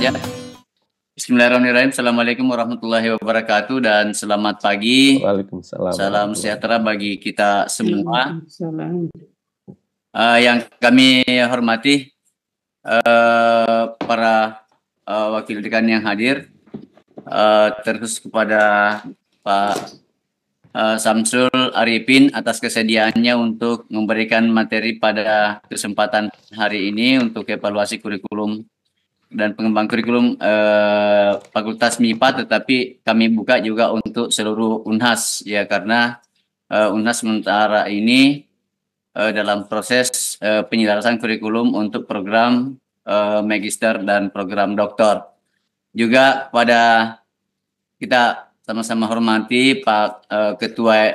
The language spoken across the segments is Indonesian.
Ya. Bismillahirrahmanirrahim. Assalamualaikum warahmatullahi wabarakatuh dan selamat pagi. Waalaikumsalam. Salam sejahtera bagi kita semua. Waalaikumsalam. Yang kami hormati para wakil dekan yang hadir, terkhusus kepada Pak Samsul Arifin atas kesediaannya untuk memberikan materi pada kesempatan hari ini untuk evaluasi kurikulum dan pengembang kurikulum Fakultas MIPA, tetapi kami buka juga untuk seluruh Unhas ya, karena Unhas sementara ini dalam proses penyelarasan kurikulum untuk program magister dan program doktor. Juga pada kita sama-sama hormati Pak Ketua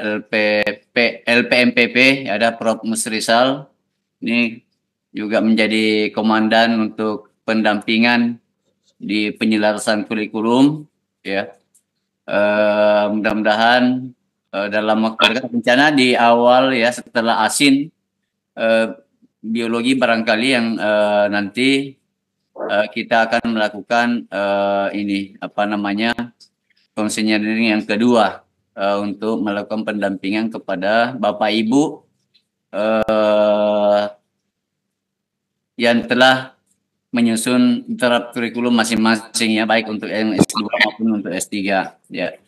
LPMPP, ada Prof. Musrisal, ini juga menjadi komandan untuk pendampingan di penyelarasan kurikulum ya. Mudah-mudahan dalam waktu bencana di awal ya, setelah asin biologi barangkali yang nanti kita akan melakukan ini apa namanya konseling yang kedua untuk melakukan pendampingan kepada Bapak Ibu yang telah menyusun terap kurikulum masing-masing ya, baik untuk yang S2 maupun untuk S3 ya.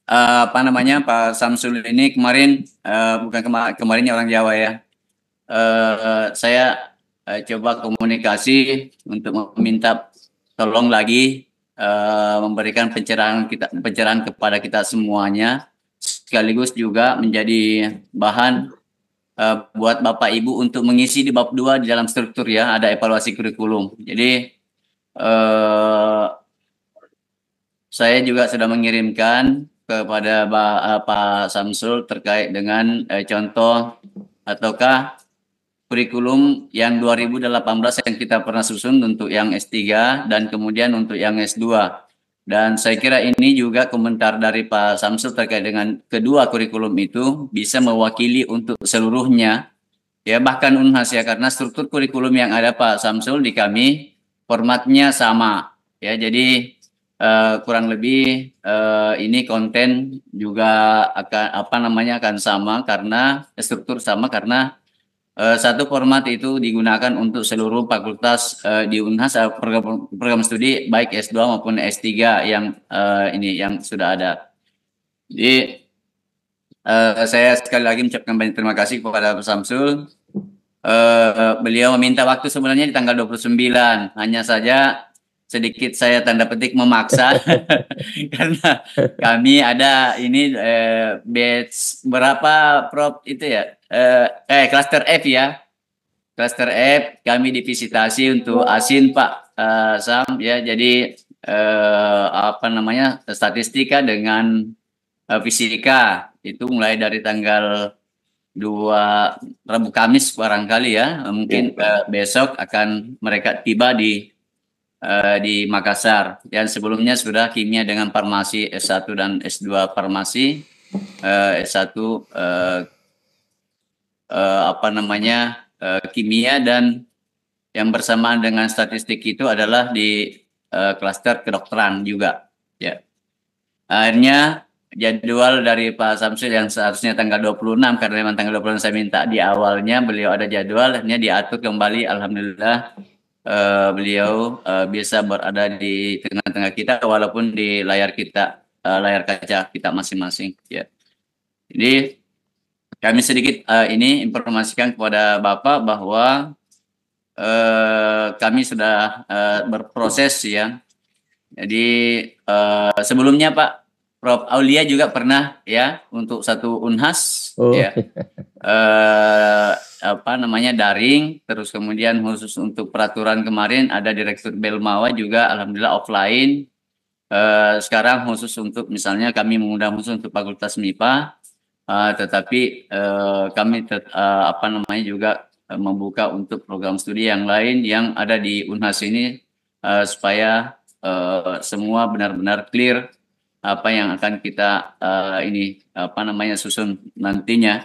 Apa namanya Pak Samsul ini kemarin bukan kemarinnya orang Jawa ya. Saya coba komunikasi untuk meminta tolong lagi memberikan pencerahan kepada kita semuanya, sekaligus juga menjadi bahan buat Bapak Ibu untuk mengisi di bab 2 di dalam struktur ya, ada evaluasi kurikulum. Jadi saya juga sudah mengirimkan kepada Pak Samsul terkait dengan contoh ataukah kurikulum yang 2018 yang kita pernah susun untuk yang S3 dan kemudian untuk yang S2. Dan saya kira ini juga komentar dari Pak Samsul terkait dengan kedua kurikulum itu bisa mewakili untuk seluruhnya ya, bahkan Unhas ya, karena struktur kurikulum yang ada Pak Samsul di kami formatnya sama ya. Jadi kurang lebih ini konten juga akan sama karena struktur sama, karena satu format itu digunakan untuk seluruh fakultas di Unhas, program studi baik S2 maupun S3 yang ini yang sudah ada. Jadi saya sekali lagi mengucapkan banyak terima kasih kepada Pak Samsul. Beliau meminta waktu sebenarnya di tanggal 29, hanya saja sedikit saya tanda petik memaksa karena kami ada ini batch berapa Prof itu ya, cluster F ya, cluster F kami divisitasi untuk asin Pak Sam ya. Jadi apa namanya statistika dengan fisika itu mulai dari tanggal 2 Rabu Kamis barangkali ya, mungkin besok akan mereka tiba di Makassar. Dan sebelumnya sudah kimia dengan farmasi S1 dan S2 farmasi, S1 apa namanya kimia, dan yang bersamaan dengan statistik itu adalah di klaster kedokteran juga ya. Akhirnya jadwal dari Pak Samsul yang seharusnya tanggal 26, karena memang tanggal 26 saya minta di awalnya beliau ada jadwal, akhirnya diatur kembali. Alhamdulillah beliau bisa berada di tengah-tengah kita walaupun di layar kita, layar kaca kita masing-masing ya. Jadi kami sedikit ini informasikan kepada Bapak bahwa kami sudah berproses ya. Jadi sebelumnya Pak Prof. Aulia juga pernah ya untuk satu Unhas ya, apa namanya daring, terus kemudian khusus untuk peraturan kemarin ada Direktur Belmawa juga alhamdulillah offline. Sekarang khusus untuk misalnya kami mengundang khusus untuk Fakultas MIPA, tetapi kami apa namanya juga membuka untuk program studi yang lain yang ada di Unhas ini, supaya semua benar-benar clear apa yang akan kita ini apa namanya susun nantinya.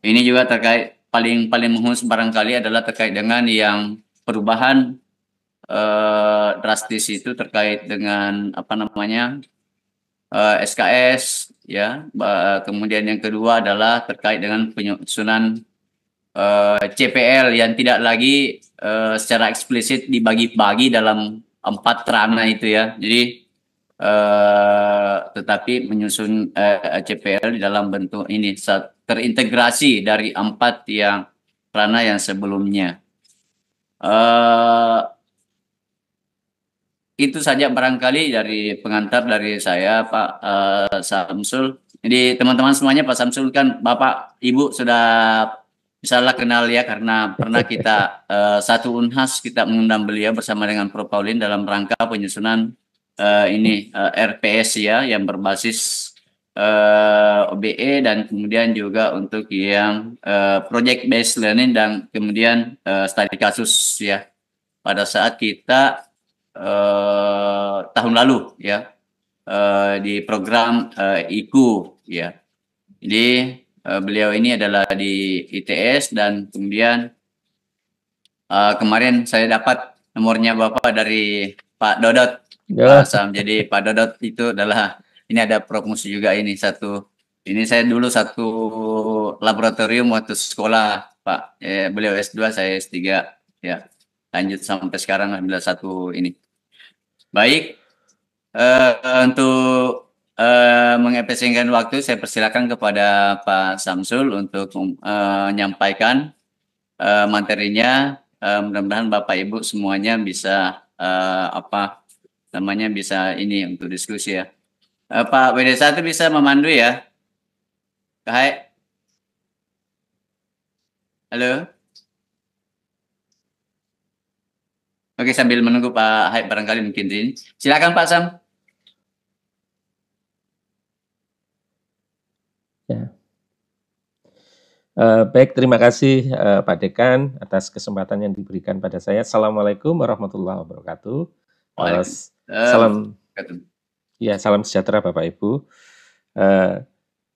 Ini juga terkait paling menghus barangkali adalah terkait dengan yang perubahan drastis itu terkait dengan apa namanya SKS ya. Kemudian yang kedua adalah terkait dengan penyusunan CPL yang tidak lagi secara eksplisit dibagi-bagi dalam 4 ranah itu ya. Jadi tetapi menyusun CPL di dalam bentuk ini terintegrasi dari 4 yang ranah yang sebelumnya. Eh, itu saja barangkali dari pengantar dari saya, Pak Samsul. Jadi teman-teman semuanya, Pak Samsul kan Bapak Ibu sudah misalnya kenal ya, karena pernah kita satu Unhas kita mengundang beliau bersama dengan Prof. Paulin dalam rangka penyusunan RPS ya, yang berbasis OBE, dan kemudian juga untuk yang project based learning, dan kemudian studi kasus ya, pada saat kita tahun lalu ya di program IKU ya. Jadi beliau ini adalah di ITS, dan kemudian kemarin saya dapat nomornya Bapak dari Pak Dodot, Pak Sam. Jadi Pak Dodot itu adalah, ini ada Prof Musi juga ini satu. Ini saya dulu satu laboratorium waktu sekolah, Pak. Beliau S2, saya S3 ya. Lanjut sampai sekarang alhamdulillah satu ini. Baik, untuk mengefisienkan waktu, saya persilakan kepada Pak Samsul untuk menyampaikan materinya. Mudah-mudahan Bapak Ibu semuanya bisa apa namanya bisa ini untuk diskusi ya. Pak WD1 bisa memandu ya? Hai, halo. Oke, sambil menunggu Pak Hai barangkali mungkin ini. Silakan Pak Sam. Ya. Baik, terima kasih Pak Dekan atas kesempatan yang diberikan pada saya. Assalamualaikum warahmatullahi wabarakatuh. Salam, ya, salam sejahtera Bapak Ibu.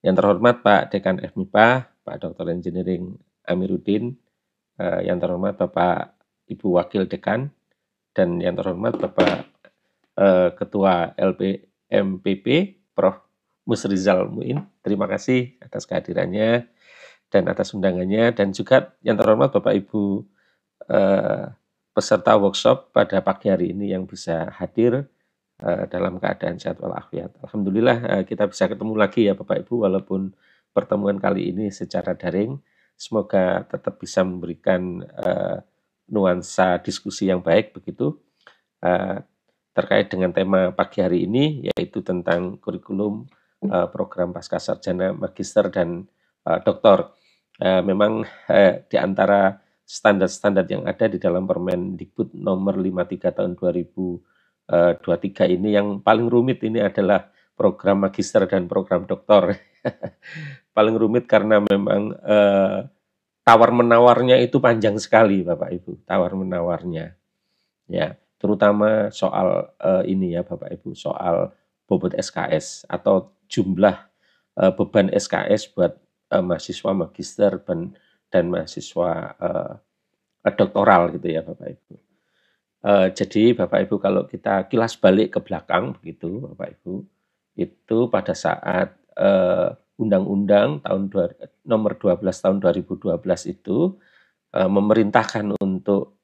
Yang terhormat Pak Dekan FMIPA, Pak Dr. Engineering Amiruddin, yang terhormat Bapak Ibu Wakil Dekan, dan yang terhormat Bapak Ketua LPMPP, Prof. Musrizal Muin. Terima kasih atas kehadirannya dan atas undangannya, dan juga yang terhormat Bapak Ibu peserta workshop pada pagi hari ini yang bisa hadir dalam keadaan sehat walafiat. Alhamdulillah kita bisa ketemu lagi ya Bapak Ibu, walaupun pertemuan kali ini secara daring. Semoga tetap bisa memberikan nuansa diskusi yang baik begitu terkait dengan tema pagi hari ini, yaitu tentang kurikulum program Pascasarjana, Magister, dan Doktor. Memang di antara standar-standar yang ada di dalam Permendikbud nomor 53 tahun 2023 ini, yang paling rumit ini adalah program Magister dan program Doktor. Paling rumit karena memang tawar-menawarnya itu panjang sekali Bapak Ibu, tawar-menawarnya. Ya, terutama soal ini ya Bapak Ibu, soal bobot SKS atau jumlah beban SKS buat mahasiswa magister dan mahasiswa doktoral gitu ya Bapak Ibu. Jadi Bapak Ibu, kalau kita kilas balik ke belakang begitu Bapak Ibu, itu pada saat Undang-Undang nomor 12 tahun 2012 itu memerintahkan untuk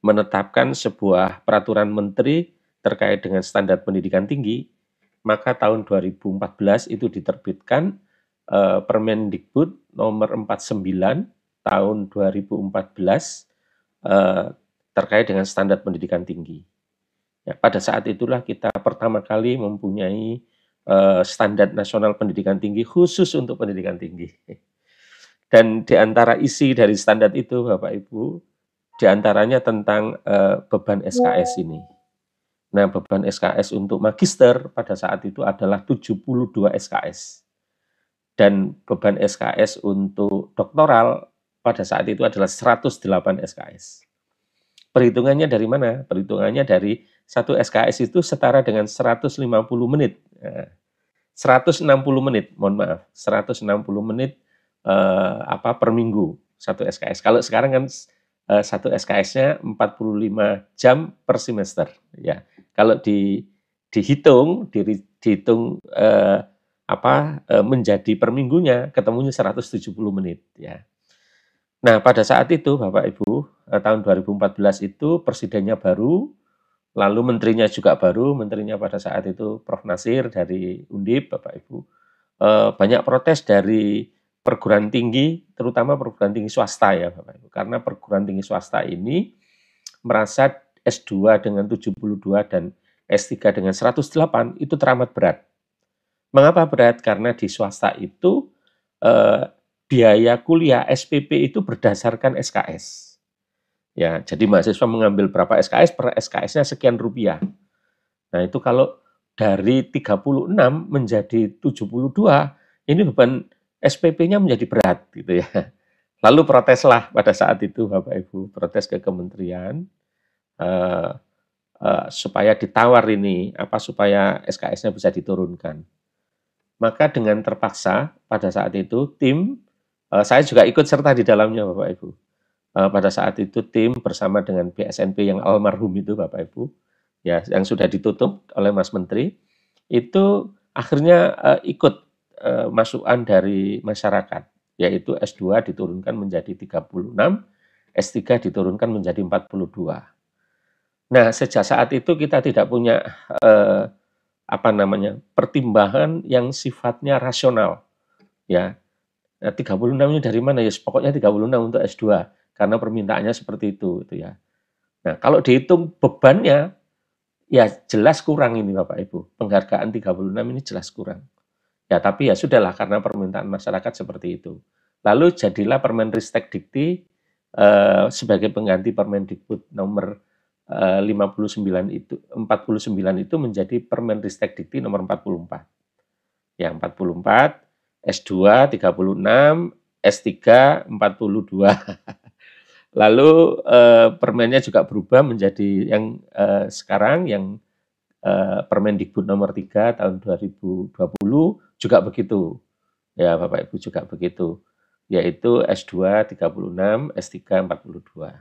menetapkan sebuah peraturan menteri terkait dengan standar pendidikan tinggi, maka tahun 2014 itu diterbitkan Permendikbud nomor 49 tahun 2014 terkait dengan standar pendidikan tinggi. Ya, pada saat itulah kita pertama kali mempunyai standar nasional pendidikan tinggi khusus untuk pendidikan tinggi. Dan di antara isi dari standar itu Bapak Ibu, di antaranya tentang beban SKS ini. Nah, beban SKS untuk magister pada saat itu adalah 72 SKS. Dan beban SKS untuk doktoral pada saat itu adalah 108 SKS. Perhitungannya dari mana? Perhitungannya dari satu SKS itu setara dengan 150 menit. 160 menit, mohon maaf, 160 menit per minggu satu SKS. Kalau sekarang kan satu SKS-nya 45 jam per semester ya. Kalau dihitung menjadi per minggunya ketemunya 170 menit ya. Nah, pada saat itu Bapak Ibu, tahun 2014 itu presidennya baru, lalu menterinya juga baru, menterinya pada saat itu Prof. Nasir dari Undip, Bapak Ibu. Banyak protes dari perguruan tinggi, terutama perguruan tinggi swasta ya Bapak Ibu. Karena perguruan tinggi swasta ini merasa S2 dengan 72 dan S3 dengan 108 itu teramat berat. Mengapa berat? Karena di swasta itu biaya kuliah SPP itu berdasarkan SKS. Ya, jadi mahasiswa mengambil berapa SKS, per SKS-nya sekian rupiah. Nah, itu kalau dari 36 menjadi 72, ini beban SPP-nya menjadi berat gitu ya. Lalu proteslah pada saat itu Bapak Ibu, protes ke kementerian supaya ditawar ini supaya SKS-nya bisa diturunkan. Maka dengan terpaksa pada saat itu tim saya juga ikut serta di dalamnya Bapak Ibu. Pada saat itu tim bersama dengan BSNP yang almarhum itu Bapak Ibu, ya yang sudah ditutup oleh Mas Menteri, itu akhirnya ikut masukan dari masyarakat, yaitu S2 diturunkan menjadi 36, S3 diturunkan menjadi 42. Nah, sejak saat itu kita tidak punya pertimbangan yang sifatnya rasional, ya. 36 ini dari mana ya? Pokoknya 36 untuk S2 karena permintaannya seperti itu ya. Nah, kalau dihitung bebannya ya jelas kurang ini Bapak Ibu. Penghargaan 36 ini jelas kurang. Ya, tapi ya sudahlah karena permintaan masyarakat seperti itu. Lalu jadilah Permenristek Dikti sebagai pengganti Permendikbud nomor 49 itu menjadi Permenristek Dikti nomor 44. Ya, 44, S2 36, S3 42. Lalu permennya juga berubah menjadi yang sekarang yang Permendikbud nomor 3 tahun 2020 juga begitu. Ya, Bapak Ibu juga begitu. Yaitu S2 36, S3 42.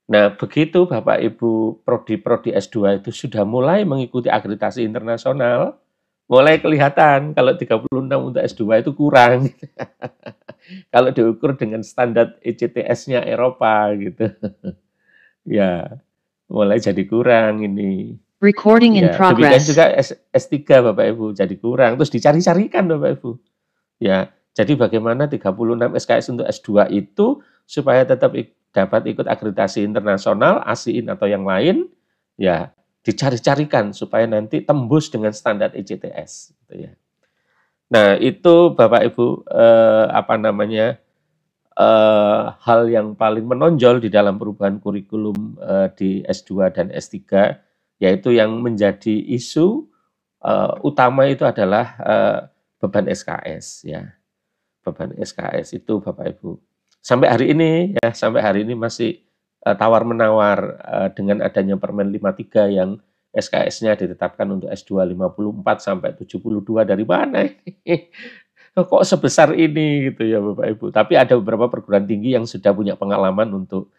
Nah, begitu Bapak Ibu prodi-prodi S2 itu sudah mulai mengikuti akreditasi internasional, mulai kelihatan kalau 36 untuk S2 itu kurang. Kalau diukur dengan standar ECTS-nya Eropa gitu. Ya, mulai jadi kurang ini. Recording in Ya, demikian progress. juga S3 Bapak Ibu jadi kurang. Terus dicari-carikan Bapak Ibu. Ya, jadi bagaimana 36 SKS untuk S2 itu supaya tetap dapat ikut akreditasi internasional, ASIIN atau yang lain, ya dicari-carikan supaya nanti tembus dengan standar ECTS gitu ya. Nah, itu Bapak Ibu hal yang paling menonjol di dalam perubahan kurikulum di S2 dan S3, yaitu yang menjadi isu utama itu adalah beban SKS ya. Beban SKS itu Bapak Ibu. Sampai hari ini masih tawar-menawar dengan adanya Permen 53 yang SKS-nya ditetapkan untuk S2 54 sampai 72 dari mana? Kok sebesar ini gitu ya Bapak Ibu. Tapi ada beberapa perguruan tinggi yang sudah punya pengalaman untuk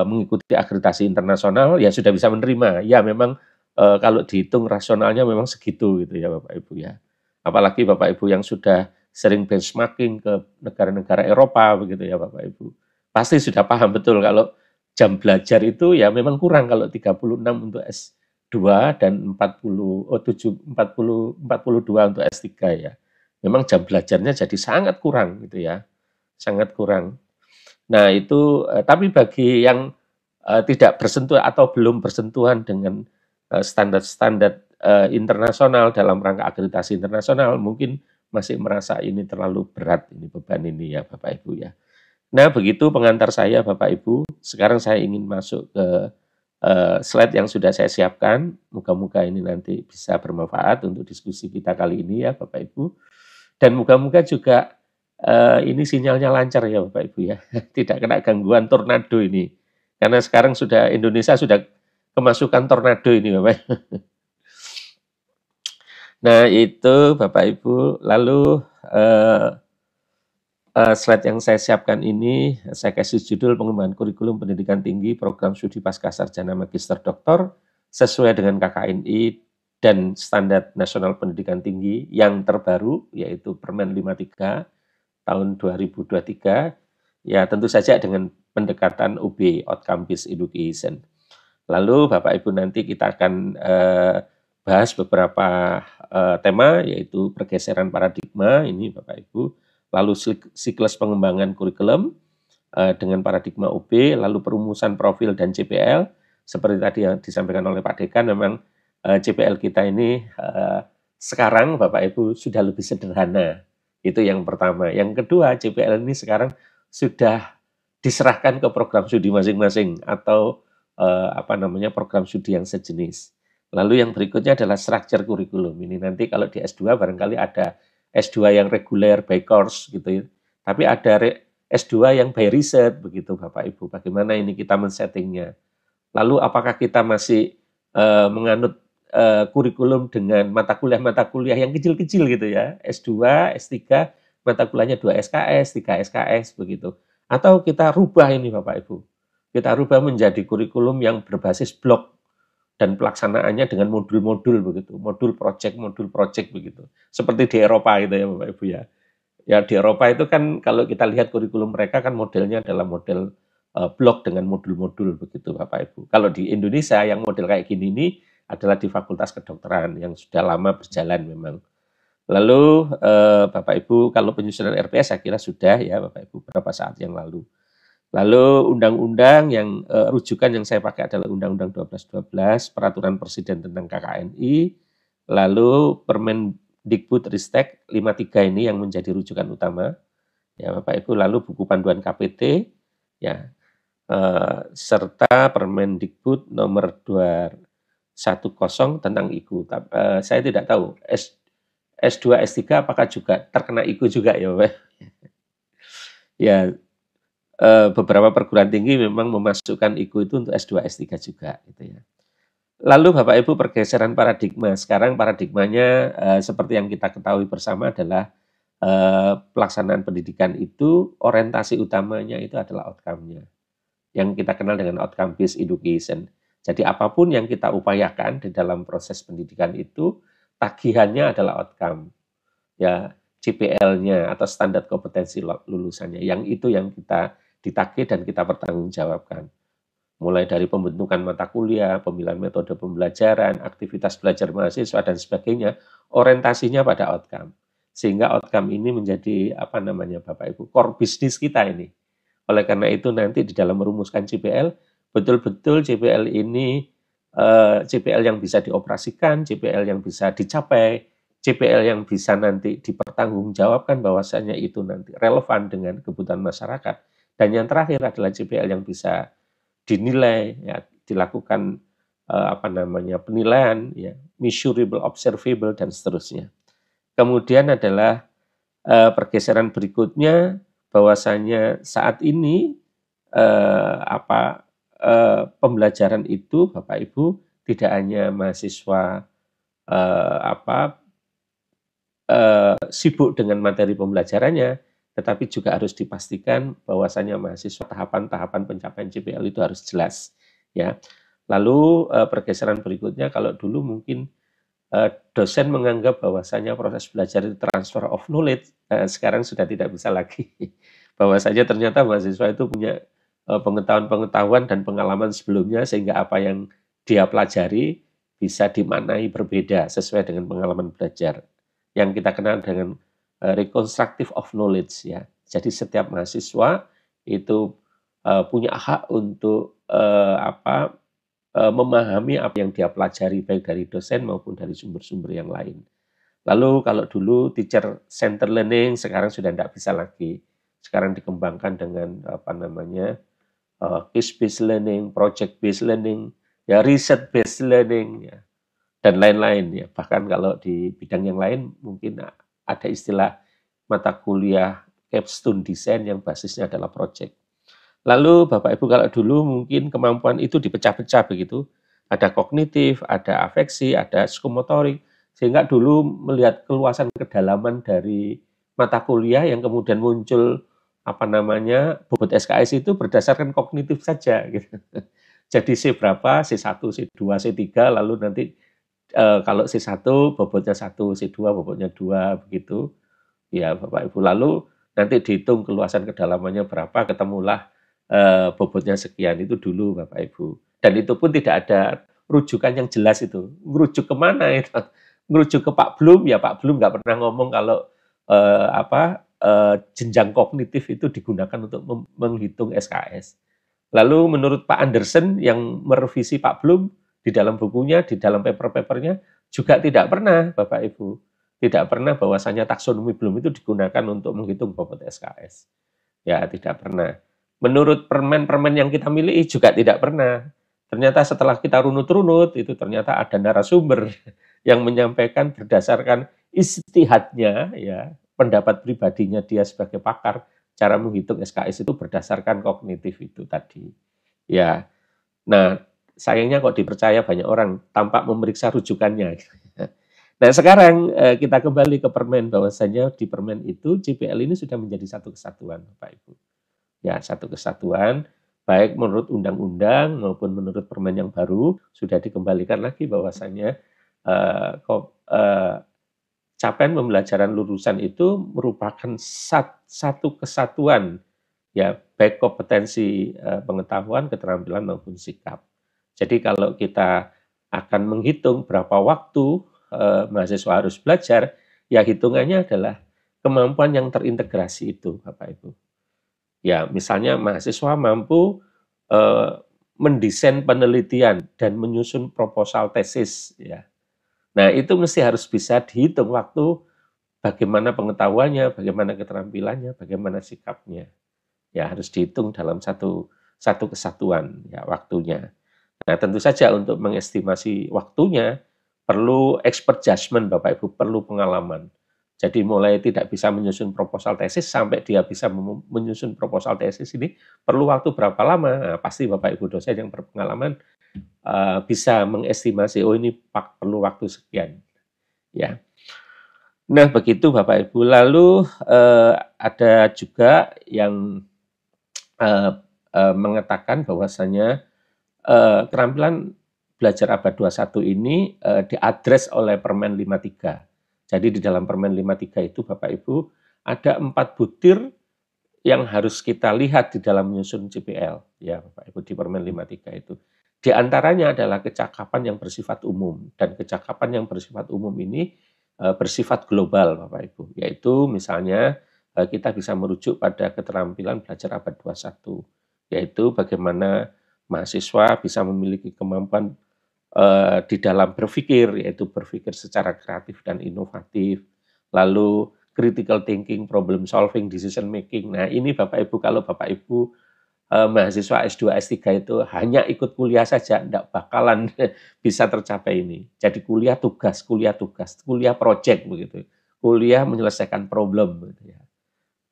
mengikuti akreditasi internasional ya sudah bisa menerima. Ya memang kalau dihitung rasionalnya memang segitu gitu ya Bapak Ibu ya. Apalagi Bapak Ibu yang sudah sering benchmarking ke negara-negara Eropa begitu ya Bapak Ibu. Pasti sudah paham betul kalau jam belajar itu ya memang kurang kalau 36 untuk S2 dan 42 untuk S3 ya. Memang jam belajarnya jadi sangat kurang gitu ya. Sangat kurang. Nah, itu tapi bagi yang tidak bersentuhan atau belum bersentuhan dengan standar-standar internasional dalam rangka akreditasi internasional mungkin masih merasa ini terlalu berat ini beban ini ya Bapak Ibu ya. Nah, begitu pengantar saya Bapak Ibu. Sekarang saya ingin masuk ke slide yang sudah saya siapkan. Moga-moga ini nanti bisa bermanfaat untuk diskusi kita kali ini ya Bapak Ibu. Dan moga-moga juga ini sinyalnya lancar ya Bapak Ibu ya. Tidak kena gangguan tornado ini. Karena sekarang Indonesia sudah kemasukan tornado ini Bapak. Nah, itu Bapak Ibu. Lalu Slide yang saya siapkan ini, saya kasih judul pengembangan kurikulum pendidikan tinggi program studi pasca sarjana magister doktor sesuai dengan KKNI dan standar nasional pendidikan tinggi yang terbaru, yaitu Permen 53 tahun 2023, ya tentu saja dengan pendekatan UB, Outcome Based Education. Lalu Bapak Ibu nanti kita akan bahas beberapa tema, yaitu pergeseran paradigma, ini Bapak Ibu, lalu siklus pengembangan kurikulum dengan paradigma UB, lalu perumusan profil dan CPL, seperti tadi yang disampaikan oleh Pak Dekan, memang CPL kita ini sekarang Bapak Ibu sudah lebih sederhana, itu yang pertama. Yang kedua, CPL ini sekarang sudah diserahkan ke program studi masing-masing atau program studi yang sejenis. Lalu yang berikutnya adalah structure kurikulum. Ini nanti kalau di S2 barangkali ada S2 yang reguler by course gitu ya. Tapi ada S2 yang by riset begitu Bapak Ibu. Bagaimana ini kita men-settingnya. Lalu apakah kita masih menganut kurikulum dengan mata kuliah yang kecil-kecil gitu ya. S2, S3, mata kuliahnya 2 SKS, 3 SKS begitu. Atau kita rubah ini Bapak Ibu. Kita rubah menjadi kurikulum yang berbasis blok dan pelaksanaannya dengan modul-modul begitu, modul project begitu. Seperti di Eropa gitu ya Bapak Ibu ya. Ya di Eropa itu kan kalau kita lihat kurikulum mereka kan modelnya adalah model blok dengan modul-modul begitu Bapak Ibu. Kalau di Indonesia yang model kayak gini ini adalah di Fakultas Kedokteran yang sudah lama berjalan memang. Lalu Bapak Ibu kalau penyusunan RPS saya kira sudah ya Bapak Ibu beberapa saat yang lalu. Lalu undang-undang yang rujukan yang saya pakai adalah Undang-Undang 1212, Peraturan Presiden tentang KKNI, lalu Permendikbud Ristek 53 ini yang menjadi rujukan utama, ya Bapak Ibu, lalu buku panduan KPT, ya, serta Permendikbud nomor 210 tentang IKU. Saya tidak tahu S2, S3 apakah juga terkena IKU juga ya Bapak? Ya, beberapa perguruan tinggi memang memasukkan IKU itu untuk S2, S3 juga gitu ya. Lalu Bapak Ibu pergeseran paradigma. Sekarang paradigmanya seperti yang kita ketahui bersama adalah pelaksanaan pendidikan itu orientasi utamanya itu adalah outcome-nya. Yang kita kenal dengan outcome based education. Jadi apapun yang kita upayakan di dalam proses pendidikan itu tagihannya adalah outcome. Ya, CPL-nya atau standar kompetensi lulusannya. Yang itu yang kita ditagih dan kita pertanggungjawabkan. Mulai dari pembentukan mata kuliah, pemilihan metode pembelajaran, aktivitas belajar mahasiswa dan sebagainya, orientasinya pada outcome. Sehingga outcome ini menjadi Bapak Ibu, core bisnis kita ini. Oleh karena itu nanti di dalam merumuskan CPL, betul-betul CPL ini CPL yang bisa dioperasikan, CPL yang bisa dicapai, CPL yang bisa nanti dipertanggungjawabkan bahwasanya itu nanti relevan dengan kebutuhan masyarakat. Dan yang terakhir adalah CPL yang bisa dinilai, ya, dilakukan penilaian, ya, measurable, observable, dan seterusnya. Kemudian adalah pergeseran berikutnya, bahwasanya saat ini pembelajaran itu Bapak Ibu tidak hanya mahasiswa sibuk dengan materi pembelajarannya, tetapi juga harus dipastikan bahwasanya mahasiswa tahapan-tahapan pencapaian CPL itu harus jelas, ya. Lalu pergeseran berikutnya, kalau dulu mungkin dosen menganggap bahwasanya proses belajar itu transfer of knowledge, sekarang sudah tidak bisa lagi. Bahwasanya ternyata mahasiswa itu punya pengetahuan-pengetahuan dan pengalaman sebelumnya, sehingga apa yang dia pelajari bisa dimaknai berbeda sesuai dengan pengalaman belajar yang kita kenal dengan reconstructive of knowledge, ya. Jadi setiap mahasiswa itu punya hak untuk memahami apa yang dia pelajari baik dari dosen maupun dari sumber-sumber yang lain. Lalu kalau dulu teacher center learning, sekarang sudah tidak bisa lagi. Sekarang dikembangkan dengan case based learning, project based learning, ya, research based learning, ya, dan lain-lain, ya. Bahkan kalau di bidang yang lain mungkin ada istilah mata kuliah capstone design yang basisnya adalah project. Lalu Bapak Ibu kalau dulu mungkin kemampuan itu dipecah-pecah begitu. Ada kognitif, ada afeksi, ada psikomotorik. Sehingga dulu melihat keluasan kedalaman dari mata kuliah yang kemudian muncul bobot SKS itu berdasarkan kognitif saja gitu. Jadi C berapa, C1, C2, C3, lalu nanti kalau C1 bobotnya 1, C2 bobotnya 2, begitu. Ya, Bapak Ibu. Lalu nanti dihitung keluasan kedalamannya berapa, ketemulah bobotnya sekian itu dulu, Bapak Ibu. Dan itu pun tidak ada rujukan yang jelas itu. Merujuk kemana itu? Merujuk ke Pak Blum, ya Pak Blum nggak pernah ngomong kalau jenjang kognitif itu digunakan untuk menghitung SKS. Lalu menurut Pak Anderson yang merevisi Pak Blum di dalam bukunya, di dalam paper-papernya juga tidak pernah, Bapak Ibu. Tidak pernah bahwasanya taksonomi Bloom itu digunakan untuk menghitung bobot SKS. Ya, tidak pernah. Menurut permen-permen yang kita miliki juga tidak pernah. Ternyata setelah kita runut-runut, itu ternyata ada narasumber yang menyampaikan berdasarkan istihadnya, ya, pendapat pribadinya dia sebagai pakar, cara menghitung SKS itu berdasarkan kognitif itu tadi. Ya, nah sayangnya kok dipercaya banyak orang tanpa memeriksa rujukannya. Nah sekarang kita kembali ke permen, bahwasanya di permen itu JPL ini sudah menjadi satu kesatuan, Bapak Ibu. Ya, satu kesatuan, baik menurut undang-undang maupun menurut permen yang baru sudah dikembalikan lagi bahwasanya capaian pembelajaran lulusan itu merupakan satu kesatuan, ya, baik kompetensi pengetahuan, keterampilan maupun sikap. Jadi kalau kita akan menghitung berapa waktu mahasiswa harus belajar, ya hitungannya adalah kemampuan yang terintegrasi itu, Bapak Ibu. Ya, misalnya mahasiswa mampu mendesain penelitian dan menyusun proposal tesis, ya. Nah, itu mesti harus bisa dihitung waktu, bagaimana pengetahuannya, bagaimana keterampilannya, bagaimana sikapnya. Ya, harus dihitung dalam satu kesatuan, ya, waktunya. Nah, tentu saja untuk mengestimasi waktunya perlu expert judgment, Bapak Ibu, perlu pengalaman. Jadi mulai tidak bisa menyusun proposal tesis sampai dia bisa menyusun proposal tesis ini perlu waktu berapa lama? Nah, pasti Bapak Ibu dosen yang berpengalaman bisa mengestimasi, oh ini perlu waktu sekian, ya. Nah begitu Bapak Ibu. Lalu ada juga yang mengatakan bahwasanya keterampilan belajar abad 21 ini diadres oleh Permen 53. Jadi di dalam Permen 53 itu Bapak Ibu ada 4 butir yang harus kita lihat di dalam menyusun CPL, ya Bapak Ibu, di Permen 53 itu. Di antaranya adalah kecakapan yang bersifat umum, dan kecakapan yang bersifat umum ini bersifat global, Bapak Ibu, yaitu misalnya kita bisa merujuk pada keterampilan belajar abad 21, yaitu bagaimana mahasiswa bisa memiliki kemampuan di dalam berpikir, yaitu berpikir secara kreatif dan inovatif, lalu critical thinking, problem solving, decision making. Nah ini Bapak Ibu, kalau Bapak Ibu mahasiswa S2, S3 itu hanya ikut kuliah saja, tidak bakalan bisa tercapai ini. Jadi kuliah tugas, kuliah project begitu, kuliah menyelesaikan problem, gitu ya.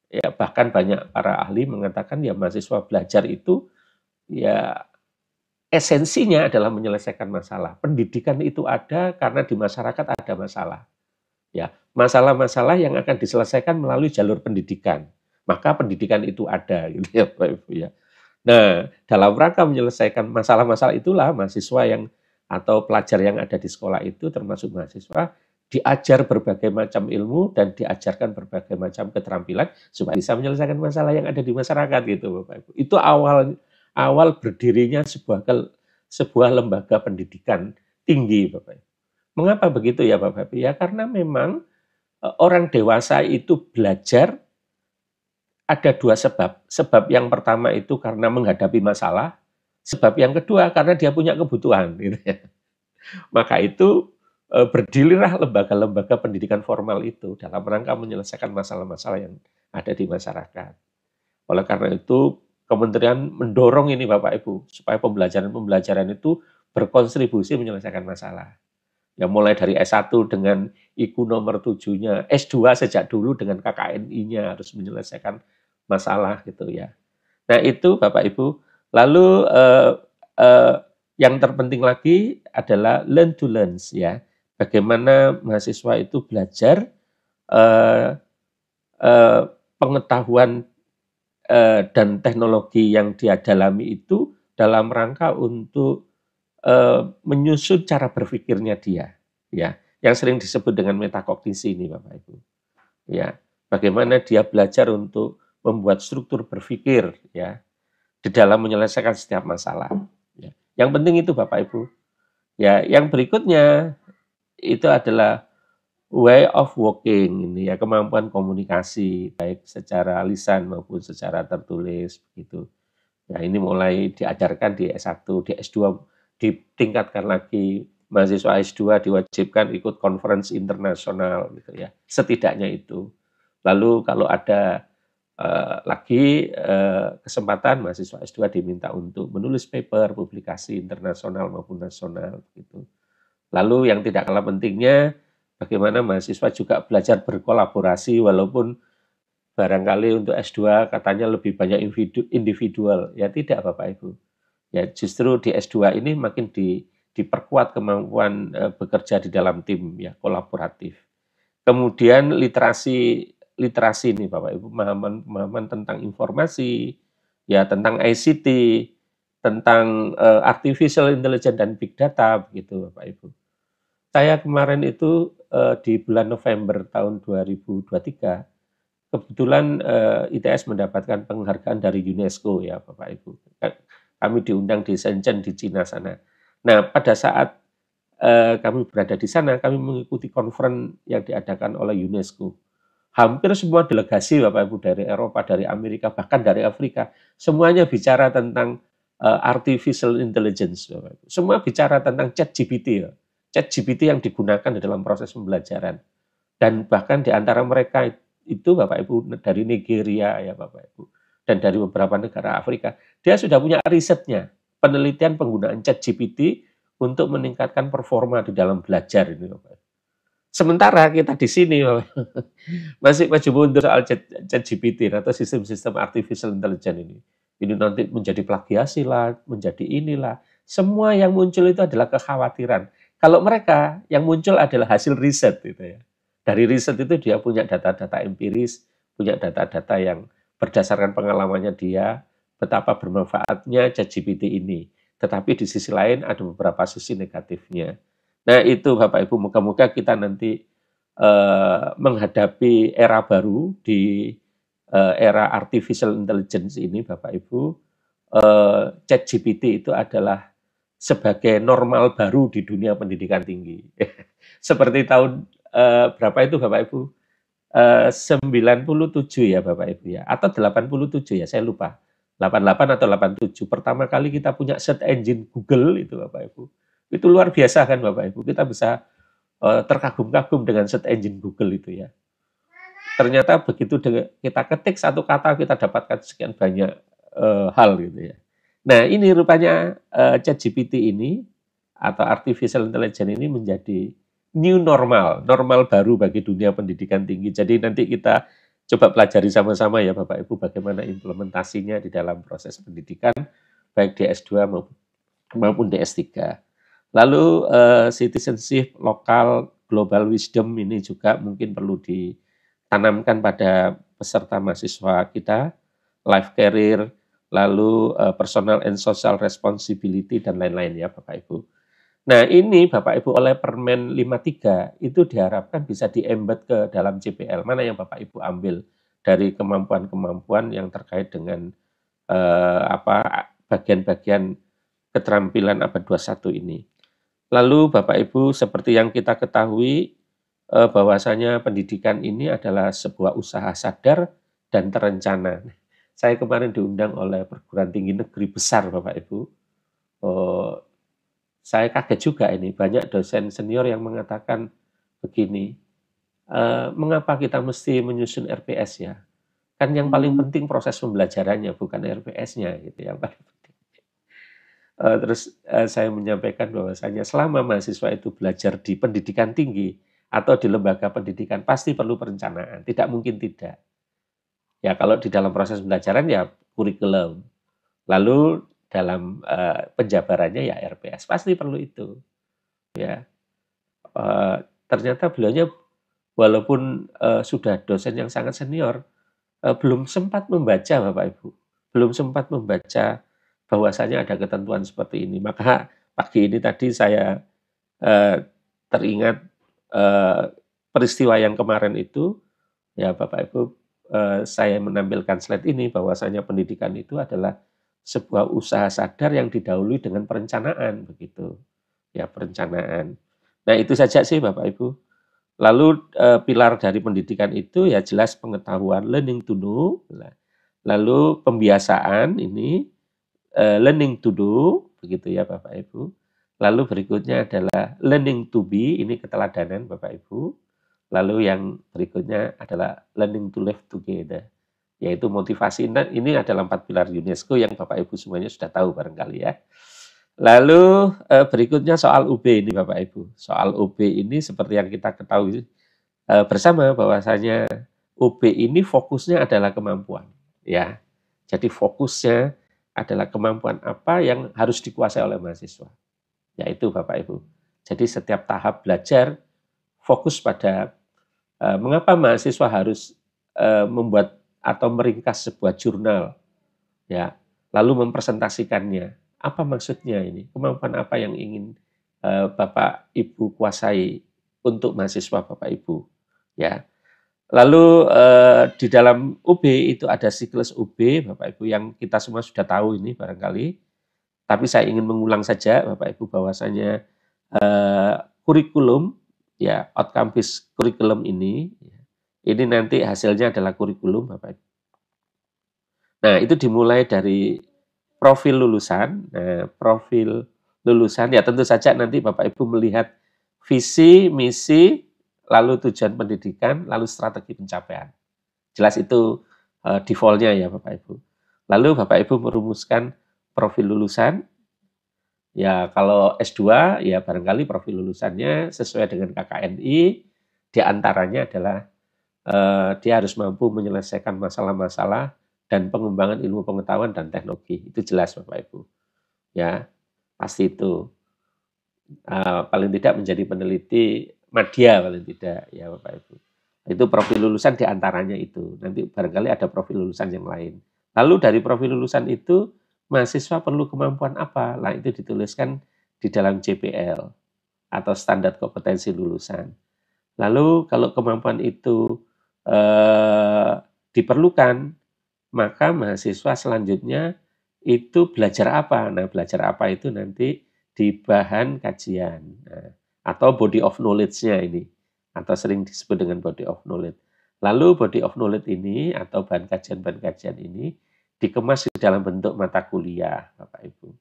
Ya bahkan banyak para ahli mengatakan ya mahasiswa belajar itu ya esensinya adalah menyelesaikan masalah. Pendidikan itu ada karena di masyarakat ada masalah. Ya, masalah-masalah yang akan diselesaikan melalui jalur pendidikan. Maka pendidikan itu ada gitu ya, Bapak Ibu ya. Nah, dalam rangka menyelesaikan masalah-masalah itulah mahasiswa yang atau pelajar yang ada di sekolah itu termasuk mahasiswa diajar berbagai macam ilmu dan diajarkan berbagai macam keterampilan supaya bisa menyelesaikan masalah yang ada di masyarakat gitu, Bapak Ibu. Itu awal berdirinya sebuah lembaga pendidikan tinggi, Bapak Ibu. Mengapa begitu ya Bapak Ibu? Ya karena memang orang dewasa itu belajar ada 2 sebab. Sebab yang pertama itu karena menghadapi masalah, sebab yang kedua karena dia punya kebutuhan gitu ya. Maka itu berdirilah lembaga-lembaga pendidikan formal itu dalam rangka menyelesaikan masalah-masalah yang ada di masyarakat. Oleh karena itu kementerian mendorong ini Bapak Ibu supaya pembelajaran itu berkontribusi menyelesaikan masalah. Ya mulai dari S1 dengan IQ nomor 7-nya, S2 sejak dulu dengan KKNI-nya harus menyelesaikan masalah gitu ya. Nah itu Bapak Ibu. Lalu yang terpenting lagi adalah learn to learn ya. Bagaimana mahasiswa itu belajar eh, pengetahuan dan teknologi yang dia dalami itu dalam rangka untuk menyusun cara berpikirnya dia, ya, yang sering disebut dengan metakognisi ini, Bapak Ibu. Ya, bagaimana dia belajar untuk membuat struktur berpikir, ya, di dalam menyelesaikan setiap masalah. Ya. Yang penting itu, Bapak Ibu. Ya, yang berikutnya itu adalah way of working ini ya, kemampuan komunikasi baik secara lisan maupun secara tertulis begitu. Ya, ini mulai diajarkan di S1, di S2 ditingkatkan lagi. Mahasiswa S2 diwajibkan ikut conference internasional gitu ya. Setidaknya itu. Lalu kalau ada lagi kesempatan mahasiswa S2 diminta untuk menulis paper, publikasi internasional maupun nasional gitu. Lalu yang tidak kalah pentingnya bagaimana mahasiswa juga belajar berkolaborasi walaupun barangkali untuk S2 katanya lebih banyak individual. Ya tidak Bapak Ibu. Ya justru di S2 ini makin diperkuat kemampuan bekerja di dalam tim ya, kolaboratif. Kemudian literasi ini Bapak Ibu, pemahaman tentang informasi, ya tentang ICT, tentang artificial intelligence dan big data begitu Bapak Ibu. Saya kemarin itu di bulan November tahun 2023 kebetulan ITS mendapatkan penghargaan dari UNESCO ya Bapak Ibu. Kami diundang di Shenzhen di Cina sana. Nah pada saat kami berada di sana, kami mengikuti conference yang diadakan oleh UNESCO. Hampir semua delegasi Bapak Ibu dari Eropa, dari Amerika, bahkan dari Afrika, semuanya bicara tentang artificial intelligence. Bapak Ibu. Semua bicara tentang ChatGPT ya. ChatGPT yang digunakan di dalam proses pembelajaran. Dan bahkan di antara mereka itu Bapak Ibu dari Nigeria ya Bapak Ibu dan dari beberapa negara Afrika, dia sudah punya risetnya, penelitian penggunaan ChatGPT untuk meningkatkan performa di dalam belajar ini Bapak Ibu. Sementara kita di sini masih maju mundur soal ChatGPT atau sistem-sistem artificial intelligence ini. Ini nanti menjadi plagiasi lah, menjadi inilah. Semua yang muncul itu adalah kekhawatiran. Kalau mereka yang muncul adalah hasil riset gitu ya. Dari riset itu dia punya data-data empiris, punya data-data yang berdasarkan pengalamannya dia, betapa bermanfaatnya ChatGPT ini. Tetapi di sisi lain ada beberapa sisi negatifnya. Nah itu Bapak Ibu, moga-moga kita nanti menghadapi era baru di era artificial intelligence ini Bapak Ibu, ChatGPT itu adalah sebagai normal baru di dunia pendidikan tinggi. Seperti tahun berapa itu Bapak Ibu? 97 ya Bapak Ibu ya, atau 87 ya, saya lupa. 88 atau 87. Pertama kali kita punya search engine Google itu Bapak Ibu. Itu luar biasa kan Bapak Ibu. Kita bisa terkagum-kagum dengan search engine Google itu ya. Ternyata begitu kita ketik satu kata kita dapatkan sekian banyak hal gitu ya. Nah ini rupanya ChatGPT ini atau artificial intelligence ini menjadi new normal, normal baru bagi dunia pendidikan tinggi. Jadi nanti kita coba pelajari sama-sama ya Bapak Ibu bagaimana implementasinya di dalam proses pendidikan baik di S2 maupun di S3. Lalu citizenship lokal, global wisdom ini juga mungkin perlu ditanamkan pada peserta mahasiswa kita, life career, lalu personal and social responsibility dan lain-lain ya Bapak Ibu. Nah ini Bapak Ibu oleh Permen 53 itu diharapkan bisa di-embed ke dalam CPL. Mana yang Bapak Ibu ambil dari kemampuan-kemampuan yang terkait dengan bagian-bagian keterampilan abad 21 ini. Lalu Bapak Ibu seperti yang kita ketahui bahwasanya pendidikan ini adalah sebuah usaha sadar dan terencana. Saya kemarin diundang oleh perguruan tinggi negeri besar Bapak Ibu. Saya kaget juga ini, banyak dosen senior yang mengatakan begini, mengapa kita mesti menyusun RPS ya? Kan yang paling penting proses pembelajarannya, bukan RPS-nya gitu yang paling penting. Terus saya menyampaikan bahwasanya selama mahasiswa itu belajar di pendidikan tinggi atau di lembaga pendidikan pasti perlu perencanaan, tidak mungkin tidak. Ya kalau di dalam proses pembelajaran ya kurikulum, lalu dalam penjabarannya ya RPS, pasti perlu itu. Ya, ternyata beliaunya walaupun sudah dosen yang sangat senior, belum sempat membaca Bapak Ibu, belum sempat membaca bahwasanya ada ketentuan seperti ini. Maka pagi ini tadi saya teringat peristiwa yang kemarin itu, ya Bapak Ibu, saya menampilkan slide ini bahwasanya pendidikan itu adalah sebuah usaha sadar yang didahului dengan perencanaan, begitu. Ya, perencanaan. Nah, itu saja sih Bapak Ibu. Lalu pilar dari pendidikan itu ya jelas pengetahuan, learning to know. Lalu pembiasaan ini learning to do, begitu ya Bapak Ibu. Lalu berikutnya adalah learning to be, ini keteladanan Bapak Ibu. Lalu yang berikutnya adalah learning to live together, yaitu motivasi. Nah, ini adalah 4 pilar UNESCO yang Bapak Ibu semuanya sudah tahu barangkali ya. Lalu berikutnya soal UB ini Bapak Ibu. Soal UB ini seperti yang kita ketahui bersama bahwasanya UB ini fokusnya adalah kemampuan, ya. Jadi fokusnya adalah kemampuan apa yang harus dikuasai oleh mahasiswa, yaitu Bapak Ibu. Jadi setiap tahap belajar fokus pada mengapa mahasiswa harus membuat atau meringkas sebuah jurnal, ya, lalu mempresentasikannya. Apa maksudnya ini? Kemampuan apa yang ingin Bapak Ibu kuasai untuk mahasiswa Bapak Ibu, ya. Lalu di dalam UB itu ada siklus UB Bapak Ibu yang kita semua sudah tahu ini barangkali. Tapi saya ingin mengulang saja Bapak Ibu bahwasanya kurikulum, ya, outcome based kurikulum ini nanti hasilnya adalah kurikulum Bapak Ibu. Nah, itu dimulai dari profil lulusan. Nah, profil lulusan ya tentu saja nanti Bapak Ibu melihat visi, misi, lalu tujuan pendidikan, lalu strategi pencapaian. Jelas itu default-nya ya Bapak Ibu. Lalu Bapak Ibu merumuskan profil lulusan. Ya, kalau S2 ya barangkali profil lulusannya sesuai dengan KKNI, di antaranya adalah dia harus mampu menyelesaikan masalah-masalah dan pengembangan ilmu pengetahuan dan teknologi. Itu jelas Bapak Ibu. Ya, pasti itu. Paling tidak menjadi peneliti madya paling tidak ya Bapak Ibu. Itu profil lulusan di antaranya itu. Nanti barangkali ada profil lulusan yang lain. Lalu dari profil lulusan itu mahasiswa perlu kemampuan apa? Nah, itu dituliskan di dalam JPL atau standar kompetensi lulusan. Lalu kalau kemampuan itu diperlukan, maka mahasiswa selanjutnya itu belajar apa? Nah, belajar apa itu nanti di bahan kajian atau body of knowledge-nya ini, atau sering disebut dengan body of knowledge. Lalu body of knowledge ini atau bahan kajian ini dikemas di dalam bentuk mata kuliah, Bapak Ibu.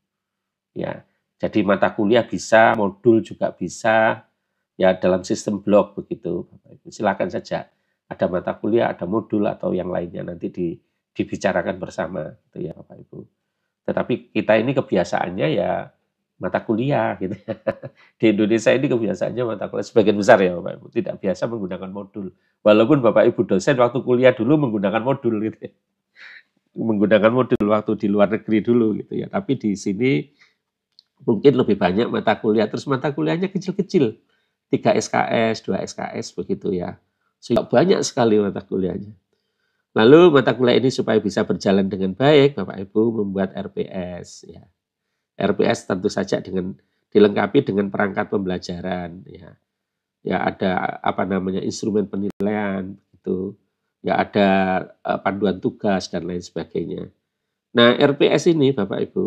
Ya, jadi mata kuliah bisa, modul juga bisa, ya dalam sistem blok begitu, Bapak Ibu. Silakan saja. Ada mata kuliah, ada modul atau yang lainnya nanti dibicarakan bersama, gitu ya Bapak Ibu. Tetapi kita ini kebiasaannya ya mata kuliah, gitu. Di Indonesia ini kebiasaannya mata kuliah sebagian besar ya Bapak Ibu tidak biasa menggunakan modul. Walaupun Bapak Ibu dosen waktu kuliah dulu menggunakan modul, gitu ya. Menggunakan modul waktu di luar negeri dulu gitu ya. Tapi di sini mungkin lebih banyak mata kuliah, terus mata kuliahnya kecil-kecil. 3 SKS, 2 SKS begitu ya. Sehingga banyak sekali mata kuliahnya. Lalu mata kuliah ini supaya bisa berjalan dengan baik, Bapak Ibu membuat RPS ya. RPS tentu saja dengan dilengkapi dengan perangkat pembelajaran ya. Ya ada apa namanya instrumen penilaian gitu. Ya ada panduan tugas dan lain sebagainya. Nah, RPS ini Bapak Ibu,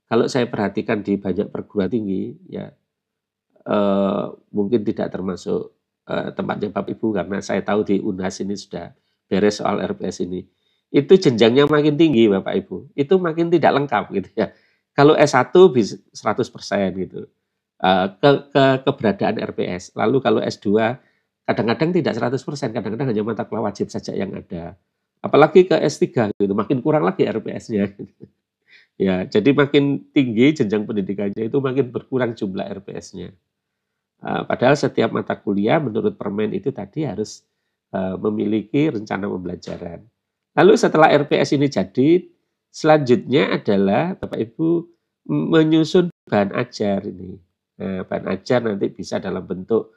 kalau saya perhatikan di banyak perguruan tinggi, ya mungkin tidak termasuk tempatnya Bapak Ibu karena saya tahu di Unhas ini sudah beres soal RPS ini. Itu jenjangnya makin tinggi Bapak Ibu, itu makin tidak lengkap gitu ya. Kalau S1 bisa 100% gitu, keberadaan RPS. Lalu kalau S2 kadang-kadang tidak 100%, kadang-kadang hanya mata kuliah wajib saja yang ada. Apalagi ke S3 gitu, makin kurang lagi RPS-nya. Ya, jadi makin tinggi jenjang pendidikannya itu makin berkurang jumlah RPS-nya. Padahal setiap mata kuliah menurut Permen itu tadi harus memiliki rencana pembelajaran. Lalu setelah RPS ini jadi, selanjutnya adalah Bapak Ibu menyusun bahan ajar ini. Bahan ajar nanti bisa dalam bentuk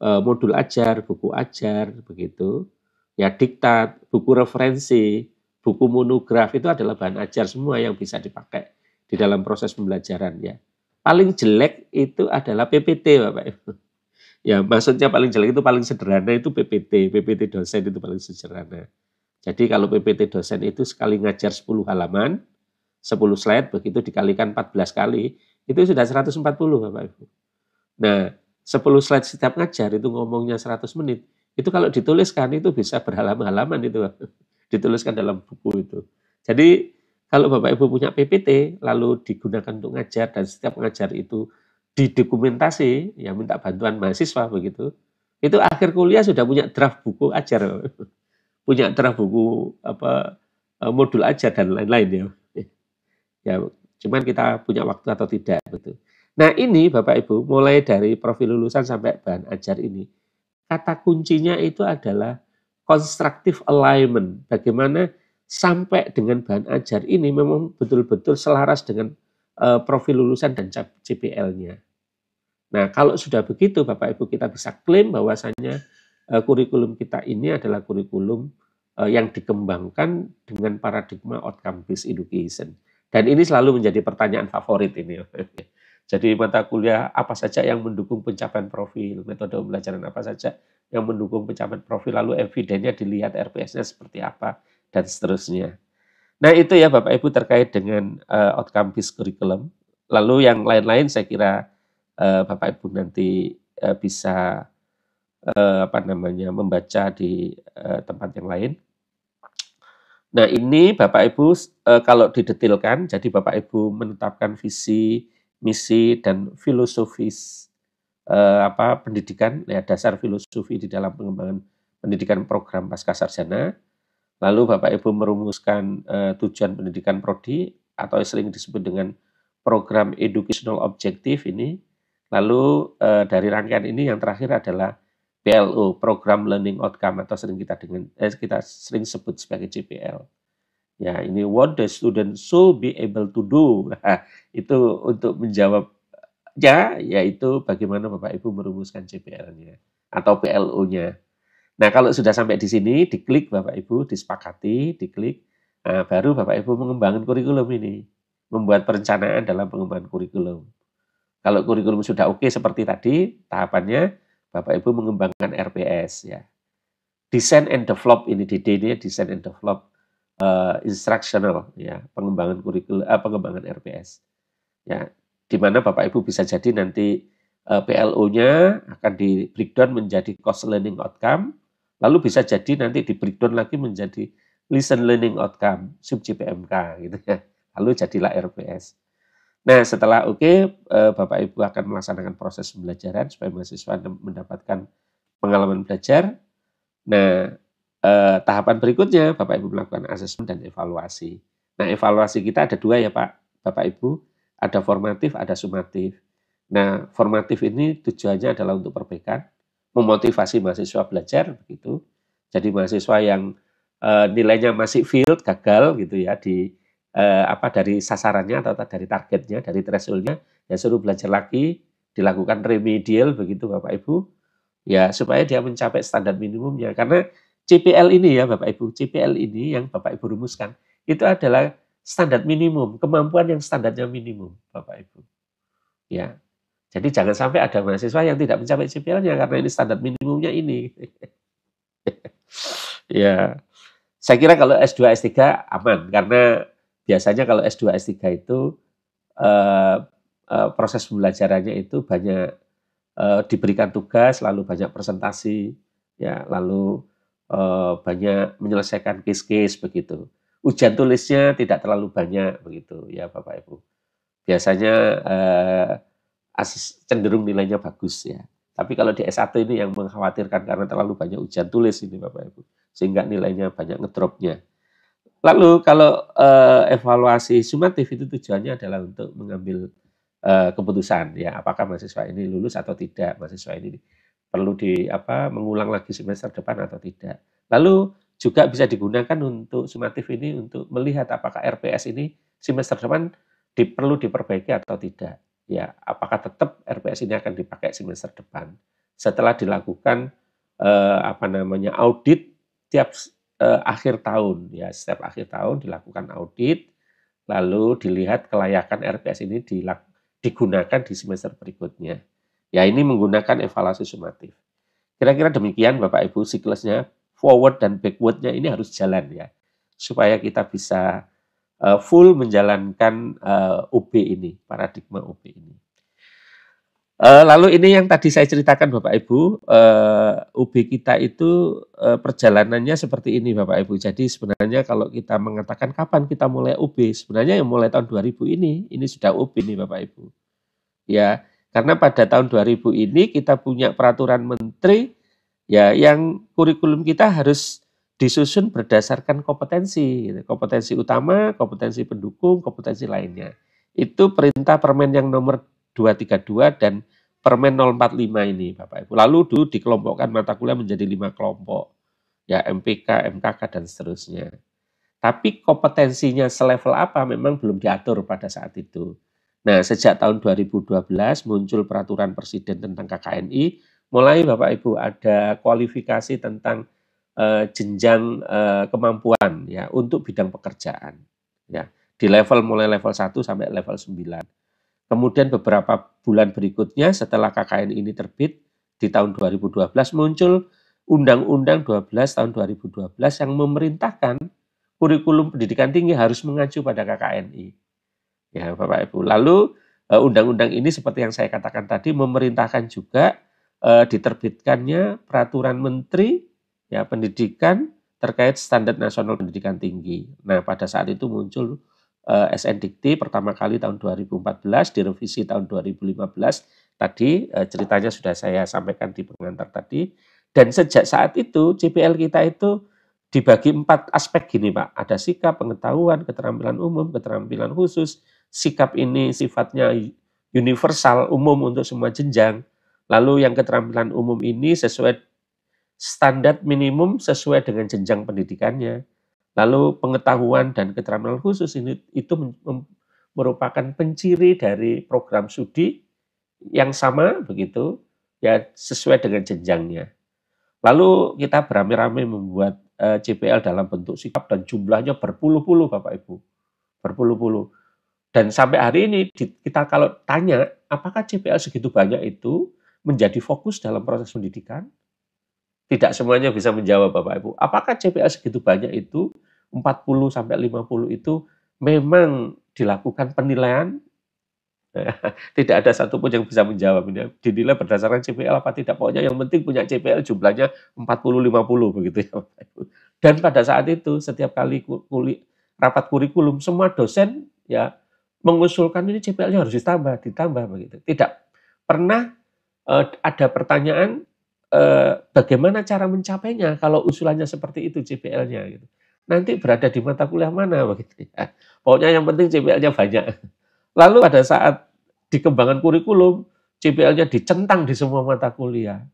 modul ajar, buku ajar, begitu. Ya diktat, buku referensi, buku monograf itu adalah bahan ajar semua yang bisa dipakai di dalam proses pembelajaran ya. Paling jelek itu adalah PPT Bapak Ibu. Ya maksudnya paling jelek itu paling sederhana itu PPT dosen itu paling sederhana. Jadi kalau PPT dosen itu sekali ngajar 10 halaman, 10 slide begitu dikalikan 14 kali, itu sudah 140 Bapak Ibu. Nah, 10 slide setiap ngajar itu ngomongnya 100 menit. Itu kalau dituliskan itu bisa berhalaman-halaman itu, dituliskan dalam buku itu. Jadi kalau Bapak Ibu punya PPT lalu digunakan untuk ngajar dan setiap ngajar itu didokumentasi, ya minta bantuan mahasiswa begitu. Itu akhir kuliah sudah punya draft buku ajar, punya draft buku modul ajar dan lain-lain ya. Ya, cuman kita punya waktu atau tidak betul. Nah ini Bapak Ibu, mulai dari profil lulusan sampai bahan ajar ini, kata kuncinya itu adalah constructive alignment. Bagaimana sampai dengan bahan ajar ini memang betul-betul selaras dengan profil lulusan dan CPL-nya. Nah kalau sudah begitu Bapak Ibu kita bisa klaim bahwasanya kurikulum kita ini adalah kurikulum yang dikembangkan dengan paradigma outcome based education. Dan ini selalu menjadi pertanyaan favorit ini. Jadi mata kuliah apa saja yang mendukung pencapaian profil, metode pembelajaran apa saja yang mendukung pencapaian profil, lalu evidennya dilihat RPS-nya seperti apa, dan seterusnya. Nah itu ya Bapak Ibu terkait dengan outcome based curriculum. Lalu yang lain-lain saya kira Bapak Ibu nanti bisa membaca di tempat yang lain. Nah ini Bapak Ibu kalau didetilkan, jadi Bapak Ibu menetapkan visi, misi dan filosofis pendidikan, ya dasar filosofi di dalam pengembangan pendidikan program pascasarjana. Lalu Bapak Ibu merumuskan tujuan pendidikan prodi atau sering disebut dengan program educational objective ini. Lalu dari rangkaian ini yang terakhir adalah PLO, program learning outcome atau kita sering sebut sebagai CPL. Ya, ini what the student should be able to do. Itu untuk menjawab yaitu bagaimana Bapak Ibu merumuskan CPL-nya atau PLO-nya. Nah, kalau sudah sampai di sini, diklik Bapak Ibu, disepakati, diklik, nah, baru Bapak Ibu mengembangkan kurikulum ini, membuat perencanaan dalam pengembangan kurikulum. Kalau kurikulum sudah oke seperti tadi, tahapannya Bapak Ibu mengembangkan RPS ya. Design and develop ini DD ini design and develop instructional ya, pengembangan kurikulum pengembangan RPS. Ya, di mana Bapak Ibu bisa jadi nanti PLO-nya akan di breakdown menjadi course learning outcome, lalu bisa jadi nanti di breakdown lagi menjadi listen learning outcome sub JPMK gitu ya. Lalu jadilah RPS. Nah, setelah Bapak Ibu akan melaksanakan proses pembelajaran supaya mahasiswa mendapatkan pengalaman belajar. Nah, tahapan berikutnya Bapak Ibu melakukan asesmen dan evaluasi. Nah, evaluasi kita ada dua ya Pak, Bapak Ibu, ada formatif, ada sumatif. Nah, formatif ini tujuannya adalah untuk perbaikan, memotivasi mahasiswa belajar begitu. Jadi mahasiswa yang nilainya masih field, gagal gitu ya dari sasarannya atau dari targetnya, dari thresholdnya, ya suruh belajar lagi, dilakukan remedial begitu Bapak Ibu, ya supaya dia mencapai standar minimumnya. Karena CPL ini ya Bapak Ibu, CPL ini yang Bapak Ibu rumuskan, itu adalah standar minimum, kemampuan yang standarnya minimum Bapak Ibu. Ya, jadi jangan sampai ada mahasiswa yang tidak mencapai CPL-nya karena ini standar minimumnya ini. Ya, saya kira kalau S2, S3 aman karena biasanya kalau S2, S3 itu proses pembelajarannya itu banyak diberikan tugas, lalu banyak presentasi, ya, lalu banyak menyelesaikan case-case begitu. Ujian tulisnya tidak terlalu banyak begitu, ya Bapak Ibu. Biasanya cenderung nilainya bagus ya. Tapi kalau di S1 ini yang mengkhawatirkan karena terlalu banyak ujian tulis ini Bapak Ibu, sehingga nilainya banyak ngedropnya. Lalu kalau evaluasi sumatif itu tujuannya adalah untuk mengambil keputusan ya apakah mahasiswa ini lulus atau tidak, mahasiswa ini perlu mengulang lagi semester depan atau tidak. Lalu juga bisa digunakan untuk sumatif ini untuk melihat apakah RPS ini semester depan perlu diperbaiki atau tidak. Ya, apakah tetap RPS ini akan dipakai semester depan. setelah dilakukan audit tiap akhir tahun ya, setiap akhir tahun dilakukan audit, lalu dilihat kelayakan RPS ini digunakan di semester berikutnya. Ya, ini menggunakan evaluasi sumatif. Kira-kira demikian Bapak Ibu siklusnya, forward dan backward-nya ini harus jalan ya, supaya kita bisa full menjalankan UB ini, paradigma UB ini. Lalu ini yang tadi saya ceritakan Bapak Ibu, UB kita itu perjalanannya seperti ini Bapak Ibu. Jadi sebenarnya kalau kita mengatakan kapan kita mulai UB, sebenarnya yang mulai tahun 2000 ini sudah UB nih Bapak Ibu. Ya, karena pada tahun 2000 ini kita punya peraturan menteri ya yang kurikulum kita harus disusun berdasarkan kompetensi, kompetensi utama, kompetensi pendukung, kompetensi lainnya. Itu perintah Permen yang nomor 232 dan Permen 045 ini Bapak Ibu. Lalu dulu dikelompokkan mata kuliah menjadi 5 kelompok. Ya, MPK, MKK dan seterusnya. Tapi kompetensinya selevel apa memang belum diatur pada saat itu. Nah, sejak tahun 2012 muncul peraturan presiden tentang KKNI, mulai Bapak Ibu ada kualifikasi tentang jenjang kemampuan ya untuk bidang pekerjaan. Ya, di mulai level 1 sampai level 9. Kemudian beberapa bulan berikutnya setelah KKN ini terbit di tahun 2012 muncul Undang-Undang 12 tahun 2012 yang memerintahkan kurikulum pendidikan tinggi harus mengacu pada KKNI. Ya, Bapak Ibu. Lalu undang-undang ini seperti yang saya katakan tadi memerintahkan juga diterbitkannya peraturan menteri ya pendidikan terkait standar nasional pendidikan tinggi. Nah, pada saat itu muncul SNDikti pertama kali tahun 2014, direvisi tahun 2015. Tadi ceritanya sudah saya sampaikan di pengantar tadi. Dan sejak saat itu CPL kita itu dibagi 4 aspek gini Pak. Ada sikap, pengetahuan, keterampilan umum, keterampilan khusus. Sikap ini sifatnya universal, umum untuk semua jenjang. Lalu yang keterampilan umum ini sesuai standar minimum sesuai dengan jenjang pendidikannya. Lalu pengetahuan dan keterampilan khusus ini itu merupakan penciri dari program studi yang sama begitu ya sesuai dengan jenjangnya. Lalu kita beramai-ramai membuat CPL dalam bentuk sikap dan jumlahnya berpuluh-puluh Bapak Ibu. Berpuluh-puluh. Dan sampai hari ini kita kalau tanya apakah CPL segitu banyak itu menjadi fokus dalam proses pendidikan? Tidak semuanya bisa menjawab Bapak Ibu. Apakah CPL segitu banyak itu 40 sampai 50 itu memang dilakukan penilaian? Tidak ada satupun yang bisa menjawab ini. Dinilai berdasarkan CPL apa tidak. Pokoknya yang penting punya CPL jumlahnya 40-50 begitu ya Bapak Ibu. Dan pada saat itu setiap kali rapat kurikulum semua dosen ya mengusulkan ini CPL-nya harus ditambah begitu. Tidak pernah ada pertanyaan bagaimana cara mencapainya kalau usulannya seperti itu CPL-nya gitu. Nanti berada di mata kuliah mana begitu ya. Pokoknya yang penting CPL-nya banyak. Lalu pada saat dikembangkan kurikulum, CPL-nya dicentang di semua mata kuliah.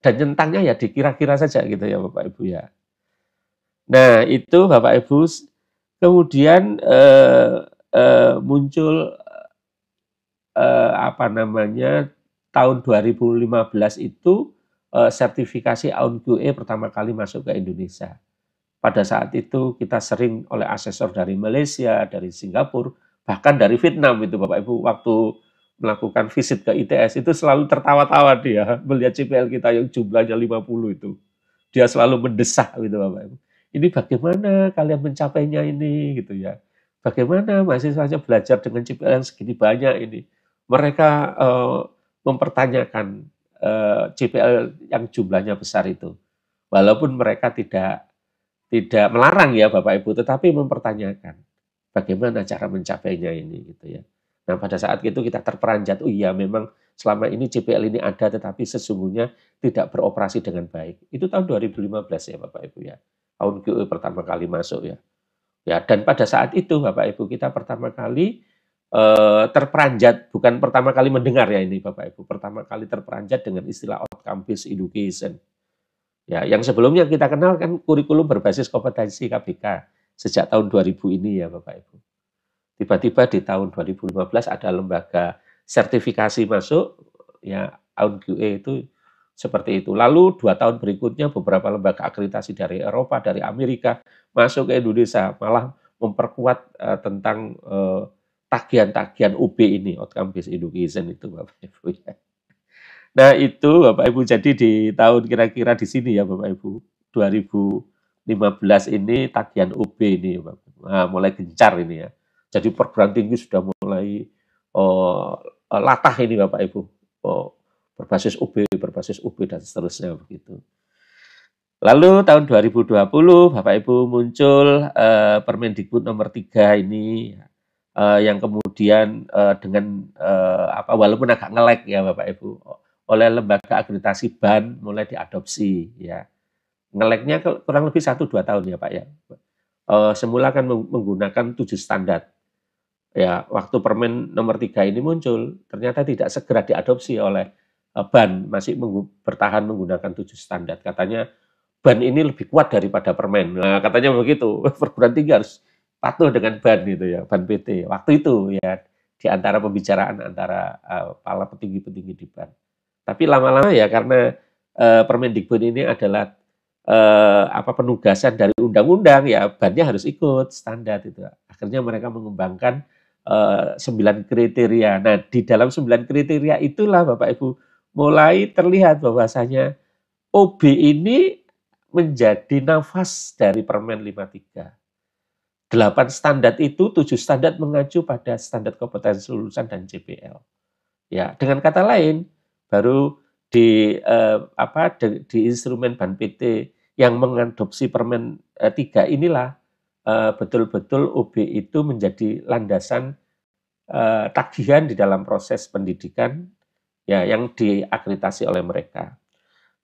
Dan centangnya ya dikira-kira saja gitu ya Bapak Ibu ya. Nah, itu Bapak Ibu kemudian muncul tahun 2015 itu sertifikasi AUN-QE pertama kali masuk ke Indonesia. Pada saat itu kita sering oleh asesor dari Malaysia, dari Singapura, bahkan dari Vietnam itu Bapak Ibu waktu melakukan visit ke ITS itu selalu tertawa-tawa dia melihat CPL kita yang jumlahnya 50 itu. Dia selalu mendesak gitu Bapak Ibu. Ini bagaimana kalian mencapainya ini gitu ya. Bagaimana mahasiswanya belajar dengan CPL yang segini banyak ini. Mereka mempertanyakan CPL yang jumlahnya besar itu. Walaupun mereka tidak melarang ya Bapak Ibu, tetapi mempertanyakan bagaimana cara mencapainya ini gitu ya. Nah pada saat itu kita terperanjat, oh iya memang selama ini CPL ini ada tetapi sesungguhnya tidak beroperasi dengan baik. Itu tahun 2015 ya Bapak Ibu ya. Tahun QE pertama kali masuk ya. Ya dan pada saat itu Bapak Ibu kita pertama kali terperanjat, bukan pertama kali mendengar ya ini Bapak Ibu, pertama kali terperanjat dengan istilah outcome-based education. Ya, yang sebelumnya kita kenal kan kurikulum berbasis kompetensi KBK sejak tahun 2000 ini ya Bapak Ibu. Tiba-tiba di tahun 2015 ada lembaga sertifikasi masuk ya AUN-QE itu seperti itu. Lalu 2 tahun berikutnya beberapa lembaga akreditasi dari Eropa, dari Amerika masuk ke Indonesia, malah memperkuat tentang tagihan-tagihan UB ini, outcome based education itu Bapak Ibu ya. Nah itu Bapak Ibu, jadi di tahun kira-kira di sini ya Bapak Ibu, 2015 ini tagihan UB ini Bapak Ibu. Nah, mulai gencar ini ya. Jadi perguruan tinggi sudah mulai latah ini Bapak Ibu. Berbasis UB dan seterusnya begitu. Lalu tahun 2020 Bapak Ibu muncul Permendikbud nomor 3 ini yang kemudian dengan walaupun agak nge-lag ya Bapak Ibu, oleh lembaga akreditasi BAN mulai diadopsi ya. Nge-lag-nya kurang lebih 1-2 tahun ya Pak ya. Semula kan menggunakan 7 standar. Ya, waktu Permen nomor 3 ini muncul, ternyata tidak segera diadopsi oleh BAN, masih bertahan menggunakan 7 standar. Katanya BAN ini lebih kuat daripada Permen. Nah, katanya begitu. Perguruan tinggi harus patuh dengan BAN gitu ya, BAN PT. Waktu itu ya, di antara pembicaraan antara para petinggi-petinggi di BAN. Tapi lama-lama ya karena Permendikbud ini adalah penugasan dari undang-undang, ya BAN-nya harus ikut standar itu. Akhirnya mereka mengembangkan 9 kriteria. Nah, di dalam 9 kriteria itulah Bapak Ibu mulai terlihat bahwasanya OB ini menjadi nafas dari Permen 53. 8 standar itu, 7 standar mengacu pada standar kompetensi lulusan dan JPL. Ya, dengan kata lain, baru di instrumen BAN PT yang mengadopsi Permen 3 inilah betul-betul OB itu menjadi landasan tagihan di dalam proses pendidikan ya yang diakreditasi oleh mereka.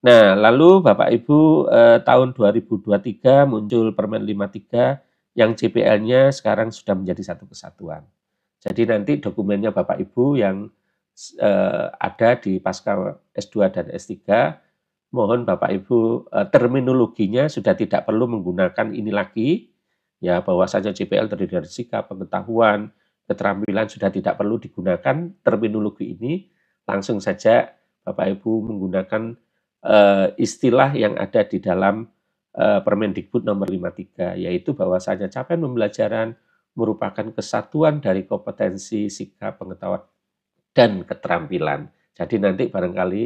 Nah, lalu Bapak Ibu tahun 2023 muncul Permen 53 yang JPL-nya sekarang sudah menjadi satu kesatuan. Jadi nanti dokumennya Bapak Ibu yang ada di pasca S2 dan S3, mohon Bapak Ibu terminologinya sudah tidak perlu menggunakan ini lagi, ya bahwasanya JPL terdiri dari sikap, pengetahuan, keterampilan sudah tidak perlu digunakan terminologi ini, langsung saja Bapak Ibu menggunakan istilah yang ada di dalam Permendikbud nomor 53, yaitu bahwasanya capaian pembelajaran merupakan kesatuan dari kompetensi, sikap, pengetahuan, dan keterampilan. Jadi nanti barangkali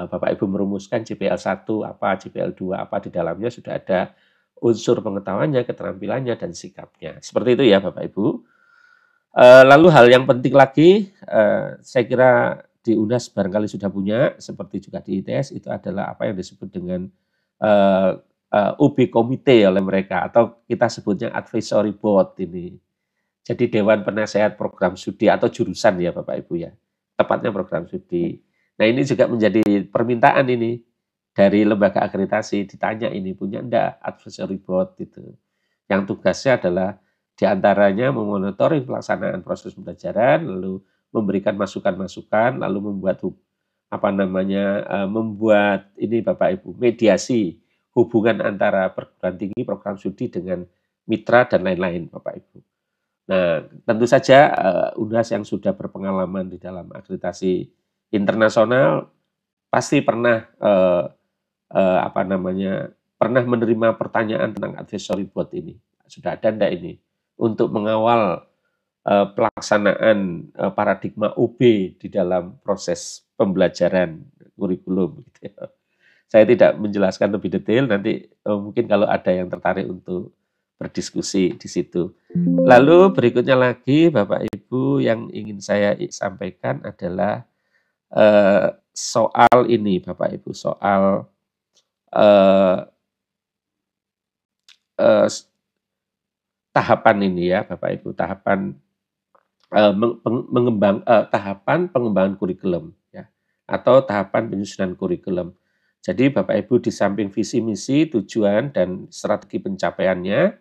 Bapak Ibu merumuskan JPL 1 apa, JPL 2 apa, di dalamnya sudah ada unsur pengetahuannya, keterampilannya, dan sikapnya. Seperti itu ya Bapak Ibu. Lalu hal yang penting lagi, saya kira di UNAS barangkali sudah punya, seperti juga di ITS, itu adalah apa yang disebut dengan UB Komite oleh mereka, atau kita sebutnya Advisory Board ini. Jadi Dewan Penasehat Program Studi atau jurusan ya Bapak Ibu ya, tepatnya program studi. Nah ini juga menjadi permintaan ini dari lembaga akreditasi, ditanya ini punya enggak Advisory Board itu. Yang tugasnya adalah diantaranya memonitoring pelaksanaan proses pembelajaran, lalu memberikan masukan-masukan, lalu membuat membuat ini Bapak Ibu mediasi hubungan antara perguruan tinggi, program studi dengan mitra dan lain-lain Bapak Ibu. Nah, tentu saja UNAS yang sudah berpengalaman di dalam akreditasi internasional pasti pernah pernah menerima pertanyaan tentang advisory board ini. Sudah ada enggak ini untuk mengawal pelaksanaan paradigma UB di dalam proses pembelajaran kurikulum gitu ya. Saya tidak menjelaskan lebih detail, nanti mungkin kalau ada yang tertarik untuk berdiskusi di situ. Lalu berikutnya lagi Bapak Ibu yang ingin saya sampaikan adalah soal ini Bapak Ibu, soal tahapan ini ya Bapak Ibu, tahapan tahapan pengembangan kurikulum ya, atau tahapan penyusunan kurikulum. Jadi Bapak Ibu di samping visi misi, tujuan dan strategi pencapaiannya,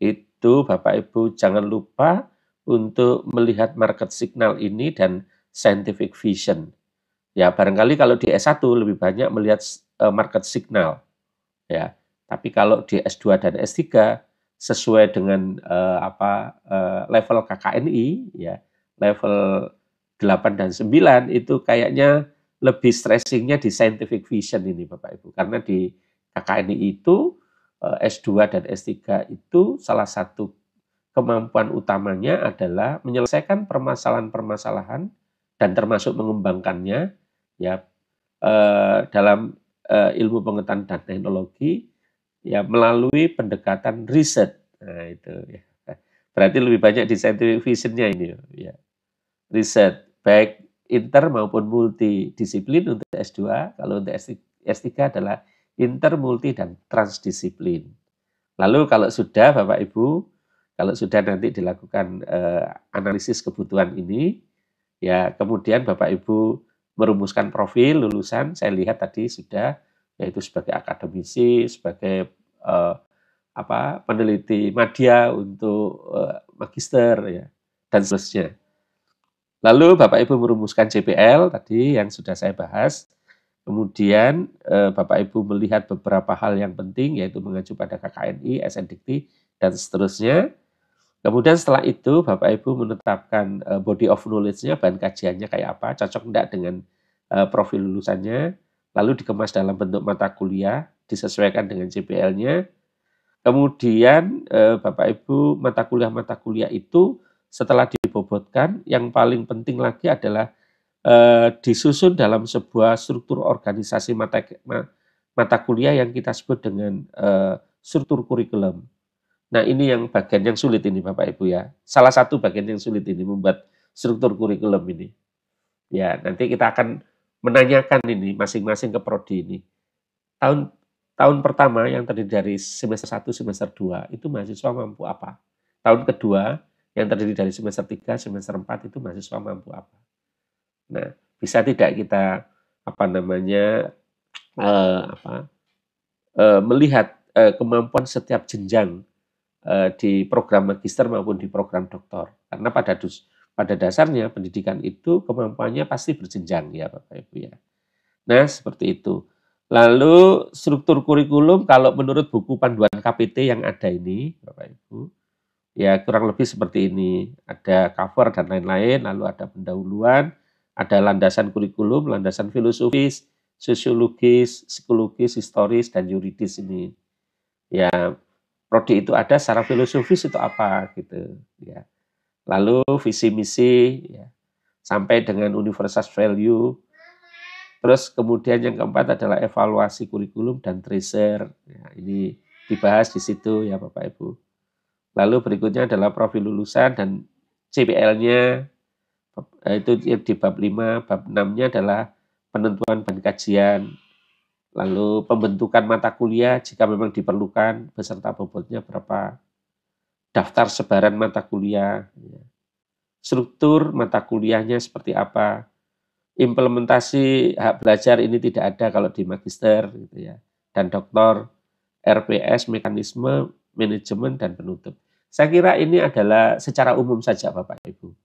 itu Bapak Ibu jangan lupa untuk melihat market signal ini dan scientific vision. Ya, barangkali kalau di S1 lebih banyak melihat market signal. Ya, tapi kalau di S2 dan S3 sesuai dengan level KKNI ya, level 8 dan 9 itu kayaknya lebih stressingnya di scientific vision ini Bapak Ibu, karena di KKNI itu S2 dan S3 itu salah satu kemampuan utamanya adalah menyelesaikan permasalahan-permasalahan dan termasuk mengembangkannya ya dalam ilmu pengetahuan dan teknologi ya melalui pendekatan riset. Nah, itu ya. Berarti lebih banyak di scientific vision-nya ini ya. Riset baik inter maupun multidisiplin untuk S2, kalau untuk S3 adalah inter, multi, dan transdisiplin. Lalu kalau sudah Bapak Ibu, kalau sudah nanti dilakukan analisis kebutuhan ini, ya kemudian Bapak Ibu merumuskan profil lulusan, saya lihat tadi sudah, yaitu sebagai akademisi, sebagai peneliti media untuk magister ya, dan seterusnya. Lalu Bapak Ibu merumuskan JPL tadi yang sudah saya bahas. Kemudian Bapak Ibu melihat beberapa hal yang penting, yaitu mengacu pada KKNI, SNDikti, dan seterusnya. Kemudian setelah itu Bapak Ibu menetapkan body of knowledge-nya, bahan kajiannya kayak apa, cocok enggak dengan profil lulusannya, lalu dikemas dalam bentuk mata kuliah, disesuaikan dengan JPL-nya. Kemudian Bapak Ibu mata kuliah itu setelah dibobotkan, yang paling penting lagi adalah disusun dalam sebuah struktur organisasi mata kuliah yang kita sebut dengan struktur kurikulum. Nah ini yang bagian yang sulit ini Bapak Ibu ya. Salah satu bagian yang sulit ini membuat struktur kurikulum ini. Ya nanti kita akan menanyakan ini masing-masing ke prodi ini. Tahun pertama yang terdiri dari semester 1, semester 2 itu mahasiswa mampu apa? Tahun kedua yang terdiri dari semester 3, semester 4 itu mahasiswa mampu apa? Nah, bisa tidak kita melihat kemampuan setiap jenjang di program magister maupun di program doktor? Karena pada dasarnya pendidikan itu kemampuannya pasti berjenjang ya Bapak Ibu ya. Nah, seperti itu. Lalu struktur kurikulum kalau menurut buku panduan KPT yang ada ini, Bapak Ibu, ya kurang lebih seperti ini. Ada cover dan lain-lain, lalu ada pendahuluan, ada landasan kurikulum, landasan filosofis, sosiologis, psikologis, historis, dan yuridis ini. Ya, prodi itu ada secara filosofis itu apa gitu ya. Lalu visi misi ya, sampai dengan universal value. Terus kemudian yang keempat adalah evaluasi kurikulum dan tracer. Ya, ini dibahas di situ ya Bapak Ibu. Lalu berikutnya adalah profil lulusan dan CPL-nya. Itu di bab 5, bab 6-nya adalah penentuan bahan kajian. Lalu pembentukan mata kuliah jika memang diperlukan, beserta bobotnya berapa. Daftar sebaran mata kuliah. Struktur mata kuliahnya seperti apa. Implementasi hak belajar ini tidak ada kalau di magister gitu ya. Dan doktor, RPS, mekanisme, manajemen, dan penutup. Saya kira ini adalah secara umum saja Bapak Ibu.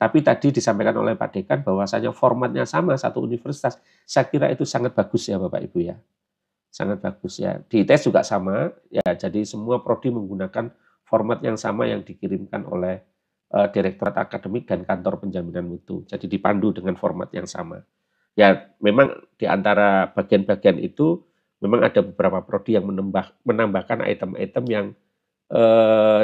Tapi tadi disampaikan oleh Pak Dekan bahwasanya formatnya sama satu universitas. Saya kira itu sangat bagus ya Bapak Ibu ya. Sangat bagus ya. Di ITS juga sama ya. Jadi semua prodi menggunakan format yang sama yang dikirimkan oleh Direktorat Akademik dan Kantor Penjaminan Mutu. Jadi dipandu dengan format yang sama. Ya memang di antara bagian-bagian itu memang ada beberapa prodi yang menambahkan item-item yang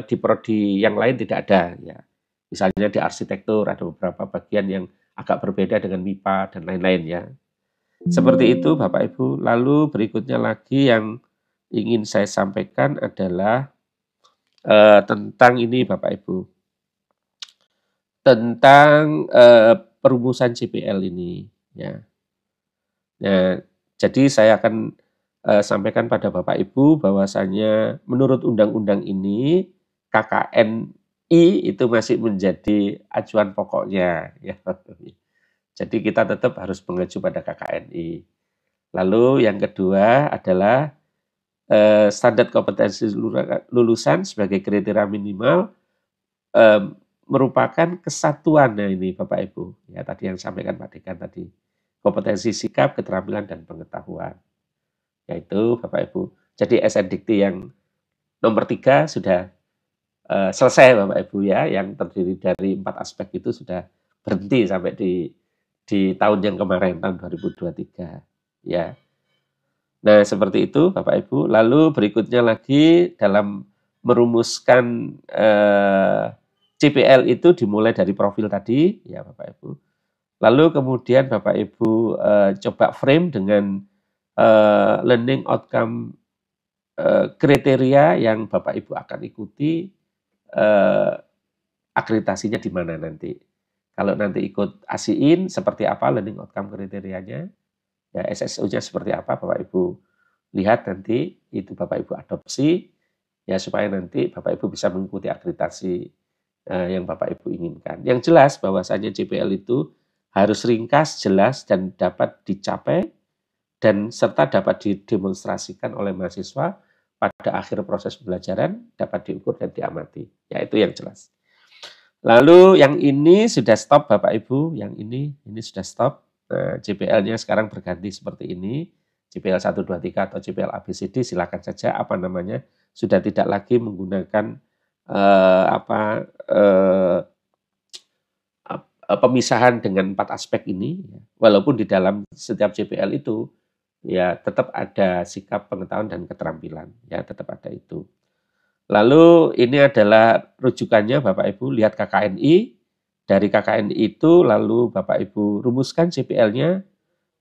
di prodi yang lain tidak ada ya. Misalnya di arsitektur ada beberapa bagian yang agak berbeda dengan MIPA dan lain-lain ya. Seperti itu Bapak Ibu. Lalu berikutnya lagi yang ingin saya sampaikan adalah tentang ini Bapak Ibu. Tentang perumusan CPL ini ya. Nah, jadi saya akan sampaikan pada Bapak Ibu bahwasanya menurut undang-undang ini KKNI itu masih menjadi acuan pokoknya ya. Jadi kita tetap harus mengacu pada KKNI. Lalu yang kedua adalah standar kompetensi lulusan sebagai kriteria minimal merupakan kesatuan ini Bapak Ibu. Ya tadi yang sampaikan Pak Dekan tadi. Kompetensi sikap, keterampilan, dan pengetahuan. Yaitu Bapak Ibu. Jadi SNDikti yang nomor 3 sudah selesai Bapak Ibu ya. Yang terdiri dari 4 aspek itu sudah berhenti sampai di di tahun yang kemarin, tahun 2023. Ya. Nah, seperti itu Bapak Ibu. Lalu berikutnya lagi dalam merumuskan CPL itu dimulai dari profil tadi, ya Bapak Ibu. Lalu kemudian Bapak Ibu coba frame dengan learning outcome kriteria yang Bapak Ibu akan ikuti, akreditasinya di mana nanti. Kalau nanti ikut ASIIN, seperti apa learning outcome kriterianya, ya SSO-nya seperti apa, Bapak Ibu lihat nanti, itu Bapak Ibu adopsi, ya supaya nanti Bapak Ibu bisa mengikuti akreditasi yang Bapak Ibu inginkan. Yang jelas bahwasanya CPL itu harus ringkas, jelas, dan dapat dicapai, dan serta dapat didemonstrasikan oleh mahasiswa pada akhir proses pembelajaran, dapat diukur dan diamati. Ya, itu yang jelas. Lalu yang ini sudah stop Bapak Ibu, yang ini sudah stop. Nah, CPL-nya sekarang berganti seperti ini. CPL 1, 2, 3 atau CPL ABCD, silakan saja apa namanya. Sudah tidak lagi menggunakan pemisahan dengan 4 aspek ini. Walaupun di dalam setiap CPL itu ya tetap ada sikap pengetahuan dan keterampilan. Ya, tetap ada itu. Lalu ini adalah rujukannya Bapak Ibu, lihat KKNI. Dari KKNI itu lalu Bapak Ibu rumuskan CPL-nya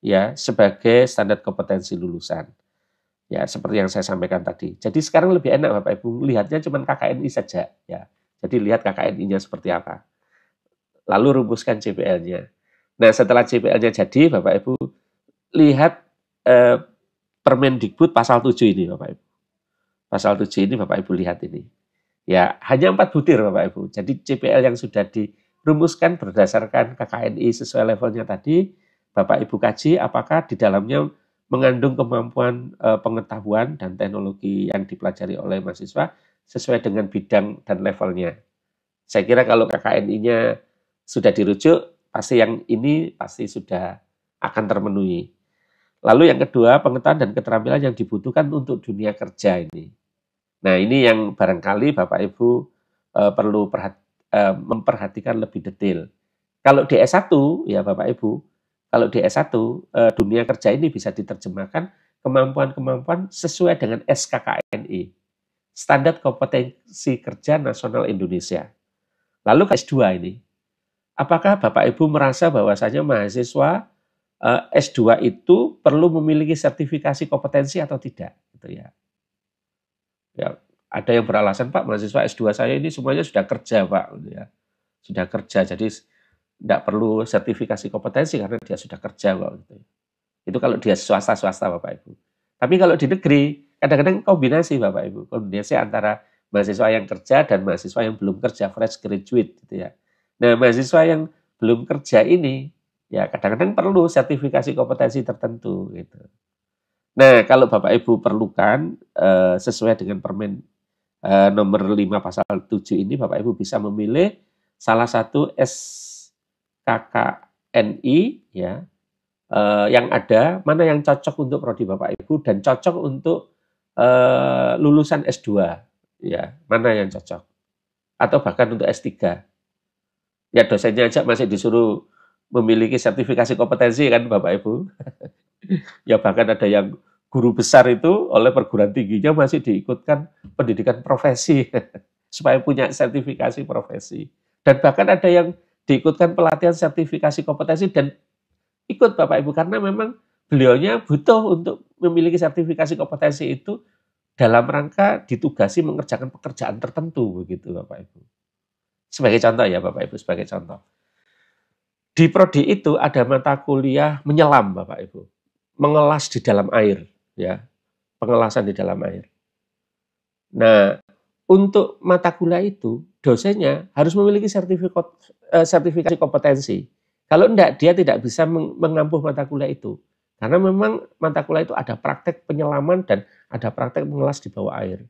ya sebagai standar kompetensi lulusan. Ya, seperti yang saya sampaikan tadi. Jadi sekarang lebih enak Bapak Ibu lihatnya cuma KKNI saja ya. Jadi lihat KKNI-nya seperti apa. Lalu rumuskan CPL-nya. Nah, setelah CPL-nya jadi Bapak Ibu lihat Permendikbud pasal 7 ini Bapak Ibu. Pasal 7 ini Bapak Ibu lihat ini. Ya, hanya 4 butir Bapak Ibu. Jadi CPL yang sudah dirumuskan berdasarkan KKNI sesuai levelnya tadi, Bapak Ibu kaji apakah di dalamnya mengandung kemampuan pengetahuan dan teknologi yang dipelajari oleh mahasiswa sesuai dengan bidang dan levelnya. Saya kira kalau KKNI-nya sudah dirujuk, pasti yang ini pasti sudah akan terpenuhi. Lalu yang kedua, pengetahuan dan keterampilan yang dibutuhkan untuk dunia kerja ini. Nah, ini yang barangkali Bapak Ibu perlu memperhatikan lebih detail. Kalau di S1, ya Bapak Ibu, kalau di S1, dunia kerja ini bisa diterjemahkan kemampuan-kemampuan sesuai dengan SKKNI, Standar Kompetensi Kerja Nasional Indonesia. Lalu ke S2 ini, apakah Bapak Ibu merasa bahwasanya mahasiswa S2 itu perlu memiliki sertifikasi kompetensi atau tidak? Gitu ya. Ya, ada yang beralasan, Pak, mahasiswa S2 saya ini semuanya sudah kerja, Pak. Gitu ya. Sudah kerja, jadi tidak perlu sertifikasi kompetensi karena dia sudah kerja, Pak. Gitu. Itu kalau dia swasta-swasta, Bapak Ibu. Tapi kalau di negeri, kadang-kadang kombinasi, Bapak Ibu. Kombinasi antara mahasiswa yang kerja dan mahasiswa yang belum kerja, fresh graduate. Gitu ya. Nah, mahasiswa yang belum kerja ini, ya kadang-kadang perlu sertifikasi kompetensi tertentu gitu. Nah, kalau Bapak Ibu perlukan sesuai dengan Permen nomor 5 pasal 7 ini, Bapak Ibu bisa memilih salah satu SKKNI ya yang ada, mana yang cocok untuk prodi Bapak Ibu dan cocok untuk lulusan S2 ya, mana yang cocok. Atau bahkan untuk S3. Ya dosennya aja masih disuruh memiliki sertifikasi kompetensi kan Bapak Ibu. Ya bahkan ada yang guru besar itu oleh perguruan tingginya masih diikutkan pendidikan profesi supaya punya sertifikasi profesi. Dan bahkan ada yang diikutkan pelatihan sertifikasi kompetensi dan ikut Bapak Ibu karena memang beliaunya butuh untuk memiliki sertifikasi kompetensi itu dalam rangka ditugasi mengerjakan pekerjaan tertentu begitu Bapak Ibu. Sebagai contoh ya Bapak Ibu, sebagai contoh. Di prodi itu ada mata kuliah menyelam Bapak Ibu. Mengelas di dalam air, ya. Pengelasan di dalam air. Nah, untuk mata kuliah itu dosennya harus memiliki sertifikasi kompetensi. Kalau enggak, dia tidak bisa mengampuh mata kuliah itu. Karena memang mata kuliah itu ada praktek penyelaman dan ada praktek mengelas di bawah air.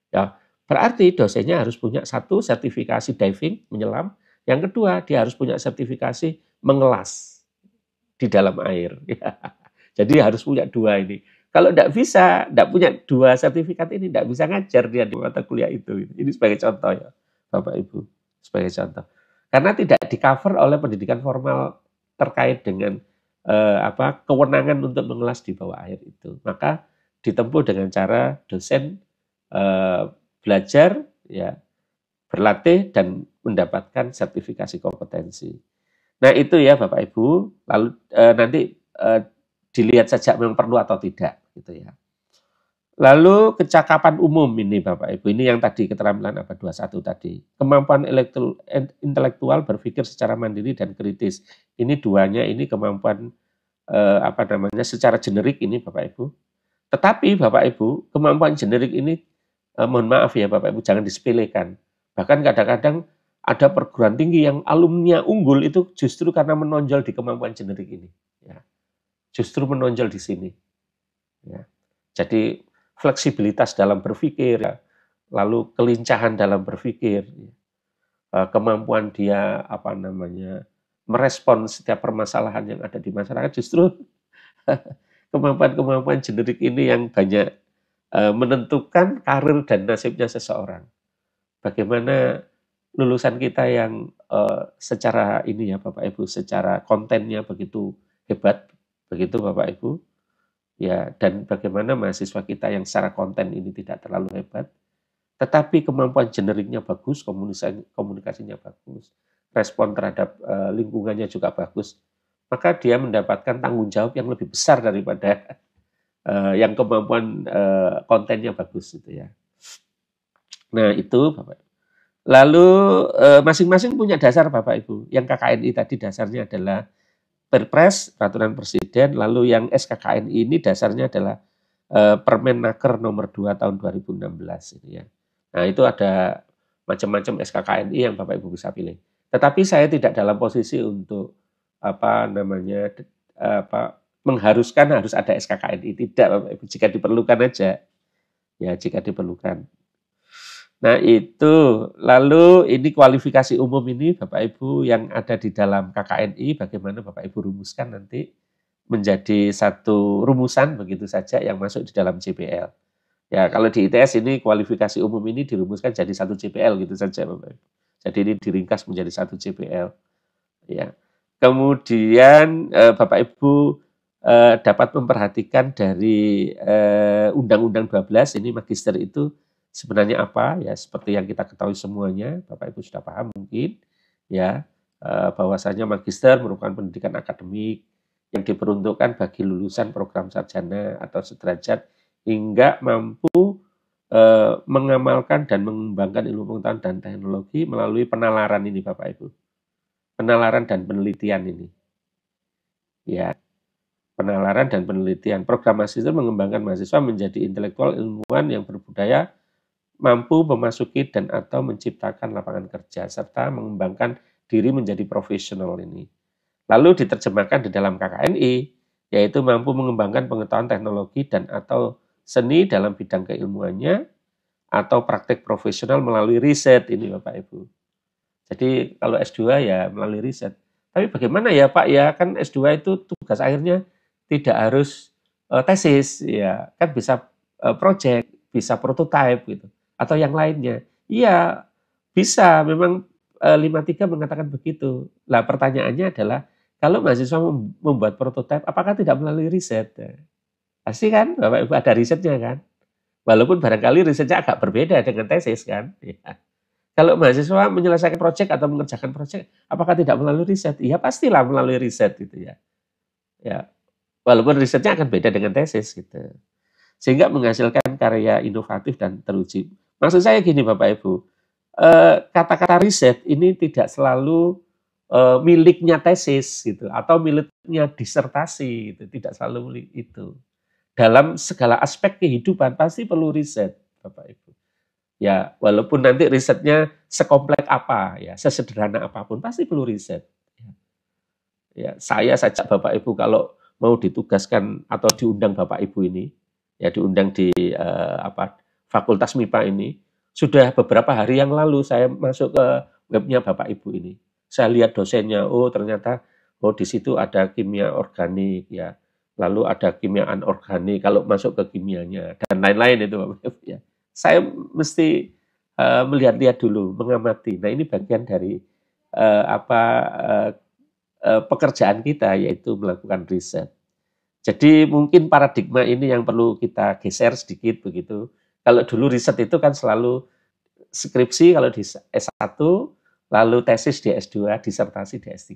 Ya, berarti dosennya harus punya satu sertifikasi diving, menyelam. Yang kedua, dia harus punya sertifikasi mengelas di dalam air. Jadi harus punya dua ini. Kalau tidak bisa, tidak punya dua sertifikat ini, tidak bisa ngajar dia di mata kuliah itu. Ini sebagai contoh ya, Bapak Ibu. Sebagai contoh. Karena tidak di-cover oleh pendidikan formal terkait dengan kewenangan untuk mengelas di bawah air itu. Maka ditempuh dengan cara dosen belajar, ya, berlatih dan mendapatkan sertifikasi kompetensi. Nah itu ya Bapak Ibu, lalu nanti dilihat saja memang perlu atau tidak, gitu ya. Lalu kecakapan umum ini Bapak Ibu, ini yang tadi keterampilan abad 21 tadi. Kemampuan intelektual berpikir secara mandiri dan kritis. Ini duanya, ini kemampuan secara generik ini Bapak Ibu. Tetapi Bapak Ibu, kemampuan generik ini mohon maaf ya Bapak Ibu, jangan disepelekan. Bahkan kadang-kadang ada perguruan tinggi yang alumninya unggul itu justru karena menonjol di kemampuan generik ini. Ya. Justru menonjol di sini. Ya. Jadi fleksibilitas dalam berpikir, ya. Lalu kelincahan dalam berpikir, ya. Kemampuan dia merespon setiap permasalahan yang ada di masyarakat, justru kemampuan-kemampuan generik ini yang banyak menentukan karir dan nasibnya seseorang. Bagaimana lulusan kita yang secara ini ya Bapak Ibu, secara kontennya begitu hebat, begitu Bapak Ibu, ya, dan bagaimana mahasiswa kita yang secara konten ini tidak terlalu hebat, tetapi kemampuan generiknya bagus, komunikasinya bagus, respon terhadap lingkungannya juga bagus, maka dia mendapatkan tanggung jawab yang lebih besar daripada yang kemampuan kontennya bagus gitu ya. Nah itu Bapak. Lalu masing-masing punya dasar Bapak Ibu. Yang KKNI tadi dasarnya adalah Perpres, Peraturan Presiden, lalu yang SKKNI ini dasarnya adalah Permenaker nomor 2 tahun 2016 ini ya. Nah, itu ada macam-macam SKKNI yang Bapak Ibu bisa pilih. Tetapi saya tidak dalam posisi untuk mengharuskan harus ada SKKNI, tidak Bapak Ibu, jika diperlukan aja. Ya, jika diperlukan. Nah itu, lalu ini kualifikasi umum ini Bapak Ibu yang ada di dalam KKNI, bagaimana Bapak Ibu rumuskan nanti menjadi satu rumusan begitu saja yang masuk di dalam JPL. Ya kalau di ITS ini kualifikasi umum ini dirumuskan jadi satu JPL gitu saja Bapak Ibu. Jadi ini diringkas menjadi satu JPL. Ya. Kemudian Bapak Ibu dapat memperhatikan dari Undang-Undang 12 ini magister itu sebenarnya apa ya, seperti yang kita ketahui semuanya, Bapak Ibu sudah paham mungkin ya, bahwasanya magister merupakan pendidikan akademik yang diperuntukkan bagi lulusan program sarjana atau sederajat hingga mampu mengamalkan dan mengembangkan ilmu pengetahuan dan teknologi melalui penalaran ini Bapak Ibu. Penalaran dan penelitian ini. Ya, penalaran dan penelitian. Program magister mengembangkan mahasiswa menjadi intelektual ilmuwan yang berbudaya, mampu memasuki dan atau menciptakan lapangan kerja, serta mengembangkan diri menjadi profesional ini. Lalu diterjemahkan di dalam KKNI, yaitu mampu mengembangkan pengetahuan teknologi dan atau seni dalam bidang keilmuannya, atau praktek profesional melalui riset ini Bapak Ibu. Jadi kalau S2 ya melalui riset. Tapi bagaimana ya Pak ya, kan S2 itu tugas akhirnya tidak harus tesis, ya kan bisa project, bisa prototype gitu. Atau yang lainnya. Iya, bisa. Memang 53 mengatakan begitu. Lah pertanyaannya adalah, kalau mahasiswa membuat prototype, apakah tidak melalui riset? Pasti kan, Bapak Ibu ada risetnya kan? Walaupun barangkali risetnya agak berbeda dengan tesis kan? Ya. Kalau mahasiswa menyelesaikan proyek atau mengerjakan proyek, apakah tidak melalui riset? Iya pastilah melalui riset gitu ya. Ya, walaupun risetnya akan beda dengan tesis gitu. Sehingga menghasilkan karya inovatif dan teruji. Maksud saya gini Bapak Ibu, kata-kata riset ini tidak selalu miliknya tesis gitu, atau miliknya disertasi gitu, tidak selalu milik itu. Dalam segala aspek kehidupan pasti perlu riset Bapak Ibu. Ya, walaupun nanti risetnya sekompleks apa ya, sesederhana apapun pasti perlu riset. Ya, saya saja Bapak Ibu kalau mau ditugaskan atau diundang Bapak Ibu ini, ya diundang di Fakultas MIPA ini, sudah beberapa hari yang lalu saya masuk ke webnya Bapak Ibu ini. Saya lihat dosennya, oh ternyata di situ ada kimia organik ya. Lalu ada kimia anorganik kalau masuk ke kimianya dan lain-lain itu Bapak Ibu ya. Saya mesti melihat-lihat dulu, mengamati. Nah, ini bagian dari pekerjaan kita, yaitu melakukan riset. Jadi mungkin paradigma ini yang perlu kita geser sedikit begitu. Kalau dulu riset itu kan selalu skripsi kalau di S1, lalu tesis di S2, disertasi di S3.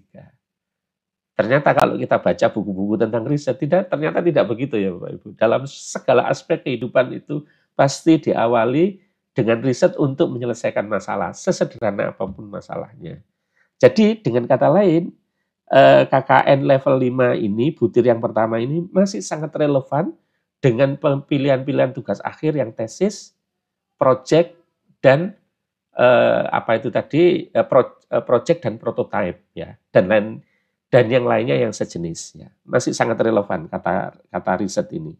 Ternyata kalau kita baca buku-buku tentang riset, ternyata tidak begitu ya Bapak Ibu. Dalam segala aspek kehidupan itu pasti diawali dengan riset untuk menyelesaikan masalah, sesederhana apapun masalahnya. Jadi dengan kata lain, KKN level 5 ini, butir yang pertama ini masih sangat relevan dengan pilihan-pilihan tugas akhir yang tesis, project, dan apa itu tadi, project dan prototype ya, dan yang lainnya yang sejenis ya. Masih sangat relevan kata riset ini.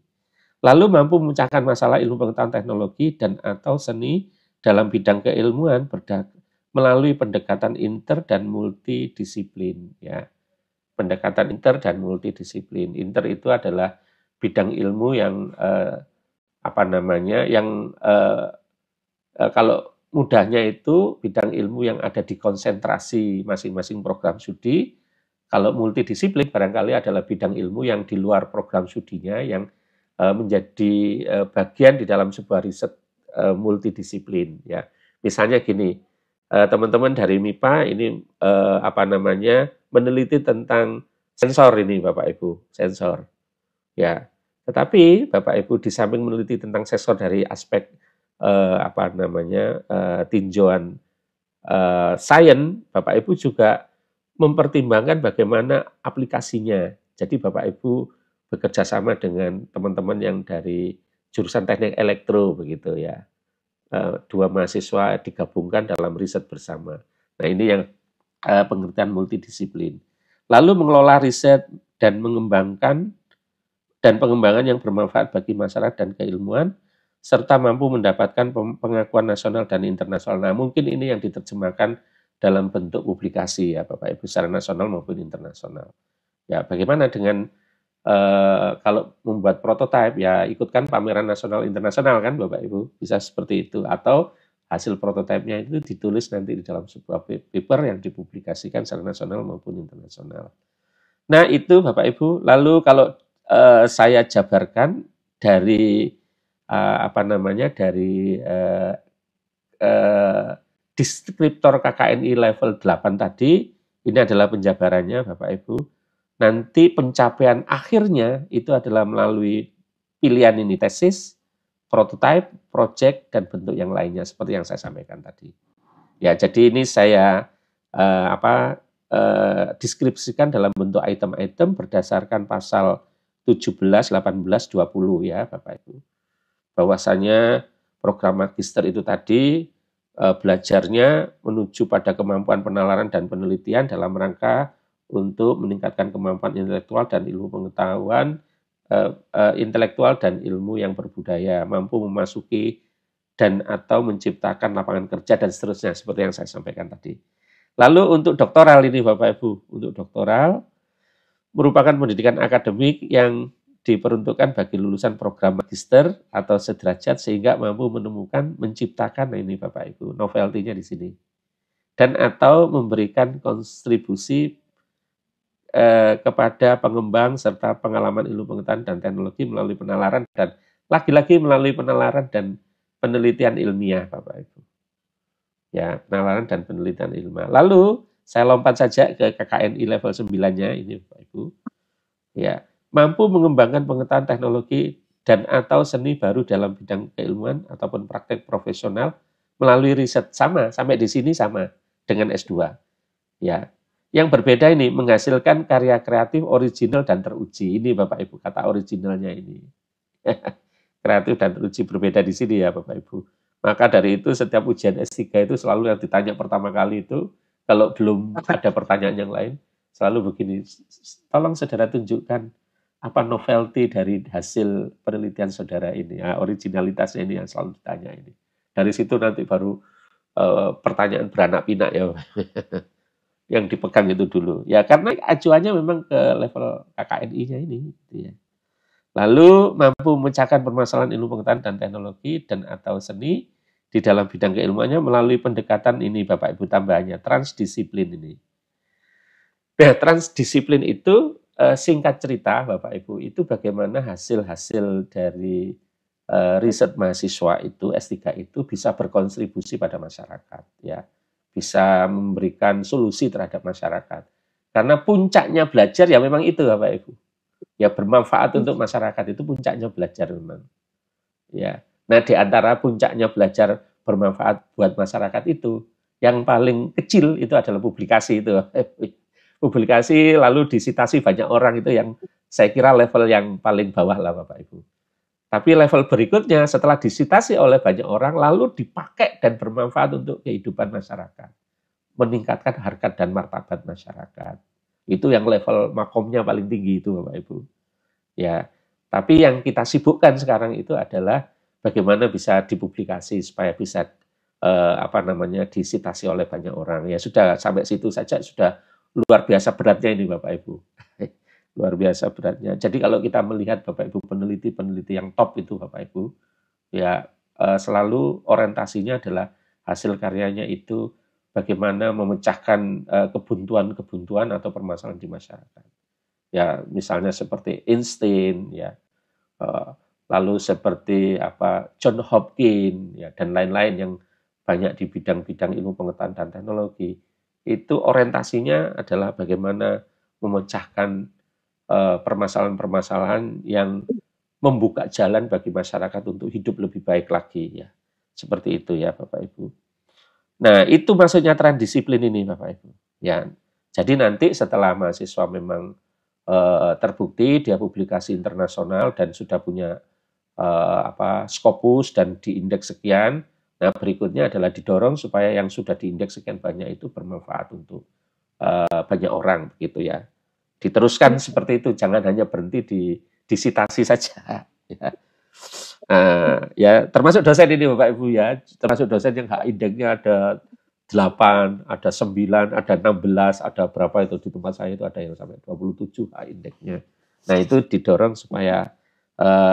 Lalu mampu memecahkan masalah ilmu pengetahuan teknologi dan atau seni dalam bidang keilmuan melalui pendekatan inter dan multidisiplin ya. Pendekatan inter dan multidisiplin. Inter itu adalah bidang ilmu yang kalau mudahnya itu bidang ilmu yang ada di konsentrasi masing-masing program studi. Kalau multidisiplin barangkali adalah bidang ilmu yang di luar program studinya yang menjadi bagian di dalam sebuah riset multidisiplin ya. Misalnya gini, teman-teman dari MIPA ini meneliti tentang sensor ini Bapak Ibu, sensor. Ya. Tetapi Bapak Ibu di samping meneliti tentang sensor dari aspek tinjauan sains, Bapak Ibu juga mempertimbangkan bagaimana aplikasinya. Jadi Bapak Ibu bekerja sama dengan teman-teman yang dari jurusan teknik elektro begitu ya. Dua mahasiswa digabungkan dalam riset bersama. Nah ini yang pengertian multidisiplin. Lalu mengelola riset dan pengembangan yang bermanfaat bagi masyarakat dan keilmuan, serta mampu mendapatkan pengakuan nasional dan internasional. Nah, mungkin ini yang diterjemahkan dalam bentuk publikasi ya Bapak Ibu secara nasional maupun internasional. Ya, bagaimana dengan kalau membuat prototipe ya ikutkan pameran nasional internasional kan Bapak Ibu, bisa seperti itu, atau hasil prototipenya itu ditulis nanti di dalam sebuah paper yang dipublikasikan secara nasional maupun internasional. Nah, itu Bapak Ibu. Lalu kalau saya jabarkan dari deskriptor KKNI level 8 tadi, ini adalah penjabarannya Bapak Ibu. Nanti pencapaian akhirnya itu adalah melalui pilihan ini tesis, prototype, project, dan bentuk yang lainnya seperti yang saya sampaikan tadi. Ya, jadi ini saya deskripsikan dalam bentuk item-item berdasarkan pasal 17, 18, 20 ya Bapak Ibu. Bahwasanya program magister itu tadi belajarnya menuju pada kemampuan penalaran dan penelitian dalam rangka untuk meningkatkan kemampuan intelektual dan ilmu pengetahuan, intelektual dan ilmu yang berbudaya, mampu memasuki dan atau menciptakan lapangan kerja dan seterusnya seperti yang saya sampaikan tadi. Lalu untuk doktoral ini Bapak Ibu, untuk doktoral merupakan pendidikan akademik yang diperuntukkan bagi lulusan program magister atau sederajat sehingga mampu menciptakan ini Bapak Ibu, novelty-nya di sini. Dan atau memberikan kontribusi kepada pengembang serta pengalaman ilmu pengetahuan dan teknologi melalui penalaran dan lagi-lagi melalui penalaran dan penelitian ilmiah Bapak Ibu. Ya, penalaran dan penelitian ilmiah. Lalu saya lompat saja ke KKNI level 9-nya ini Bapak Ibu. Ya, mampu mengembangkan pengetahuan teknologi dan atau seni baru dalam bidang keilmuan ataupun praktek profesional melalui riset sama sampai di sini sama dengan S2. Ya. Yang berbeda ini menghasilkan karya kreatif original dan teruji. Ini Bapak Ibu kata originalnya ini. Kreatif dan teruji berbeda di sini ya Bapak Ibu. Maka dari itu setiap ujian S3 itu selalu yang ditanya pertama kali itu kalau belum ada pertanyaan yang lain selalu begini, tolong saudara tunjukkan apa novelty dari hasil penelitian saudara ini, ya, originalitasnya ini yang selalu ditanya ini. Dari situ nanti baru pertanyaan beranak pinak ya. Yang dipegang itu dulu. Ya karena acuannya memang ke level KKNI-nya ini. Gitu ya. Lalu mampu memecahkan permasalahan ilmu pengetahuan dan teknologi dan atau seni di dalam bidang keilmuannya melalui pendekatan ini Bapak Ibu tambahannya, transdisiplin ini. Nah, transdisiplin itu singkat cerita Bapak Ibu, itu bagaimana hasil-hasil dari riset mahasiswa itu S3 itu bisa berkontribusi pada masyarakat ya. Bisa memberikan solusi terhadap masyarakat. Karena puncaknya belajar ya memang itu Bapak Ibu. Ya bermanfaat untuk masyarakat itu puncaknya belajar memang. Ya. Nah, di antara puncaknya belajar bermanfaat buat masyarakat itu, yang paling kecil itu adalah publikasi itu. Publikasi lalu disitasi banyak orang itu yang saya kira level yang paling bawah lah Bapak Ibu. Tapi level berikutnya setelah disitasi oleh banyak orang lalu dipakai dan bermanfaat untuk kehidupan masyarakat. Meningkatkan harkat dan martabat masyarakat. Itu yang level makomnya paling tinggi itu Bapak Ibu. Ya, tapi yang kita sibukkan sekarang itu adalah bagaimana bisa dipublikasi supaya bisa disitasi oleh banyak orang. Ya sudah sampai situ saja sudah luar biasa beratnya ini Bapak Ibu. Luar biasa beratnya. Jadi kalau kita melihat Bapak Ibu peneliti-peneliti yang top itu Bapak Ibu, ya selalu orientasinya adalah hasil karyanya itu bagaimana memecahkan kebuntuan-kebuntuan atau permasalahan di masyarakat. Ya misalnya seperti Einstein, ya lalu seperti John Hopkins, ya dan lain-lain yang banyak di bidang-bidang ilmu pengetahuan dan teknologi. Itu orientasinya adalah bagaimana memecahkan permasalahan-permasalahan yang membuka jalan bagi masyarakat untuk hidup lebih baik lagi ya. Seperti itu ya Bapak Ibu. Nah, itu maksudnya transdisiplin ini Bapak Ibu. Ya. Jadi nanti setelah mahasiswa memang terbukti dia publikasi internasional dan sudah punya Scopus dan diindeks sekian, nah berikutnya adalah didorong supaya yang sudah diindeks sekian banyak itu bermanfaat untuk banyak orang begitu ya. Diteruskan seperti itu, jangan hanya berhenti disitasi saja. Ya. Ya, termasuk dosen ini Bapak Ibu ya, termasuk dosen yang hak indeksnya ada 8, ada 9, ada 16, ada berapa itu di tempat saya itu ada yang sampai 27 hak indeksnya. Nah itu didorong supaya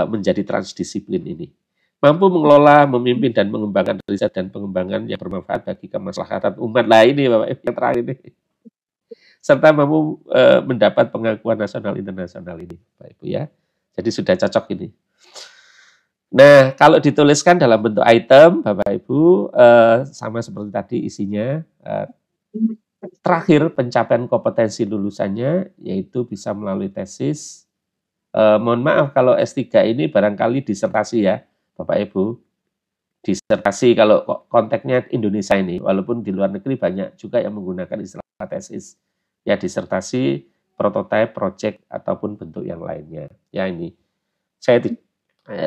menjadi transdisiplin ini. Mampu mengelola, memimpin, dan mengembangkan riset dan pengembangan yang bermanfaat bagi kemaslahatan umat. Nah ini Bapak Ibu yang terakhir ini. Serta mampu mendapat pengakuan nasional internasional ini, Bapak Ibu ya. Jadi sudah cocok ini. Nah, kalau dituliskan dalam bentuk item, Bapak Ibu, sama seperti tadi isinya, terakhir pencapaian kompetensi lulusannya, yaitu bisa melalui tesis. Mohon maaf kalau S3 ini barangkali disertasi ya, Bapak Ibu. Disertasi kalau konteksnya Indonesia ini, walaupun di luar negeri banyak juga yang menggunakan istilah tesis. Ya disertasi, prototipe, project, ataupun bentuk yang lainnya. Ya ini, saya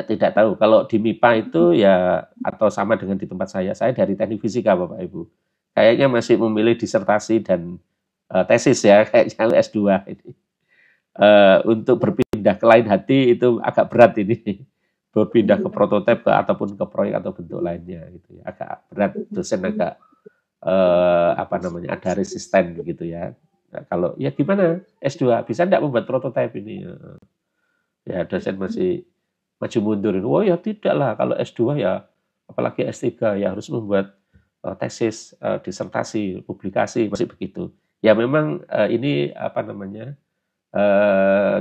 tidak tahu. Kalau di MIPA itu ya, atau sama dengan di tempat saya dari teknik fisika Bapak Ibu. Kayaknya masih memilih disertasi dan tesis ya, kayaknya S2 ini. Untuk berpindah ke lain hati itu agak berat ini. Berpindah ke prototipe ataupun ke proyek atau bentuk lainnya gitu ya. Agak berat, dosen agak ada resisten begitu ya. Nah, kalau ya gimana S2 bisa enggak membuat prototipe ini? Ya dosen masih maju mundur. Oh ya tidak lah, kalau S2 ya apalagi S3 ya harus membuat tesis, disertasi, publikasi, masih begitu. Ya memang ini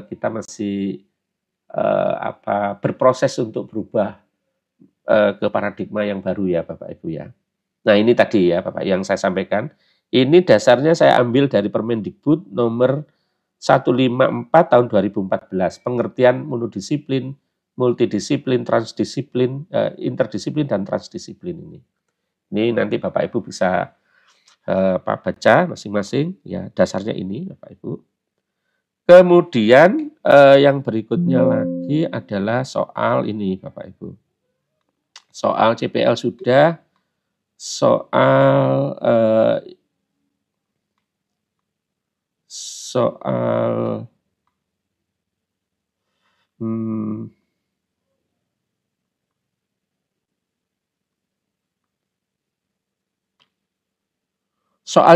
kita masih berproses untuk berubah ke paradigma yang baru ya Bapak Ibu ya. Nah ini tadi ya Bapak yang saya sampaikan. Ini dasarnya saya ambil dari Permendikbud nomor 154 tahun 2014. Pengertian monodisiplin, multidisiplin, transdisiplin, interdisiplin, dan transdisiplin ini. Ini nanti Bapak Ibu bisa baca masing-masing. Ya dasarnya ini Bapak Ibu. Kemudian yang berikutnya lagi adalah soal ini Bapak Ibu. Soal CPL sudah, soal soal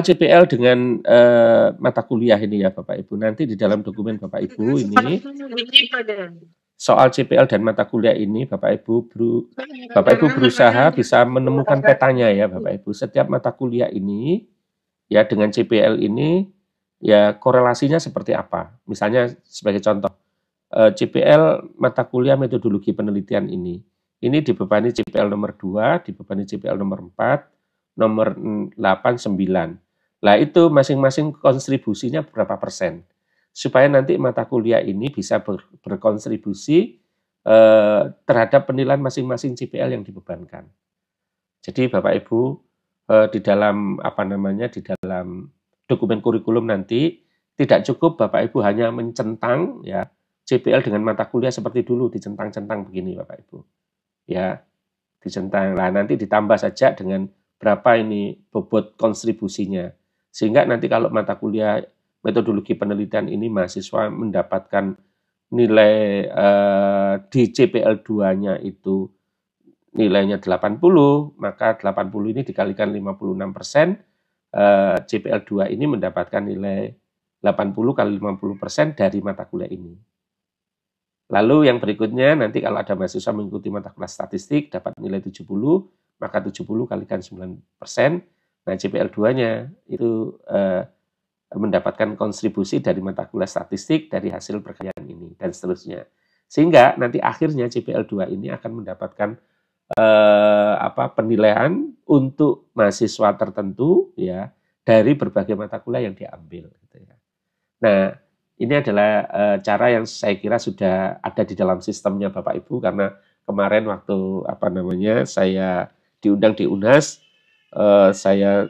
CPL dengan mata kuliah ini ya Bapak Ibu. Nanti di dalam dokumen Bapak Ibu ini soal CPL dan mata kuliah ini Bapak Ibu berusaha bisa menemukan petanya ya Bapak Ibu. Setiap mata kuliah ini ya dengan CPL ini ya korelasinya seperti apa. Misalnya sebagai contoh, CPL mata kuliah metodologi penelitian ini dibebani CPL nomor 2, dibebani CPL nomor 4, nomor 8, 9. Lah itu masing-masing kontribusinya berapa persen. Supaya nanti mata kuliah ini bisa berkontribusi terhadap penilaian masing-masing CPL yang dibebankan. Jadi Bapak Ibu di dalam di dalam dokumen kurikulum nanti tidak cukup Bapak Ibu hanya mencentang ya CPL dengan mata kuliah seperti dulu dicentang-centang begini Bapak Ibu. Ya, dicentang. Nah, nanti ditambah saja dengan berapa ini bobot kontribusinya. Sehingga nanti kalau mata kuliah metodologi penelitian ini mahasiswa mendapatkan nilai di CPL 2-nya itu nilainya 80, maka 80 ini dikalikan 56%, CPL 2 ini mendapatkan nilai 80 kali 50% dari mata kuliah ini. Lalu yang berikutnya nanti kalau ada mahasiswa mengikuti mata kuliah statistik dapat nilai 70, maka 70 kalikan 9%. Nah, CPL 2-nya itu mendapatkan kontribusi dari mata kuliah statistik dari hasil perkalian ini dan seterusnya. Sehingga nanti akhirnya CPL 2 ini akan mendapatkan penilaian untuk mahasiswa tertentu ya dari berbagai mata kuliah yang diambil gitu ya. Nah, ini adalah cara yang saya kira sudah ada di dalam sistemnya Bapak Ibu karena kemarin waktu saya diundang di UNAS, saya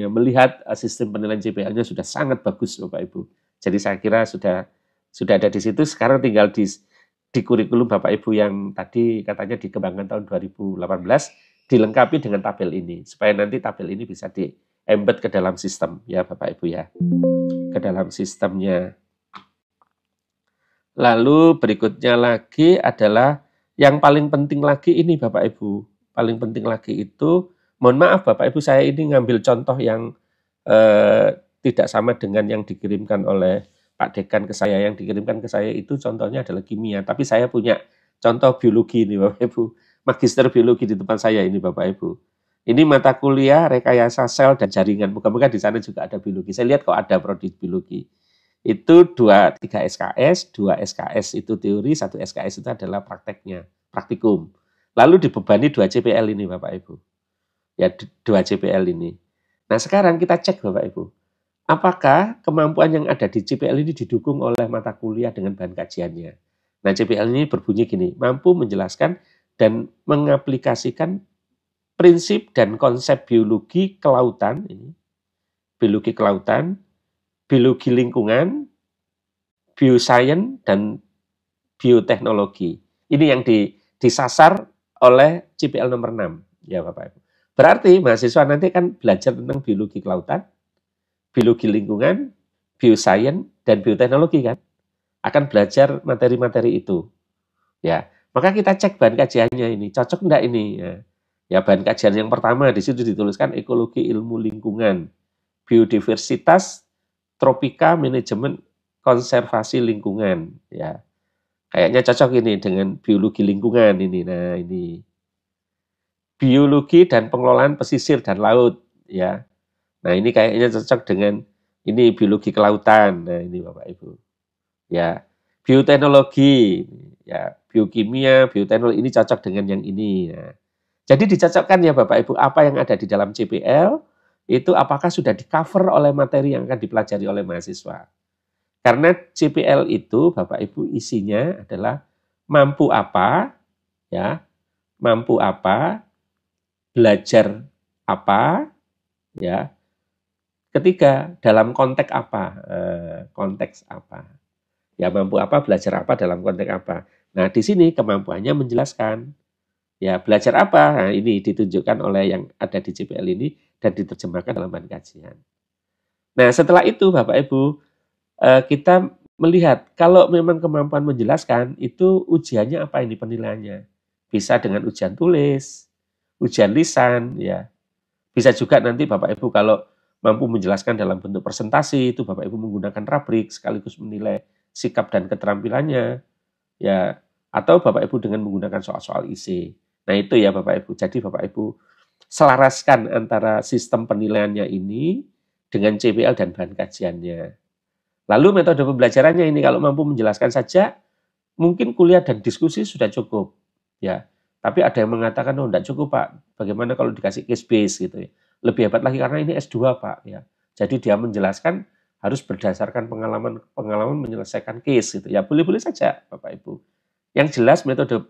melihat sistem penilaian CPL-nya sudah sangat bagus Bapak Ibu. Jadi saya kira sudah ada di situ. Sekarang tinggal di kurikulum Bapak Ibu yang tadi katanya dikembangkan tahun 2018 dilengkapi dengan tabel ini supaya nanti tabel ini bisa di-embed ke dalam sistem ya Bapak Ibu ya. Ke dalam sistemnya. Lalu berikutnya lagi adalah yang paling penting lagi ini Bapak Ibu. Paling penting lagi itu, mohon maaf Bapak Ibu saya ini ngambil contoh yang tidak sama dengan yang dikirimkan oleh Pak Dekan ke saya. Yang dikirimkan ke saya itu contohnya adalah kimia. Tapi saya punya contoh biologi ini Bapak Ibu. Magister biologi di depan saya ini Bapak Ibu. Ini mata kuliah rekayasa sel dan jaringan. Moga-moga di sana juga ada biologi. Saya lihat kok ada prodi biologi. Itu 3 SKS, 2 SKS itu teori, 1 SKS itu adalah prakteknya, praktikum. Lalu dibebani 2 CPL ini Bapak Ibu. Ya 2 CPL ini. Nah sekarang kita cek Bapak Ibu. Apakah kemampuan yang ada di CPL ini didukung oleh mata kuliah dengan bahan kajiannya? Nah CPL ini berbunyi gini, mampu menjelaskan dan mengaplikasikan prinsip dan konsep biologi kelautan, ini biologi kelautan, biologi lingkungan, biosains, dan bioteknologi. Ini yang disasar oleh CPL nomor 6, ya Bapak Ibu. Berarti mahasiswa nanti kan belajar tentang biologi kelautan, biologi lingkungan, biosains, dan bioteknologi kan. Akan belajar materi-materi itu. Ya, maka kita cek bahan kajiannya ini, cocok enggak ini? Ya, bahan kajian yang pertama di situ dituliskan ekologi ilmu lingkungan, biodiversitas, tropika, manajemen konservasi lingkungan. Ya, kayaknya cocok ini dengan biologi lingkungan ini. Nah, ini biologi dan pengelolaan pesisir dan laut. Ya, nah ini kayaknya cocok dengan ini biologi kelautan. Nah, ini Bapak Ibu. Ya, bioteknologi, ya biokimia, bioteknologi ini cocok dengan yang ini. Ya. Jadi dicocokkan ya Bapak Ibu apa yang ada di dalam CPL itu apakah sudah di-cover oleh materi yang akan dipelajari oleh mahasiswa. Karena CPL itu Bapak Ibu isinya adalah mampu apa, ya, mampu apa, belajar apa, ya. Ketiga, dalam konteks apa, konteks apa. Ya mampu apa, belajar apa, dalam konteks apa. Nah di sini kemampuannya menjelaskan. Ya belajar apa, nah, ini ditunjukkan oleh yang ada di CPL ini dan diterjemahkan dalam bahan kajian. Nah setelah itu Bapak Ibu, kita melihat kalau memang kemampuan menjelaskan itu ujiannya apa ini penilaiannya. Bisa dengan ujian tulis, ujian lisan, ya. Bisa juga nanti Bapak Ibu kalau mampu menjelaskan dalam bentuk presentasi itu Bapak Ibu menggunakan rubrik sekaligus menilai sikap dan keterampilannya, ya. Atau Bapak Ibu dengan menggunakan soal-soal isi. Nah itu ya Bapak Ibu. Jadi Bapak Ibu selaraskan antara sistem penilaiannya ini dengan CPL dan bahan kajiannya. Lalu metode pembelajarannya ini kalau mampu menjelaskan saja, mungkin kuliah dan diskusi sudah cukup, ya. Tapi ada yang mengatakan, oh enggak cukup Pak, bagaimana kalau dikasih case base gitu ya. Lebih hebat lagi karena ini S2 Pak, ya. Jadi dia menjelaskan harus berdasarkan pengalaman menyelesaikan case gitu. Ya boleh-boleh saja Bapak Ibu. Yang jelas metode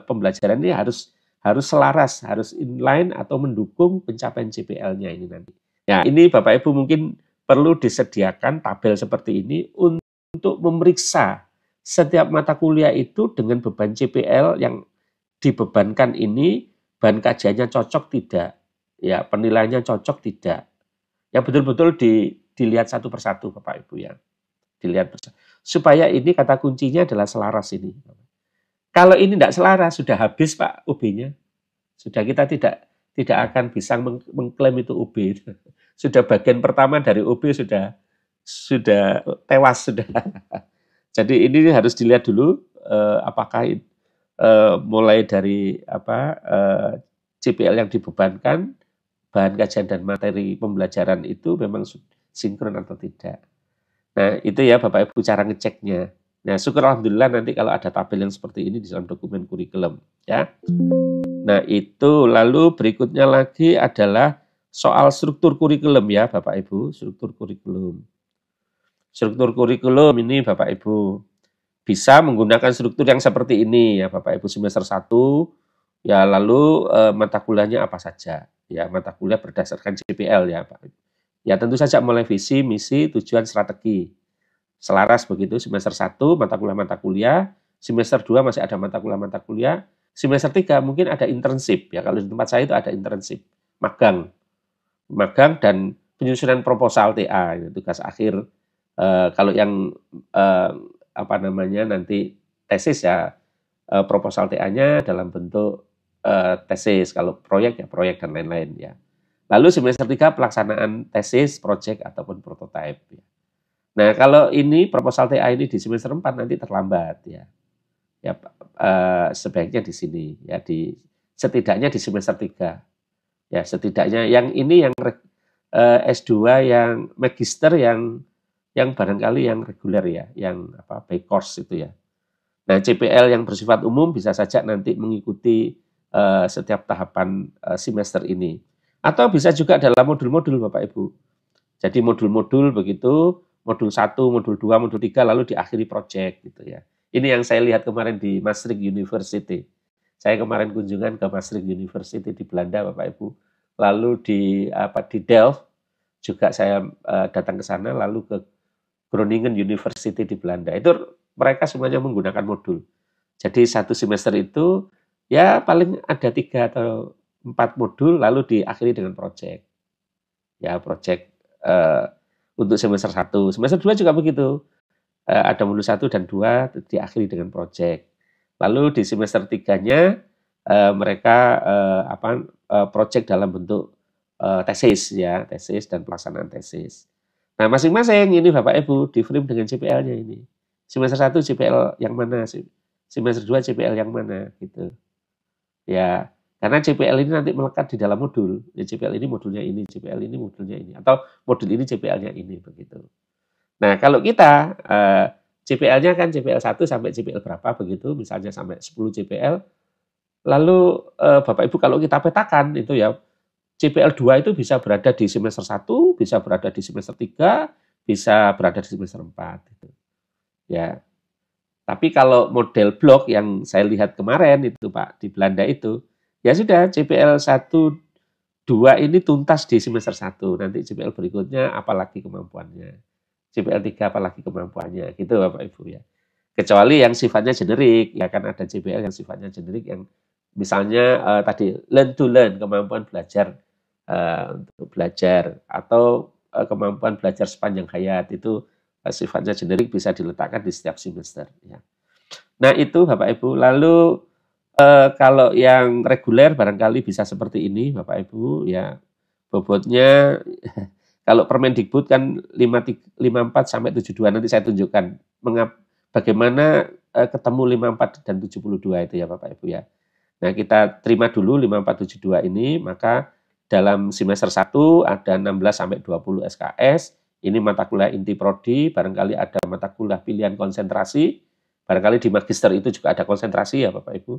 pembelajaran ini harus selaras, harus inline atau mendukung pencapaian CPL-nya ini nanti. Ya, ini Bapak Ibu mungkin perlu disediakan tabel seperti ini untuk memeriksa setiap mata kuliah itu dengan beban CPL yang dibebankan ini, bahan kajiannya cocok tidak, ya penilaiannya cocok tidak. Ya betul-betul dilihat satu persatu Bapak Ibu ya. Dilihat persatu. Supaya ini kata kuncinya adalah selaras ini. Kalau ini tidak selaras, sudah habis Pak UB-nya. Sudah kita tidak akan bisa mengklaim itu UB. Sudah bagian pertama dari UB sudah tewas sudah. Jadi ini harus dilihat dulu apakah mulai dari CPL yang dibebankan, bahan kajian dan materi pembelajaran itu memang sinkron atau tidak. Nah itu ya Bapak Ibu cara ngeceknya. Nah syukur alhamdulillah nanti kalau ada tabel yang seperti ini di dalam dokumen kurikulum ya. Nah itu lalu berikutnya lagi adalah soal struktur kurikulum ya Bapak Ibu, struktur kurikulum. Struktur kurikulum ini Bapak Ibu bisa menggunakan struktur yang seperti ini ya Bapak Ibu semester 1 ya lalu mata kuliahnya apa saja ya mata kuliah berdasarkan CPL ya Pak Ibu. Ya tentu saja mulai visi, misi, tujuan, strategi. Selaras begitu semester 1 mata kuliah, semester 2 masih ada mata kuliah, semester 3 mungkin ada internship ya kalau di tempat saya itu ada internship, magang dan penyusunan proposal TA tugas akhir kalau yang nanti tesis ya proposal TA-nya dalam bentuk tesis, kalau proyek ya proyek dan lain-lain ya. Lalu semester 3 pelaksanaan tesis, proyek ataupun prototipe ya. Nah, kalau ini proposal TA ini di semester 4 nanti terlambat ya. Ya sebaiknya di sini ya setidaknya di semester 3. Ya, setidaknya yang ini yang S2 yang magister yang barangkali yang reguler ya, yang by course itu ya. Nah, CPL yang bersifat umum bisa saja nanti mengikuti setiap tahapan semester ini. Atau bisa juga dalam modul-modul Bapak Ibu. Jadi modul-modul begitu, modul 1, modul 2, modul 3 lalu diakhiri project gitu ya. Ini yang saya lihat kemarin di Maastricht University. Saya kemarin kunjungan ke Maastricht University di Belanda Bapak Ibu. Lalu di Delft juga saya datang ke sana lalu ke Groningen University di Belanda. Itu mereka semuanya menggunakan modul. Jadi satu semester itu ya paling ada 3 atau 4 modul lalu diakhiri dengan project. Ya project untuk semester 1. Semester 2 juga begitu. Ada modul 1 dan 2 diakhiri dengan project. Lalu di semester 3-nya mereka project dalam bentuk tesis ya, tesis dan pelaksanaan tesis. Nah, masing-masing ini Bapak Ibu di frame dengan CPL-nya ini. Semester 1 CPL yang mana? Semester 2 CPL yang mana gitu. Ya, karena CPL ini nanti melekat di dalam modul. Ya, CPL ini modulnya ini, CPL ini modulnya ini, atau modul ini CPL-nya ini begitu. Nah, kalau kita CPL-nya kan CPL 1 sampai CPL berapa begitu, misalnya sampai 10 CPL. Lalu Bapak Ibu kalau kita petakan itu ya CPL 2 itu bisa berada di semester 1, bisa berada di semester 3, bisa berada di semester 4 gitu. Ya. Tapi kalau model blok yang saya lihat kemarin itu Pak di Belanda itu, ya sudah CPL 1 2 ini tuntas di semester 1. Nanti CPL berikutnya apalagi kemampuannya. CPL 3 apalagi kemampuannya gitu Bapak Ibu ya. Kecuali yang sifatnya generik, ya kan ada CPL yang sifatnya generik yang misalnya tadi learn to learn, kemampuan belajar untuk belajar atau kemampuan belajar sepanjang hayat itu sifatnya generik bisa diletakkan di setiap semester ya. Nah, itu Bapak Ibu. Lalu kalau yang reguler barangkali bisa seperti ini Bapak Ibu ya. Bobotnya kalau Permendikbud kan 54 sampai 72 nanti saya tunjukkan bagaimana ketemu 54 dan 72 itu ya Bapak Ibu ya. Nah, kita terima dulu 5472 ini, maka dalam semester 1 ada 16-20 SKS, ini mata kuliah inti prodi, barangkali ada mata kuliah pilihan konsentrasi, barangkali di magister itu juga ada konsentrasi ya Bapak Ibu.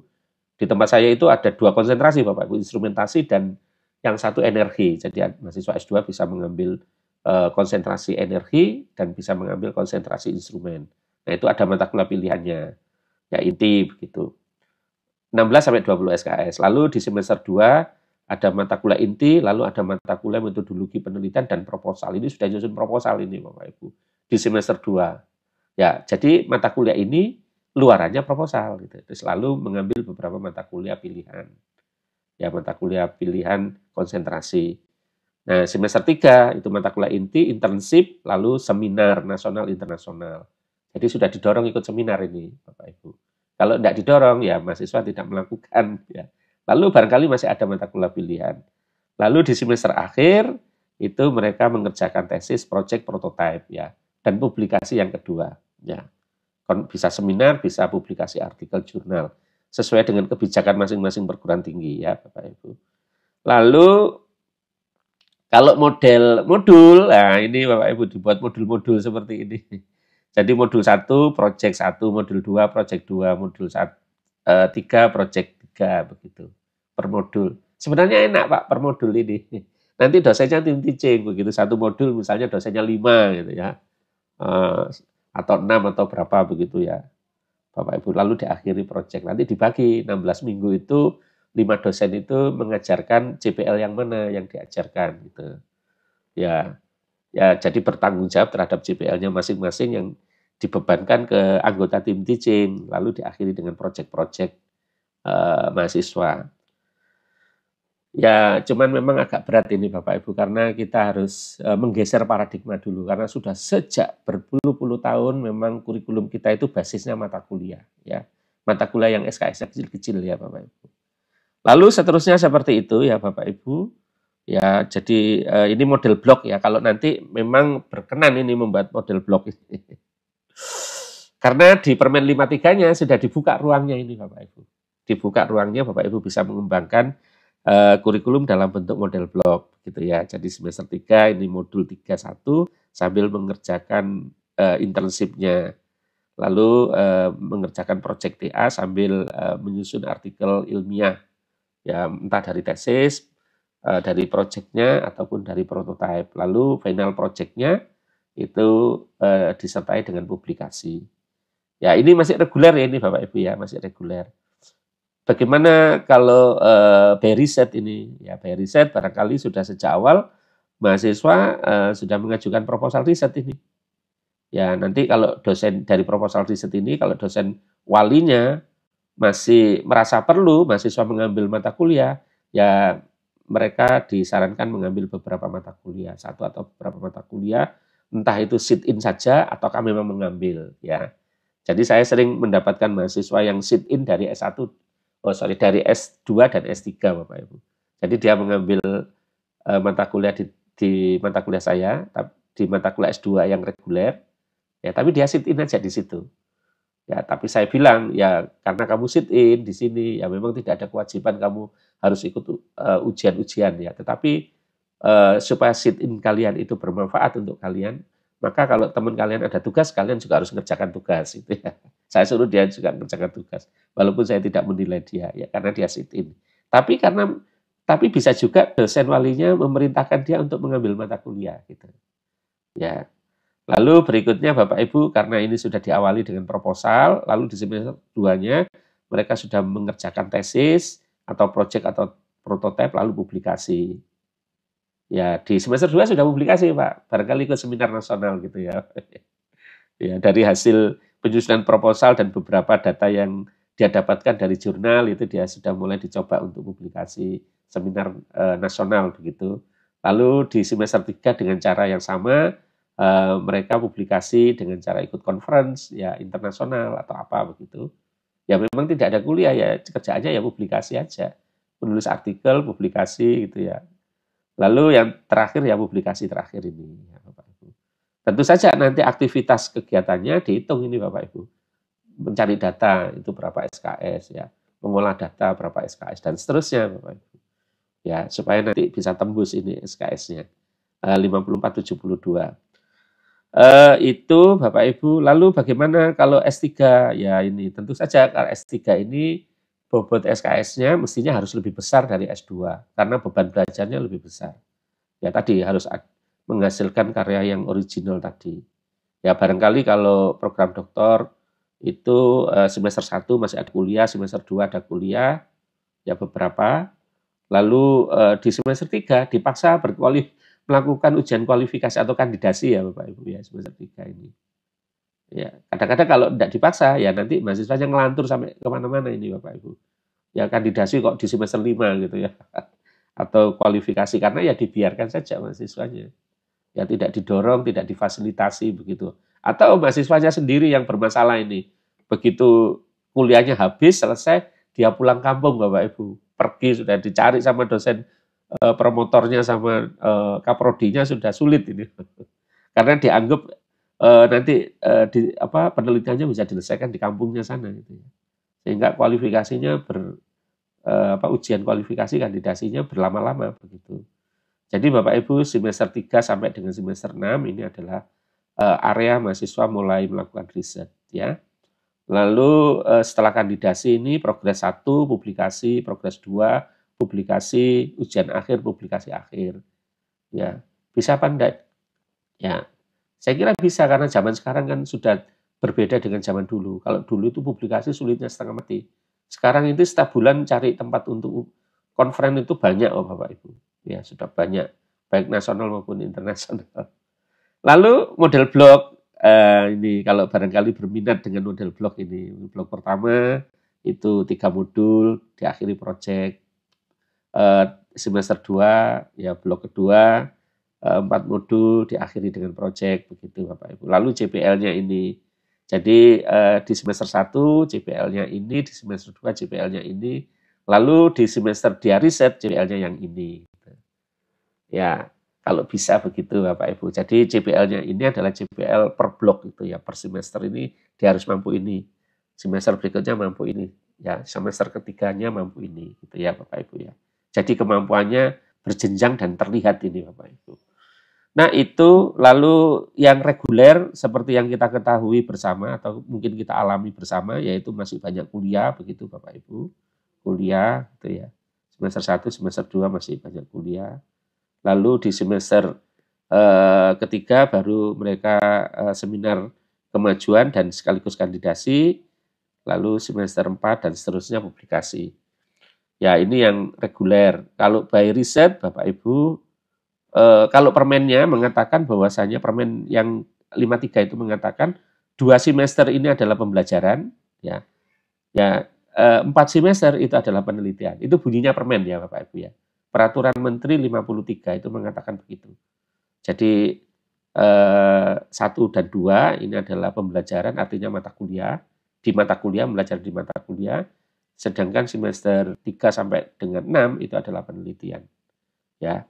Di tempat saya itu ada 2 konsentrasi Bapak Ibu, instrumentasi dan yang satu energi. Jadi mahasiswa S2 bisa mengambil konsentrasi energi dan bisa mengambil konsentrasi instrumen. Nah, itu ada mata kuliah pilihannya. Ya inti begitu. 16-20 SKS. Lalu di semester 2 ada mata kuliah inti, lalu ada mata kuliah metodologi penelitian dan proposal. Ini sudah nyusun proposal ini Bapak Ibu. Di semester 2. Ya, jadi mata kuliah ini luarannya proposal gitu. Terus lalu mengambil beberapa mata kuliah pilihan. Ya, mata kuliah pilihan konsentrasi. Nah, semester 3 itu mata kuliah inti, internship, lalu seminar nasional internasional. Jadi sudah didorong ikut seminar ini, Bapak Ibu. Kalau tidak didorong, ya mahasiswa tidak melakukan. Ya. Lalu barangkali masih ada mata kuliah pilihan. Lalu di semester akhir, itu mereka mengerjakan tesis, project, prototype, ya, dan publikasi yang kedua. Ya. Bisa seminar, bisa publikasi artikel jurnal. Sesuai dengan kebijakan masing-masing perguruan tinggi, ya Bapak Ibu. Lalu kalau model modul, nah ini Bapak Ibu dibuat modul-modul seperti ini. Jadi modul 1, project 1, modul 2, project 2, modul 3, project 3, begitu. Per modul. Sebenarnya enak Pak per modul ini. Nanti dosennya tim teaching, begitu. Satu modul misalnya dosennya 5 gitu ya. Atau 6 atau berapa begitu ya. Bapak Ibu, lalu diakhiri project. Nanti dibagi 16 minggu itu 5 dosen itu mengajarkan JPL yang mana yang diajarkan gitu. Ya, ya jadi bertanggung jawab terhadap JPL-nya masing-masing yang dibebankan ke anggota tim teaching, lalu diakhiri dengan project-project mahasiswa. Ya, cuman memang agak berat ini Bapak Ibu karena kita harus menggeser paradigma dulu karena sudah sejak berpuluh-puluh tahun memang kurikulum kita itu basisnya mata kuliah ya. Mata kuliah yang SKS kecil-kecil ya Bapak Ibu. Lalu seterusnya seperti itu ya Bapak Ibu. Ya, jadi ini model blok ya. Kalau nanti memang berkenan ini membuat model blok ini. Karena di Permen 53-nya sudah dibuka ruangnya ini Bapak Ibu. Dibuka ruangnya Bapak Ibu bisa mengembangkan kurikulum dalam bentuk model blok gitu ya. Jadi semester 3 ini modul 31 sambil mengerjakan internship-nya. Lalu mengerjakan project TA sambil menyusun artikel ilmiah. Ya, entah dari tesis, dari project-nya ataupun dari prototype. Lalu final project-nya itu disertai dengan publikasi. Ya, ini masih reguler ya ini Bapak Ibu ya, masih reguler. Bagaimana kalau by riset ini? Ya, by riset barangkali sudah sejak awal mahasiswa sudah mengajukan proposal riset ini. Ya, nanti kalau dosen dari proposal riset ini, kalau dosen walinya masih merasa perlu mahasiswa mengambil mata kuliah, ya mereka disarankan mengambil beberapa mata kuliah, satu atau beberapa mata kuliah, entah itu sit-in saja ataukah memang mengambil ya. Jadi saya sering mendapatkan mahasiswa yang sit-in dari S1, dari S2 dan S3 Bapak Ibu. Jadi dia mengambil mata kuliah di mata kuliah saya, di mata kuliah S2 yang reguler, ya tapi dia sit-in aja di situ. Ya, tapi saya bilang ya karena kamu sit-in di sini ya memang tidak ada kewajiban kamu harus ikut ujian-ujian ya, tetapi supaya sit-in kalian itu bermanfaat untuk kalian, maka kalau teman kalian ada tugas, kalian juga harus mengerjakan tugas itu ya. Saya suruh dia juga mengerjakan tugas, walaupun saya tidak menilai dia ya karena dia sit-in. Tapi bisa juga dosen walinya memerintahkan dia untuk mengambil mata kuliah gitu. Ya. Lalu berikutnya Bapak Ibu, karena ini sudah diawali dengan proposal, lalu di semester 2-nya mereka sudah mengerjakan tesis atau proyek atau prototipe lalu publikasi. Ya, di semester 2 sudah publikasi, Pak. Barangkali ke seminar nasional gitu ya. Ya, dari hasil penyusunan proposal dan beberapa data yang dia dapatkan dari jurnal itu dia sudah mulai dicoba untuk publikasi seminar nasional begitu. Lalu di semester 3 dengan cara yang sama mereka publikasi dengan cara ikut conference ya internasional atau apa begitu. Ya memang tidak ada kuliah ya, kerjaannya ya publikasi aja. Menulis artikel, publikasi gitu ya. Lalu yang terakhir ya publikasi terakhir ini ya Bapak Ibu. Tentu saja nanti aktivitas kegiatannya dihitung ini Bapak Ibu. Mencari data itu berapa SKS ya, mengolah data berapa SKS dan seterusnya Bapak Ibu. ya supaya nanti bisa tembus ini SKS-nya 5472. Itu Bapak Ibu. Lalu bagaimana kalau S3? Ya ini tentu saja kalau S3 ini bobot SKS-nya mestinya harus lebih besar dari S2 karena beban belajarnya lebih besar. Ya tadi harus menghasilkan karya yang original tadi. Ya barangkali kalau program doktor itu semester 1 masih ada kuliah, semester 2 ada kuliah, ya beberapa. Lalu di semester 3 dipaksa melakukan ujian kualifikasi atau kandidasi ya Bapak Ibu ya semester 3 ini. Ya, kadang-kadang kalau tidak dipaksa ya nanti mahasiswanya ngelantur sampai kemana-mana ini Bapak Ibu. Ya kandidasi kok di semester 5 gitu ya. Atau kualifikasi karena ya dibiarkan saja mahasiswanya. Ya tidak didorong, tidak difasilitasi begitu. Atau mahasiswanya sendiri yang bermasalah ini. Begitu kuliahnya habis, selesai, dia pulang kampung Bapak Ibu. Pergi sudah dicari sama dosen promotornya sama kaprodinya sudah sulit ini. Karena dianggap nanti penelitiannya bisa diselesaikan di kampungnya sana gitu ya. Sehingga kualifikasinya ujian kualifikasi kandidasinya berlama-lama begitu. Jadi Bapak Ibu semester 3 sampai dengan semester 6 ini adalah area mahasiswa mulai melakukan riset ya. Lalu setelah kandidasi ini progres 1 publikasi, progres 2 publikasi, ujian akhir publikasi akhir. Ya, bisa apa enggak? Ya, saya kira bisa karena zaman sekarang kan sudah berbeda dengan zaman dulu. Kalau dulu itu publikasi sulitnya setengah mati. Sekarang itu setiap bulan cari tempat untuk conference itu banyak Bapak Ibu. Ya, sudah banyak baik nasional maupun internasional. Lalu model blok ini kalau barangkali berminat dengan model blok ini. Blok pertama itu 3 modul diakhiri proyek. Semester 2 ya blok kedua 4 modul diakhiri dengan proyek begitu Bapak Ibu. Lalu JPL-nya ini. Jadi di semester 1 JPL-nya ini, di semester 2 JPL-nya ini, lalu di semester dia riset JPL-nya yang ini. Ya, kalau bisa begitu Bapak Ibu. Jadi JPL-nya ini adalah JPL per blok gitu ya, per semester ini dia harus mampu ini. Semester berikutnya mampu ini. Ya, semester ketiganya mampu ini gitu ya Bapak Ibu ya. Jadi kemampuannya berjenjang dan terlihat ini Bapak Ibu. Nah itu lalu yang reguler seperti yang kita ketahui bersama atau mungkin kita alami bersama yaitu masih banyak kuliah begitu Bapak Ibu. Kuliah gitu ya. Semester 1, semester 2 masih banyak kuliah. Lalu di semester ketiga baru mereka seminar kemajuan dan sekaligus kandidasi. Lalu semester 4 dan seterusnya publikasi. Ya ini yang reguler. Kalau by riset Bapak Ibu kalau permennya mengatakan bahwasanya permen yang 53 itu mengatakan 2 semester ini adalah pembelajaran, ya, 4 semester itu adalah penelitian. Itu bunyinya permen ya Bapak Ibu ya. Peraturan Menteri 53 itu mengatakan begitu. Jadi 1 dan 2 ini adalah pembelajaran artinya mata kuliah. Di mata kuliah, belajar di mata kuliah. Sedangkan semester 3 sampai dengan 6 itu adalah penelitian. Ya.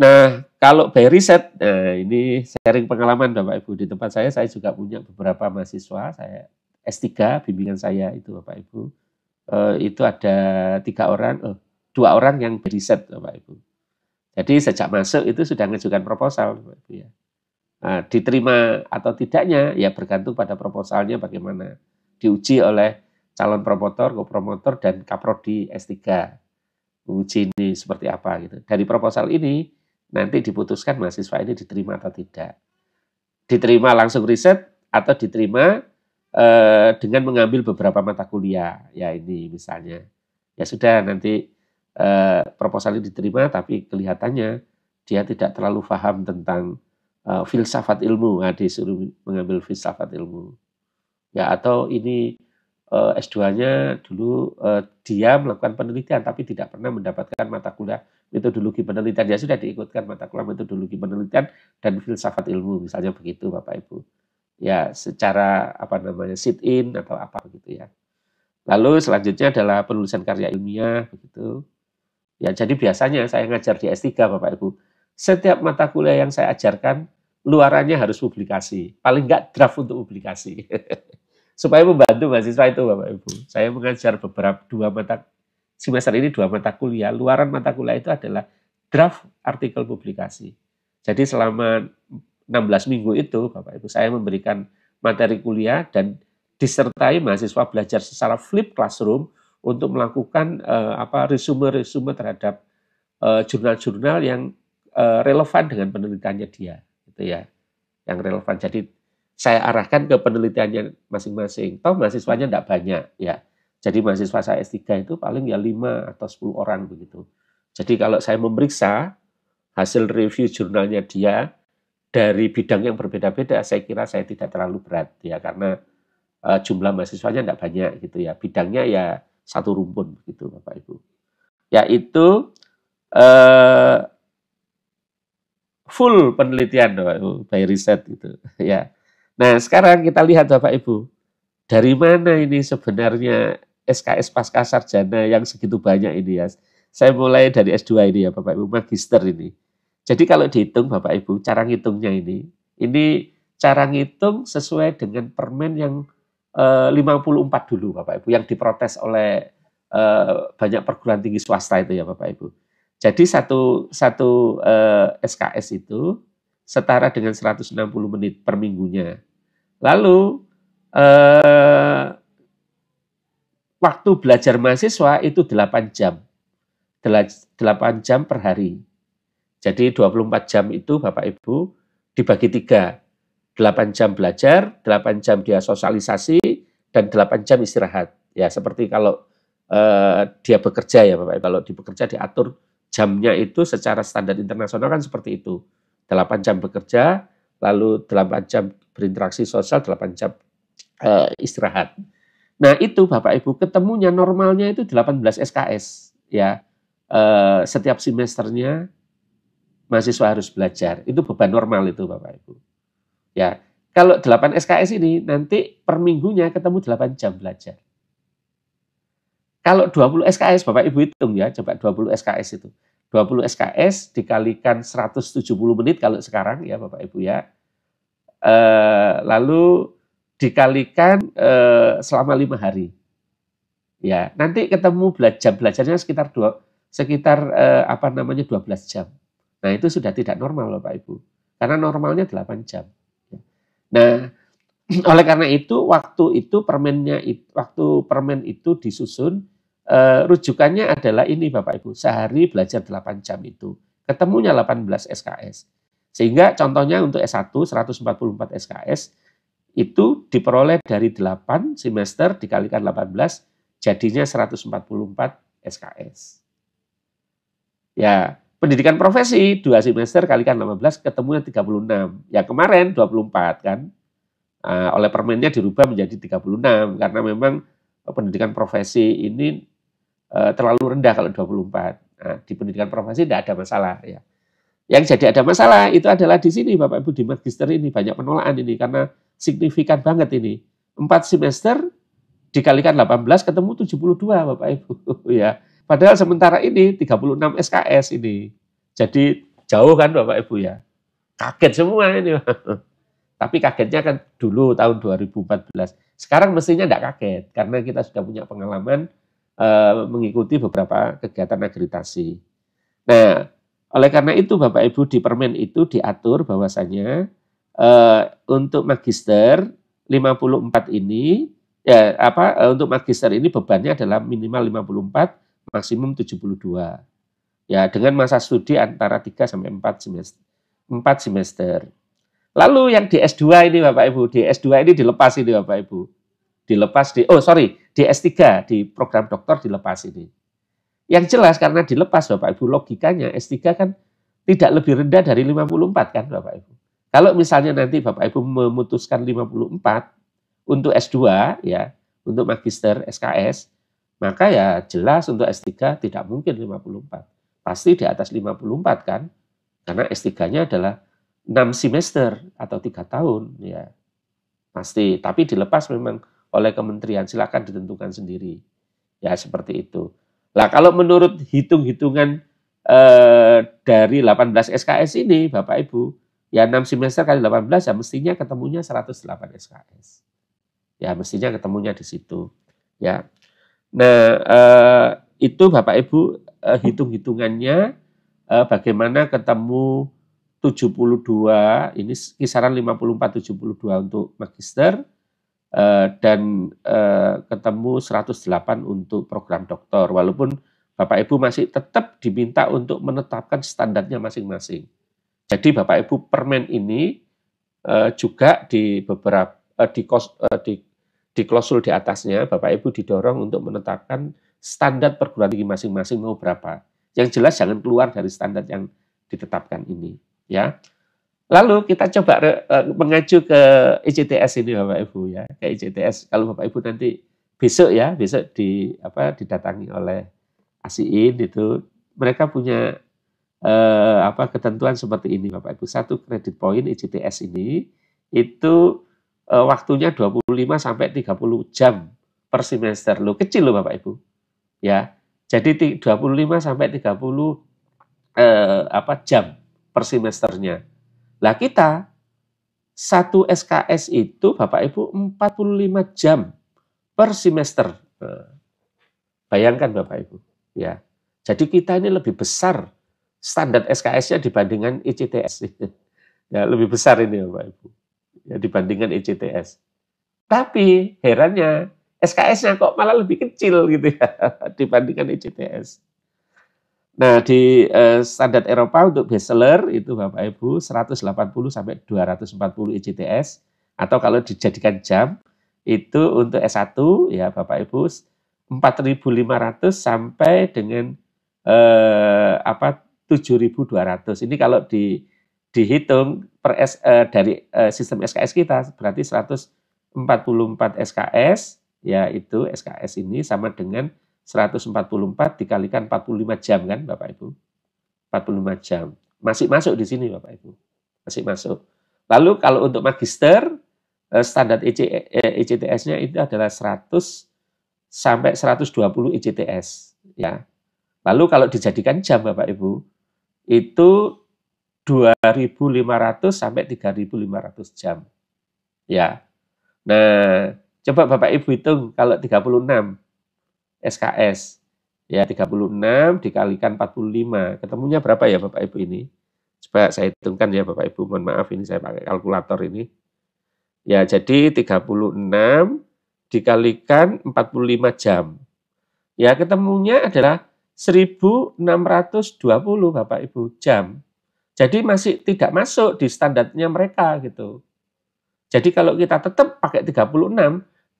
Nah, kalau by riset, ini sharing pengalaman Bapak Ibu. Di tempat saya juga punya beberapa mahasiswa, saya S3, bimbingan saya itu Bapak Ibu. Itu ada 2 orang yang beriset Bapak Ibu. Jadi sejak masuk itu sudah mengajukan proposal Bapak Ibu ya. Nah, diterima atau tidaknya ya bergantung pada proposalnya bagaimana. Diuji oleh calon promotor, kopromotor, dan kaprodi S3. Uji ini seperti apa gitu. Dari proposal ini nanti diputuskan mahasiswa ini diterima atau tidak. Diterima langsung riset atau diterima dengan mengambil beberapa mata kuliah. Ya ini misalnya. Ya sudah nanti proposal ini diterima tapi kelihatannya dia tidak terlalu paham tentang filsafat ilmu. Nah, disuruh mengambil filsafat ilmu. Ya atau ini S2-nya dulu dia melakukan penelitian tapi tidak pernah mendapatkan mata kuliah metodologi penelitian. Ya sudah diikutkan mata kuliah metodologi penelitian dan filsafat ilmu misalnya begitu Bapak Ibu. Ya secara sit in atau apa begitu ya. Lalu selanjutnya adalah penulisan karya ilmiah begitu. Ya jadi biasanya saya ngajar di S3 Bapak Ibu. Setiap mata kuliah yang saya ajarkan luarannya harus publikasi. Paling enggak draft untuk publikasi. Supaya membantu mahasiswa itu Bapak Ibu. Saya mengajar 2 mata semester ini 2 mata kuliah. Luaran mata kuliah itu adalah draft artikel publikasi. Jadi selama 16 minggu itu, Bapak Ibu, saya memberikan materi kuliah dan disertai mahasiswa belajar secara flip classroom untuk melakukan resume terhadap jurnal-jurnal yang relevan dengan penelitiannya dia, gitu ya, yang relevan. Jadi saya arahkan ke penelitiannya masing-masing. Toh mahasiswanya tidak banyak, ya. Jadi mahasiswa saya S3 itu paling ya 5 atau 10 orang begitu. Jadi kalau saya memeriksa hasil review jurnalnya dia dari bidang yang berbeda-beda, saya kira saya tidak terlalu berat, ya, karena jumlah mahasiswanya tidak banyak gitu ya. Bidangnya ya satu rumpun gitu, Bapak Ibu. Yaitu full penelitian, Bapak Ibu, by riset gitu ya. Nah, sekarang kita lihat Bapak Ibu, dari mana ini sebenarnya SKS pasca sarjana yang segitu banyak ini ya. Saya mulai dari S2 ini ya Bapak Ibu, magister ini. Jadi kalau dihitung Bapak Ibu, cara ngitungnya ini cara ngitung sesuai dengan permen yang 54 dulu Bapak Ibu, yang diprotes oleh banyak perguruan tinggi swasta itu ya Bapak Ibu. Jadi satu SKS itu setara dengan 160 menit per minggunya. Lalu waktu belajar mahasiswa itu 8 jam. 8 jam per hari. Jadi 24 jam itu Bapak Ibu dibagi 3. 8 jam belajar, 8 jam dia sosialisasi, dan 8 jam istirahat. Ya seperti kalau dia bekerja ya Bapak Ibu. Kalau bekerja diatur jamnya itu secara standar internasional kan seperti itu. 8 jam bekerja, lalu 8 jam berinteraksi sosial, 8 jam istirahat. Nah itu Bapak Ibu ketemunya normalnya itu 18 SKS ya. Setiap semesternya mahasiswa harus belajar. Itu beban normal itu Bapak Ibu. Ya, kalau 8 SKS ini nanti per minggunya ketemu 8 jam belajar. Kalau 20 SKS Bapak Ibu hitung ya, coba 20 SKS itu. 20 SKS dikalikan 170 menit kalau sekarang ya Bapak Ibu ya. Lalu dikalikan selama 5 hari. Ya, nanti ketemu belajarnya sekitar 12 jam. Nah, itu sudah tidak normal Bapak Ibu. Karena normalnya 8 jam. Nah, oleh karena itu waktu permen itu disusun rujukannya adalah ini Bapak Ibu, sehari belajar 8 jam itu. Ketemunya 18 SKS. Sehingga contohnya untuk S1 144 SKS itu diperoleh dari 8 semester dikalikan 18 jadinya 144 SKS. Ya, pendidikan profesi 2 semester kalikan 18 ketemunya 36. Ya kemarin 24 kan. Oleh permennya dirubah menjadi 36 karena memang pendidikan profesi ini terlalu rendah kalau 24. Nah, di pendidikan profesi tidak ada masalah ya. Yang jadi ada masalah itu adalah di sini Bapak Ibu di magister ini banyak penolakan ini karena signifikan banget ini. 4 semester dikalikan 18 ketemu 72 Bapak Ibu ya. Padahal sementara ini 36 SKS ini. Jadi jauh kan Bapak Ibu ya. Kaget semua ini. Tapi kagetnya kan dulu tahun 2014. Sekarang mestinya tidak kaget karena kita sudah punya pengalaman mengikuti beberapa kegiatan akreditasi. Nah, oleh karena itu Bapak Ibu di permen itu diatur bahwasanya untuk magister 54 ini ya untuk magister ini bebannya adalah minimal 54, maksimum 72. Ya, dengan masa studi antara 3 sampai 4 semester. 4 semester. Lalu yang di S2 ini Bapak Ibu, di S2 ini dilepas ini Bapak Ibu. Dilepas di S3 di program doktor dilepas ini. Yang jelas karena dilepas Bapak Ibu logikanya S3 kan tidak lebih rendah dari 54 kan Bapak Ibu. Kalau misalnya nanti Bapak Ibu memutuskan 54 untuk S2 ya, untuk magister SKS, maka ya jelas untuk S3 tidak mungkin 54. Pasti di atas 54 kan. Karena S3-nya adalah 6 semester atau 3 tahun ya. Pasti, tapi dilepas memang oleh kementerian, silakan ditentukan sendiri. Ya seperti itu. Nah, kalau menurut hitung-hitungan dari 18 SKS ini Bapak Ibu, ya 6 semester kali 18 ya mestinya ketemunya 108 SKS. Ya, mestinya ketemunya di situ. Ya. Nah, itu Bapak Ibu hitung-hitungannya bagaimana ketemu 72, ini kisaran 54-72 untuk magister, dan ketemu 108 untuk program doktor. Walaupun Bapak Ibu masih tetap diminta untuk menetapkan standarnya masing-masing. Jadi Bapak Ibu permen ini juga di beberapa di klausul di atasnya Bapak Ibu didorong untuk menetapkan standar perguruan tinggi masing-masing mau berapa. Yang jelas jangan keluar dari standar yang ditetapkan ini, ya. Lalu kita coba mengacu ke ICTS ini Bapak Ibu ya, ke ICTS. Kalau Bapak Ibu nanti besok didatangi oleh ASIIN itu, mereka punya ketentuan seperti ini Bapak Ibu. 1 kredit poin ICTS ini itu waktunya 25 sampai 30 jam per semester. Loh, kecil loh Bapak Ibu. Ya. Jadi 25 sampai 30 jam per semesternya. Lah kita 1 SKS itu Bapak Ibu 45 jam per semester. Bayangkan Bapak Ibu, ya. Jadi kita ini lebih besar standar SKS-nya dibandingkan ICTS. Ya, lebih besar ini Bapak Ibu. Ya, dibandingkan ICTS. Tapi herannya SKS-nya kok malah lebih kecil gitu ya dibandingkan ICTS. Nah, di standar Eropa untuk bachelor itu Bapak Ibu 180 sampai 240 ICTS, atau kalau dijadikan jam itu untuk S1 ya Bapak Ibu 4.500 sampai dengan 7.200. Ini kalau dihitung dari sistem SKS kita berarti 144 SKS, yaitu SKS ini sama dengan 144 dikalikan 45 jam kan Bapak Ibu. 45 jam. Masih masuk di sini Bapak Ibu. Masih masuk. Lalu kalau untuk magister standar ICTS-nya itu adalah 100 sampai 120 ICTS ya. Lalu kalau dijadikan jam Bapak Ibu itu 2.500 sampai 3.500 jam. Ya. Nah, coba Bapak Ibu hitung kalau 36 SKS. Ya, 36 dikalikan 45. Ketemunya berapa ya Bapak Ibu ini? Coba saya hitungkan ya Bapak Ibu. Mohon maaf ini saya pakai kalkulator ini. Ya, jadi 36 dikalikan 45 jam. Ya, ketemunya adalah 1.620 Bapak Ibu jam. Jadi masih tidak masuk di standarnya mereka gitu. Jadi kalau kita tetap pakai 36,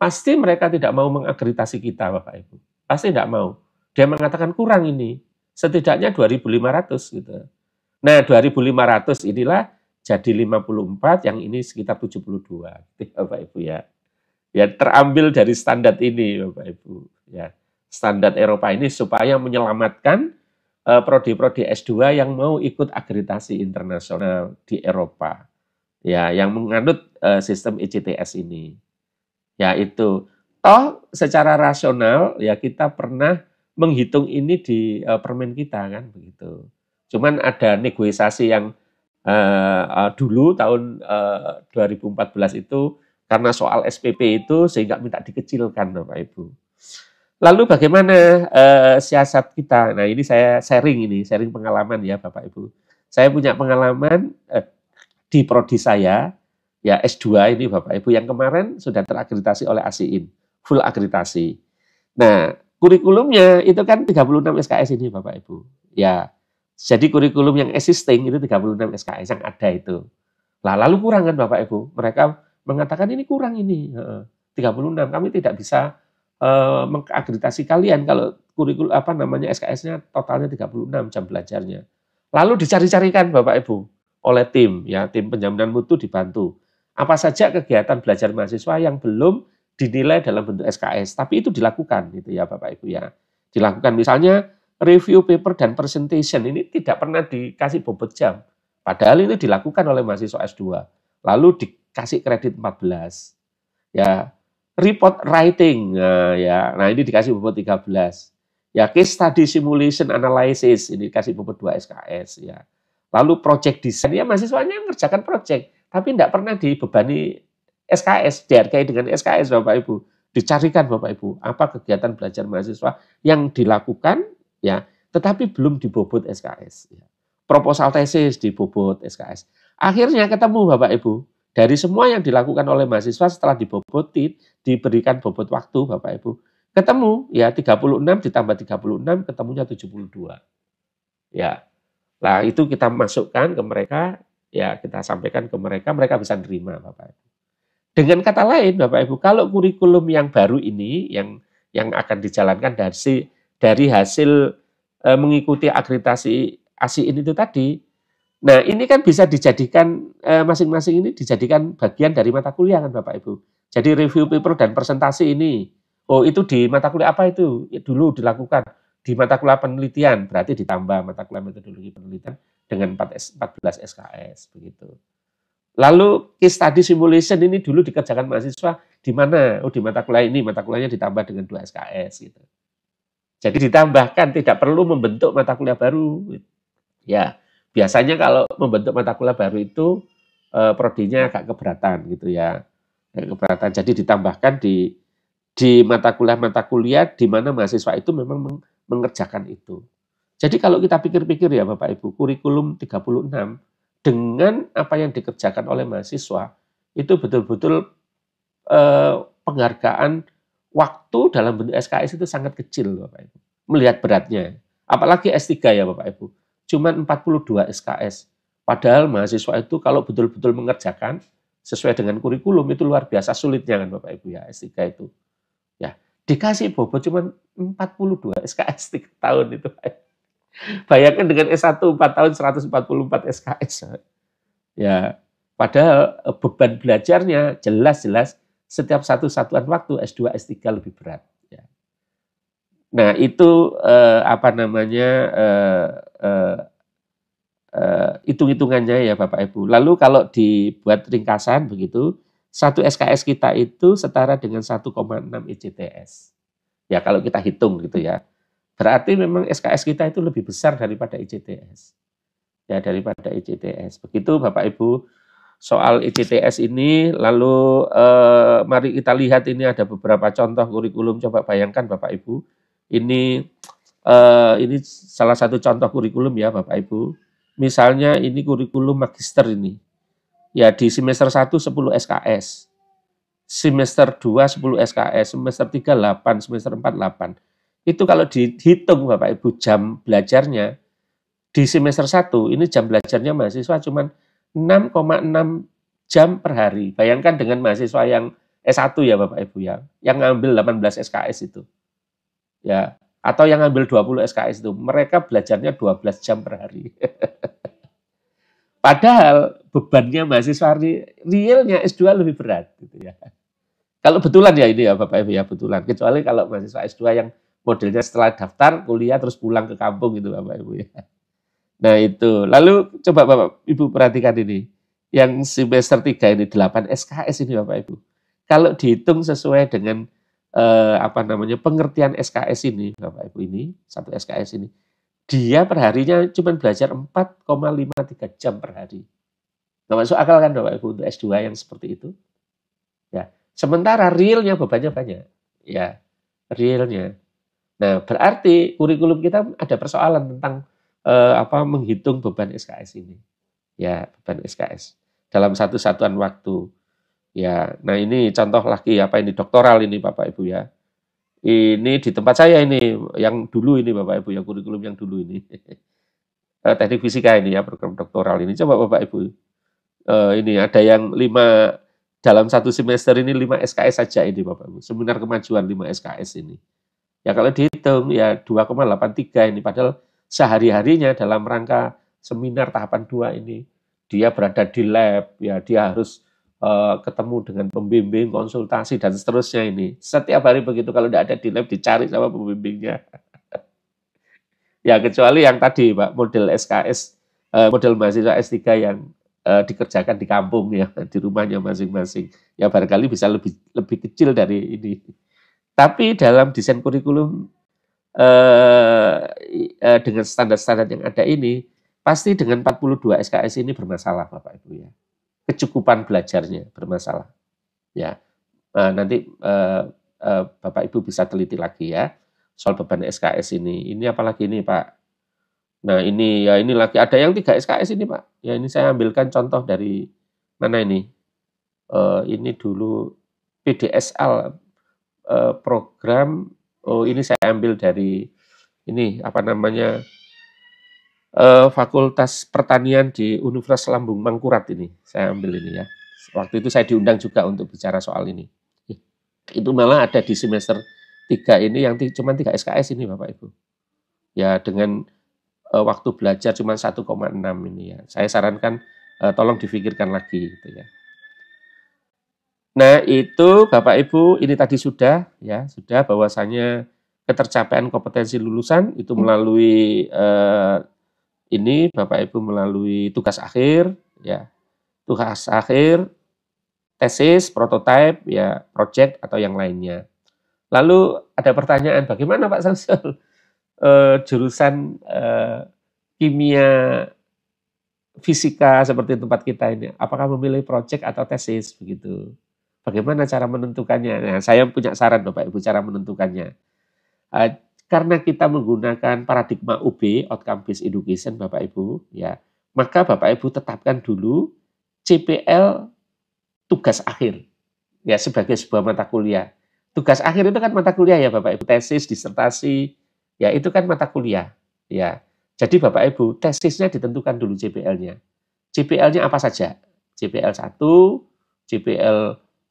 pasti mereka tidak mau mengakreditasi kita Bapak Ibu. Pasti tidak mau. Dia mengatakan kurang ini. Setidaknya 2.500 gitu. Nah, 2.500 inilah jadi 54, yang ini sekitar 72 gitu, Bapak Ibu ya. Ya terambil dari standar ini Bapak Ibu ya. Standar Eropa ini supaya menyelamatkan prodi-prodi S2 yang mau ikut akreditasi internasional di Eropa. Ya, yang menganut sistem ICTS ini. Ya itu. Toh secara rasional ya kita pernah menghitung ini di permen kita kan begitu. Cuman ada negosiasi yang dulu tahun 2014 itu karena soal SPP itu sehingga minta dikecilkan Bapak Ibu. Lalu bagaimana siasat kita? Nah ini saya sharing pengalaman ya Bapak Ibu. Saya punya pengalaman di prodi saya, ya S2 ini Bapak Ibu, yang kemarin sudah terakreditasi oleh ASIIN, full akreditasi. Nah kurikulumnya itu kan 36 SKS ini Bapak Ibu. Ya, jadi kurikulum yang existing itu 36 SKS yang ada itu. Lah lalu kurang kan Bapak Ibu, mereka mengatakan ini kurang ini, 36, kami tidak bisa mengakreditasi kalian kalau kurikulum SKS-nya totalnya 36 jam belajarnya. Lalu dicari-carikan Bapak Ibu oleh tim penjaminan mutu dibantu. Apa saja kegiatan belajar mahasiswa yang belum dinilai dalam bentuk SKS, tapi itu dilakukan gitu ya Bapak Ibu ya. Dilakukan misalnya review paper dan presentation ini tidak pernah dikasih bobot jam. Padahal ini dilakukan oleh mahasiswa S2. Lalu dikasih kredit 14. Ya, report writing, nah ini dikasih bobot 13. Ya, case study simulation analysis ini dikasih bobot 2 SKS ya. Lalu project design ya mahasiswanya mengerjakan project, tapi tidak pernah dibebani SKS, dihargai dengan SKS Bapak Ibu. Dicarikan Bapak Ibu, apa kegiatan belajar mahasiswa yang dilakukan ya, tetapi belum dibobot SKS ya. Proposal tesis dibobot SKS. Akhirnya ketemu Bapak Ibu, dari semua yang dilakukan oleh mahasiswa setelah dibobotin, diberikan bobot waktu Bapak Ibu, ketemu ya 36 ditambah 36 ketemunya 72. Ya. Nah, itu kita masukkan ke mereka, ya kita sampaikan ke mereka, mereka bisa nerima Bapak Ibu. Dengan kata lain Bapak Ibu, kalau kurikulum yang baru ini yang akan dijalankan dari hasil mengikuti akreditasi ASI ini itu tadi. Nah, ini kan bisa dijadikan masing-masing ini dijadikan bagian dari mata kuliah kan Bapak Ibu. Jadi review paper dan presentasi ini. Oh, itu di mata kuliah apa itu? Dulu dilakukan di mata kuliah penelitian, berarti ditambah mata kuliah metodologi penelitian dengan 14 SKS begitu. Lalu case study simulation ini dulu dikerjakan mahasiswa di mana? Oh, di mata kuliah ini, mata kuliahnya ditambah dengan 2 SKS gitu. Jadi ditambahkan, tidak perlu membentuk mata kuliah baru. Ya, biasanya kalau membentuk mata kuliah baru itu prodinya agak keberatan gitu ya. Keberatan. Jadi ditambahkan di mata kuliah di mana mahasiswa itu memang mengerjakan itu. Jadi kalau kita pikir-pikir ya Bapak Ibu, kurikulum 36 dengan apa yang dikerjakan oleh mahasiswa itu betul-betul penghargaan waktu dalam bentuk SKS itu sangat kecil Bapak Ibu. Melihat beratnya. Apalagi S3 ya Bapak Ibu. Cuman 42 SKS. Padahal mahasiswa itu kalau betul-betul mengerjakan sesuai dengan kurikulum itu luar biasa sulitnya kan Bapak Ibu ya S3 itu. Ya, dikasih bobot cuman 42 SKS 3 tahun itu. Bayangkan dengan S1 4 tahun 144 SKS. Ya, padahal beban belajarnya jelas-jelas setiap satu satuan waktu S2, S3 lebih berat. Ya. Nah itu hitung-hitungannya ya Bapak Ibu. Lalu kalau dibuat ringkasan begitu, satu SKS kita itu setara dengan 1,6 ICTS. Ya kalau kita hitung gitu ya. Berarti memang SKS kita itu lebih besar daripada ICTS. Ya daripada ICTS. Begitu Bapak Ibu. Soal ICTS ini, lalu mari kita lihat ini ada beberapa contoh kurikulum. Coba bayangkan Bapak Ibu, ini salah satu contoh kurikulum ya Bapak Ibu. Misalnya ini kurikulum magister ini, ya di semester 1 10 SKS, semester 2 10 SKS, semester 3 8, semester 4 8. Itu kalau dihitung Bapak Ibu jam belajarnya, di semester 1 ini jam belajarnya mahasiswa cuma 6,6 jam per hari. Bayangkan dengan mahasiswa yang S1 ya Bapak Ibu ya, yang ngambil 18 SKS itu. Ya, atau yang ngambil 20 SKS itu, mereka belajarnya 12 jam per hari. Padahal bebannya mahasiswa realnya S2 lebih berat gitu ya. Kalau betulan ya ini ya Bapak Ibu ya, betulan. Kecuali kalau mahasiswa S2 yang modelnya setelah daftar kuliah terus pulang ke kampung gitu Bapak Ibu ya. Nah itu, lalu coba Bapak Ibu perhatikan ini. Yang semester 3 ini 8 SKS ini Bapak Ibu. Kalau dihitung sesuai dengan pengertian SKS ini Bapak Ibu ini, satu SKS ini, dia perharinya cuma belajar 4,53 jam per hari. Nggak masuk akal kan Bapak Ibu untuk S2 yang seperti itu? Ya, sementara realnya bebannya banyak. Ya, realnya. Nah, berarti kurikulum kita ada persoalan tentang menghitung beban SKS ini. Ya, beban SKS dalam satu satuan waktu. Ya, nah ini contoh lagi ini doktoral ini Bapak Ibu ya. Ini di tempat saya ini yang dulu ini Bapak Ibu ya, kurikulum yang dulu ini. Teknik fisika ini ya, program doktoral ini. Coba Bapak Ibu. Ini ada yang 5 dalam satu semester ini 5 SKS saja ini Bapak Ibu. Seminar kemajuan 5 SKS ini. Ya kalau dihitung ya 2,83 ini padahal sehari-harinya dalam rangka seminar tahapan 2 ini dia berada di lab, ya dia harus ketemu dengan pembimbing, konsultasi dan seterusnya ini. Setiap hari begitu kalau tidak ada di lab dicari sama pembimbingnya. Ya kecuali yang tadi Pak, model SKS, model mahasiswa S3 yang dikerjakan di kampung ya, di rumahnya masing-masing. Ya barangkali bisa lebih kecil dari ini. Tapi dalam desain kurikulum dengan standar-standar yang ada ini, pasti dengan 42 SKS ini bermasalah Bapak Ibu ya. Kecukupan belajarnya bermasalah. Ya, nanti Bapak Ibu bisa teliti lagi ya soal beban SKS ini. Ini apalagi ini Pak? Nah ini ya ini lagi ada yang 3 SKS ini Pak. Ya ini saya ambilkan contoh dari mana ini? Ini dulu PDSL program. Oh ini saya ambil dari ini apa namanya Fakultas Pertanian di Universitas Lambung Mangkurat ini. Saya ambil ini ya. Waktu itu saya diundang juga untuk bicara soal ini. Itu malah ada di semester 3 ini yang cuma 3 SKS ini Bapak Ibu. Ya dengan waktu belajar cuma 1,6 ini ya. Saya sarankan tolong difikirkan lagi gitu ya. Nah, itu Bapak Ibu ini tadi sudah bahwasanya ketercapaian kompetensi lulusan itu melalui ini Bapak Ibu melalui tugas akhir ya. Tugas akhir, tesis, prototipe ya, project atau yang lainnya. Lalu ada pertanyaan, bagaimana Pak Samsul jurusan kimia fisika seperti tempat kita ini, apakah memilih project atau tesis begitu? Bagaimana cara menentukannya? Nah, saya punya saran Bapak Ibu cara menentukannya. Karena kita menggunakan paradigma UB, Outcome Based Education Bapak Ibu, ya, maka Bapak Ibu tetapkan dulu CPL tugas akhir, ya sebagai sebuah mata kuliah. Tugas akhir itu kan mata kuliah ya Bapak Ibu, tesis, disertasi, ya itu kan mata kuliah, ya. Jadi Bapak Ibu tesisnya ditentukan dulu CPL-nya. CPL-nya apa saja? CPL 1, CPL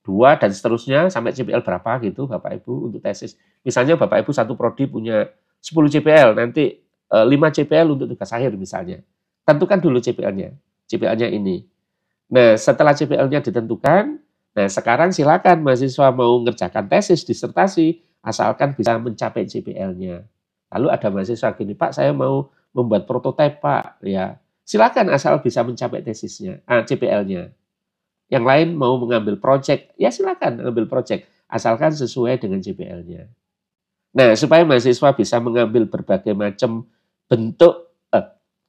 2 dan seterusnya sampai CPL berapa gitu Bapak Ibu untuk tesis. Misalnya Bapak Ibu satu prodi punya 10 CPL, nanti 5 CPL untuk tugas akhir misalnya. Tentukan dulu CPL-nya. CPL-nya ini. Nah, setelah CPL-nya ditentukan, nah sekarang silakan mahasiswa mau ngerjakan tesis, disertasi, asalkan bisa mencapai CPL-nya. Lalu ada mahasiswa gini, Pak, saya mau membuat prototipe, Pak. Ya, silakan asal bisa mencapai tesisnya, CPL-nya. Yang lain mau mengambil project, ya silakan ambil project, asalkan sesuai dengan CPL-nya. Nah, supaya mahasiswa bisa mengambil berbagai macam bentuk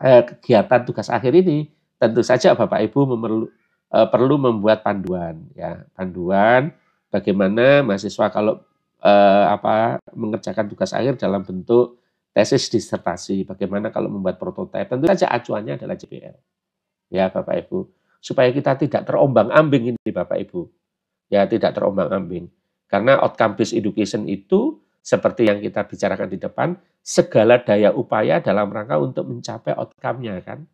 kegiatan tugas akhir ini, tentu saja Bapak Ibu perlu membuat panduan, ya, panduan bagaimana mahasiswa kalau mengerjakan tugas akhir dalam bentuk tesis disertasi, bagaimana kalau membuat prototipe, tentu saja acuannya adalah CPL, ya Bapak Ibu, supaya kita tidak terombang-ambing ini Bapak Ibu, ya tidak terombang-ambing, karena outcome based education itu seperti yang kita bicarakan di depan, segala daya upaya dalam rangka untuk mencapai outcome-nya kan.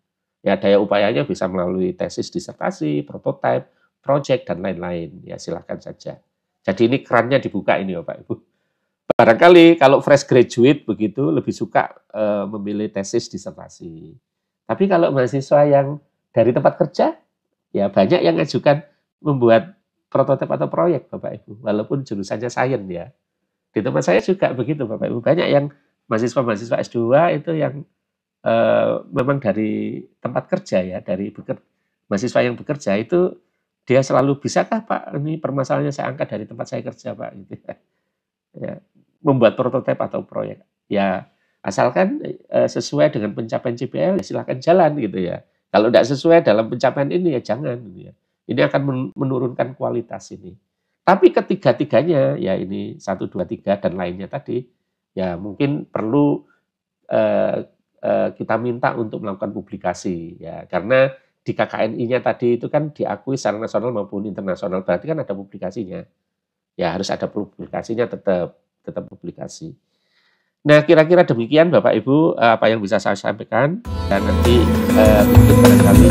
Ya daya upayanya bisa melalui tesis disertasi, prototipe, project dan lain-lain. Ya silakan saja. Jadi ini kerannya dibuka ini Bapak Ibu. Barangkali kalau fresh graduate begitu lebih suka memilih tesis disertasi. Tapi kalau mahasiswa yang dari tempat kerja, ya banyak yang ngajukan membuat prototipe atau proyek Bapak Ibu, walaupun jurusannya sains ya. Di tempat saya juga begitu Bapak Ibu, banyak yang mahasiswa S2 itu yang memang dari tempat kerja ya, dari mahasiswa yang bekerja itu dia selalu, bisakah Pak, ini permasalahannya saya angkat dari tempat saya kerja Pak, gitu ya, membuat prototipe atau proyek. Ya asalkan sesuai dengan pencapaian CPL, ya silakan jalan gitu ya. Kalau tidak sesuai dalam pencapaian ini ya jangan gitu ya. Ini akan menurunkan kualitas ini. Tapi ketiga-tiganya, ya ini 1, 2, 3 dan lainnya tadi, ya mungkin perlu kita minta untuk melakukan publikasi, ya karena di KKNI-nya tadi itu kan diakui secara nasional maupun internasional, berarti kan ada publikasinya, ya harus ada publikasinya, tetap publikasi. Nah kira-kira demikian Bapak Ibu apa yang bisa saya sampaikan, dan nanti mungkin barangkali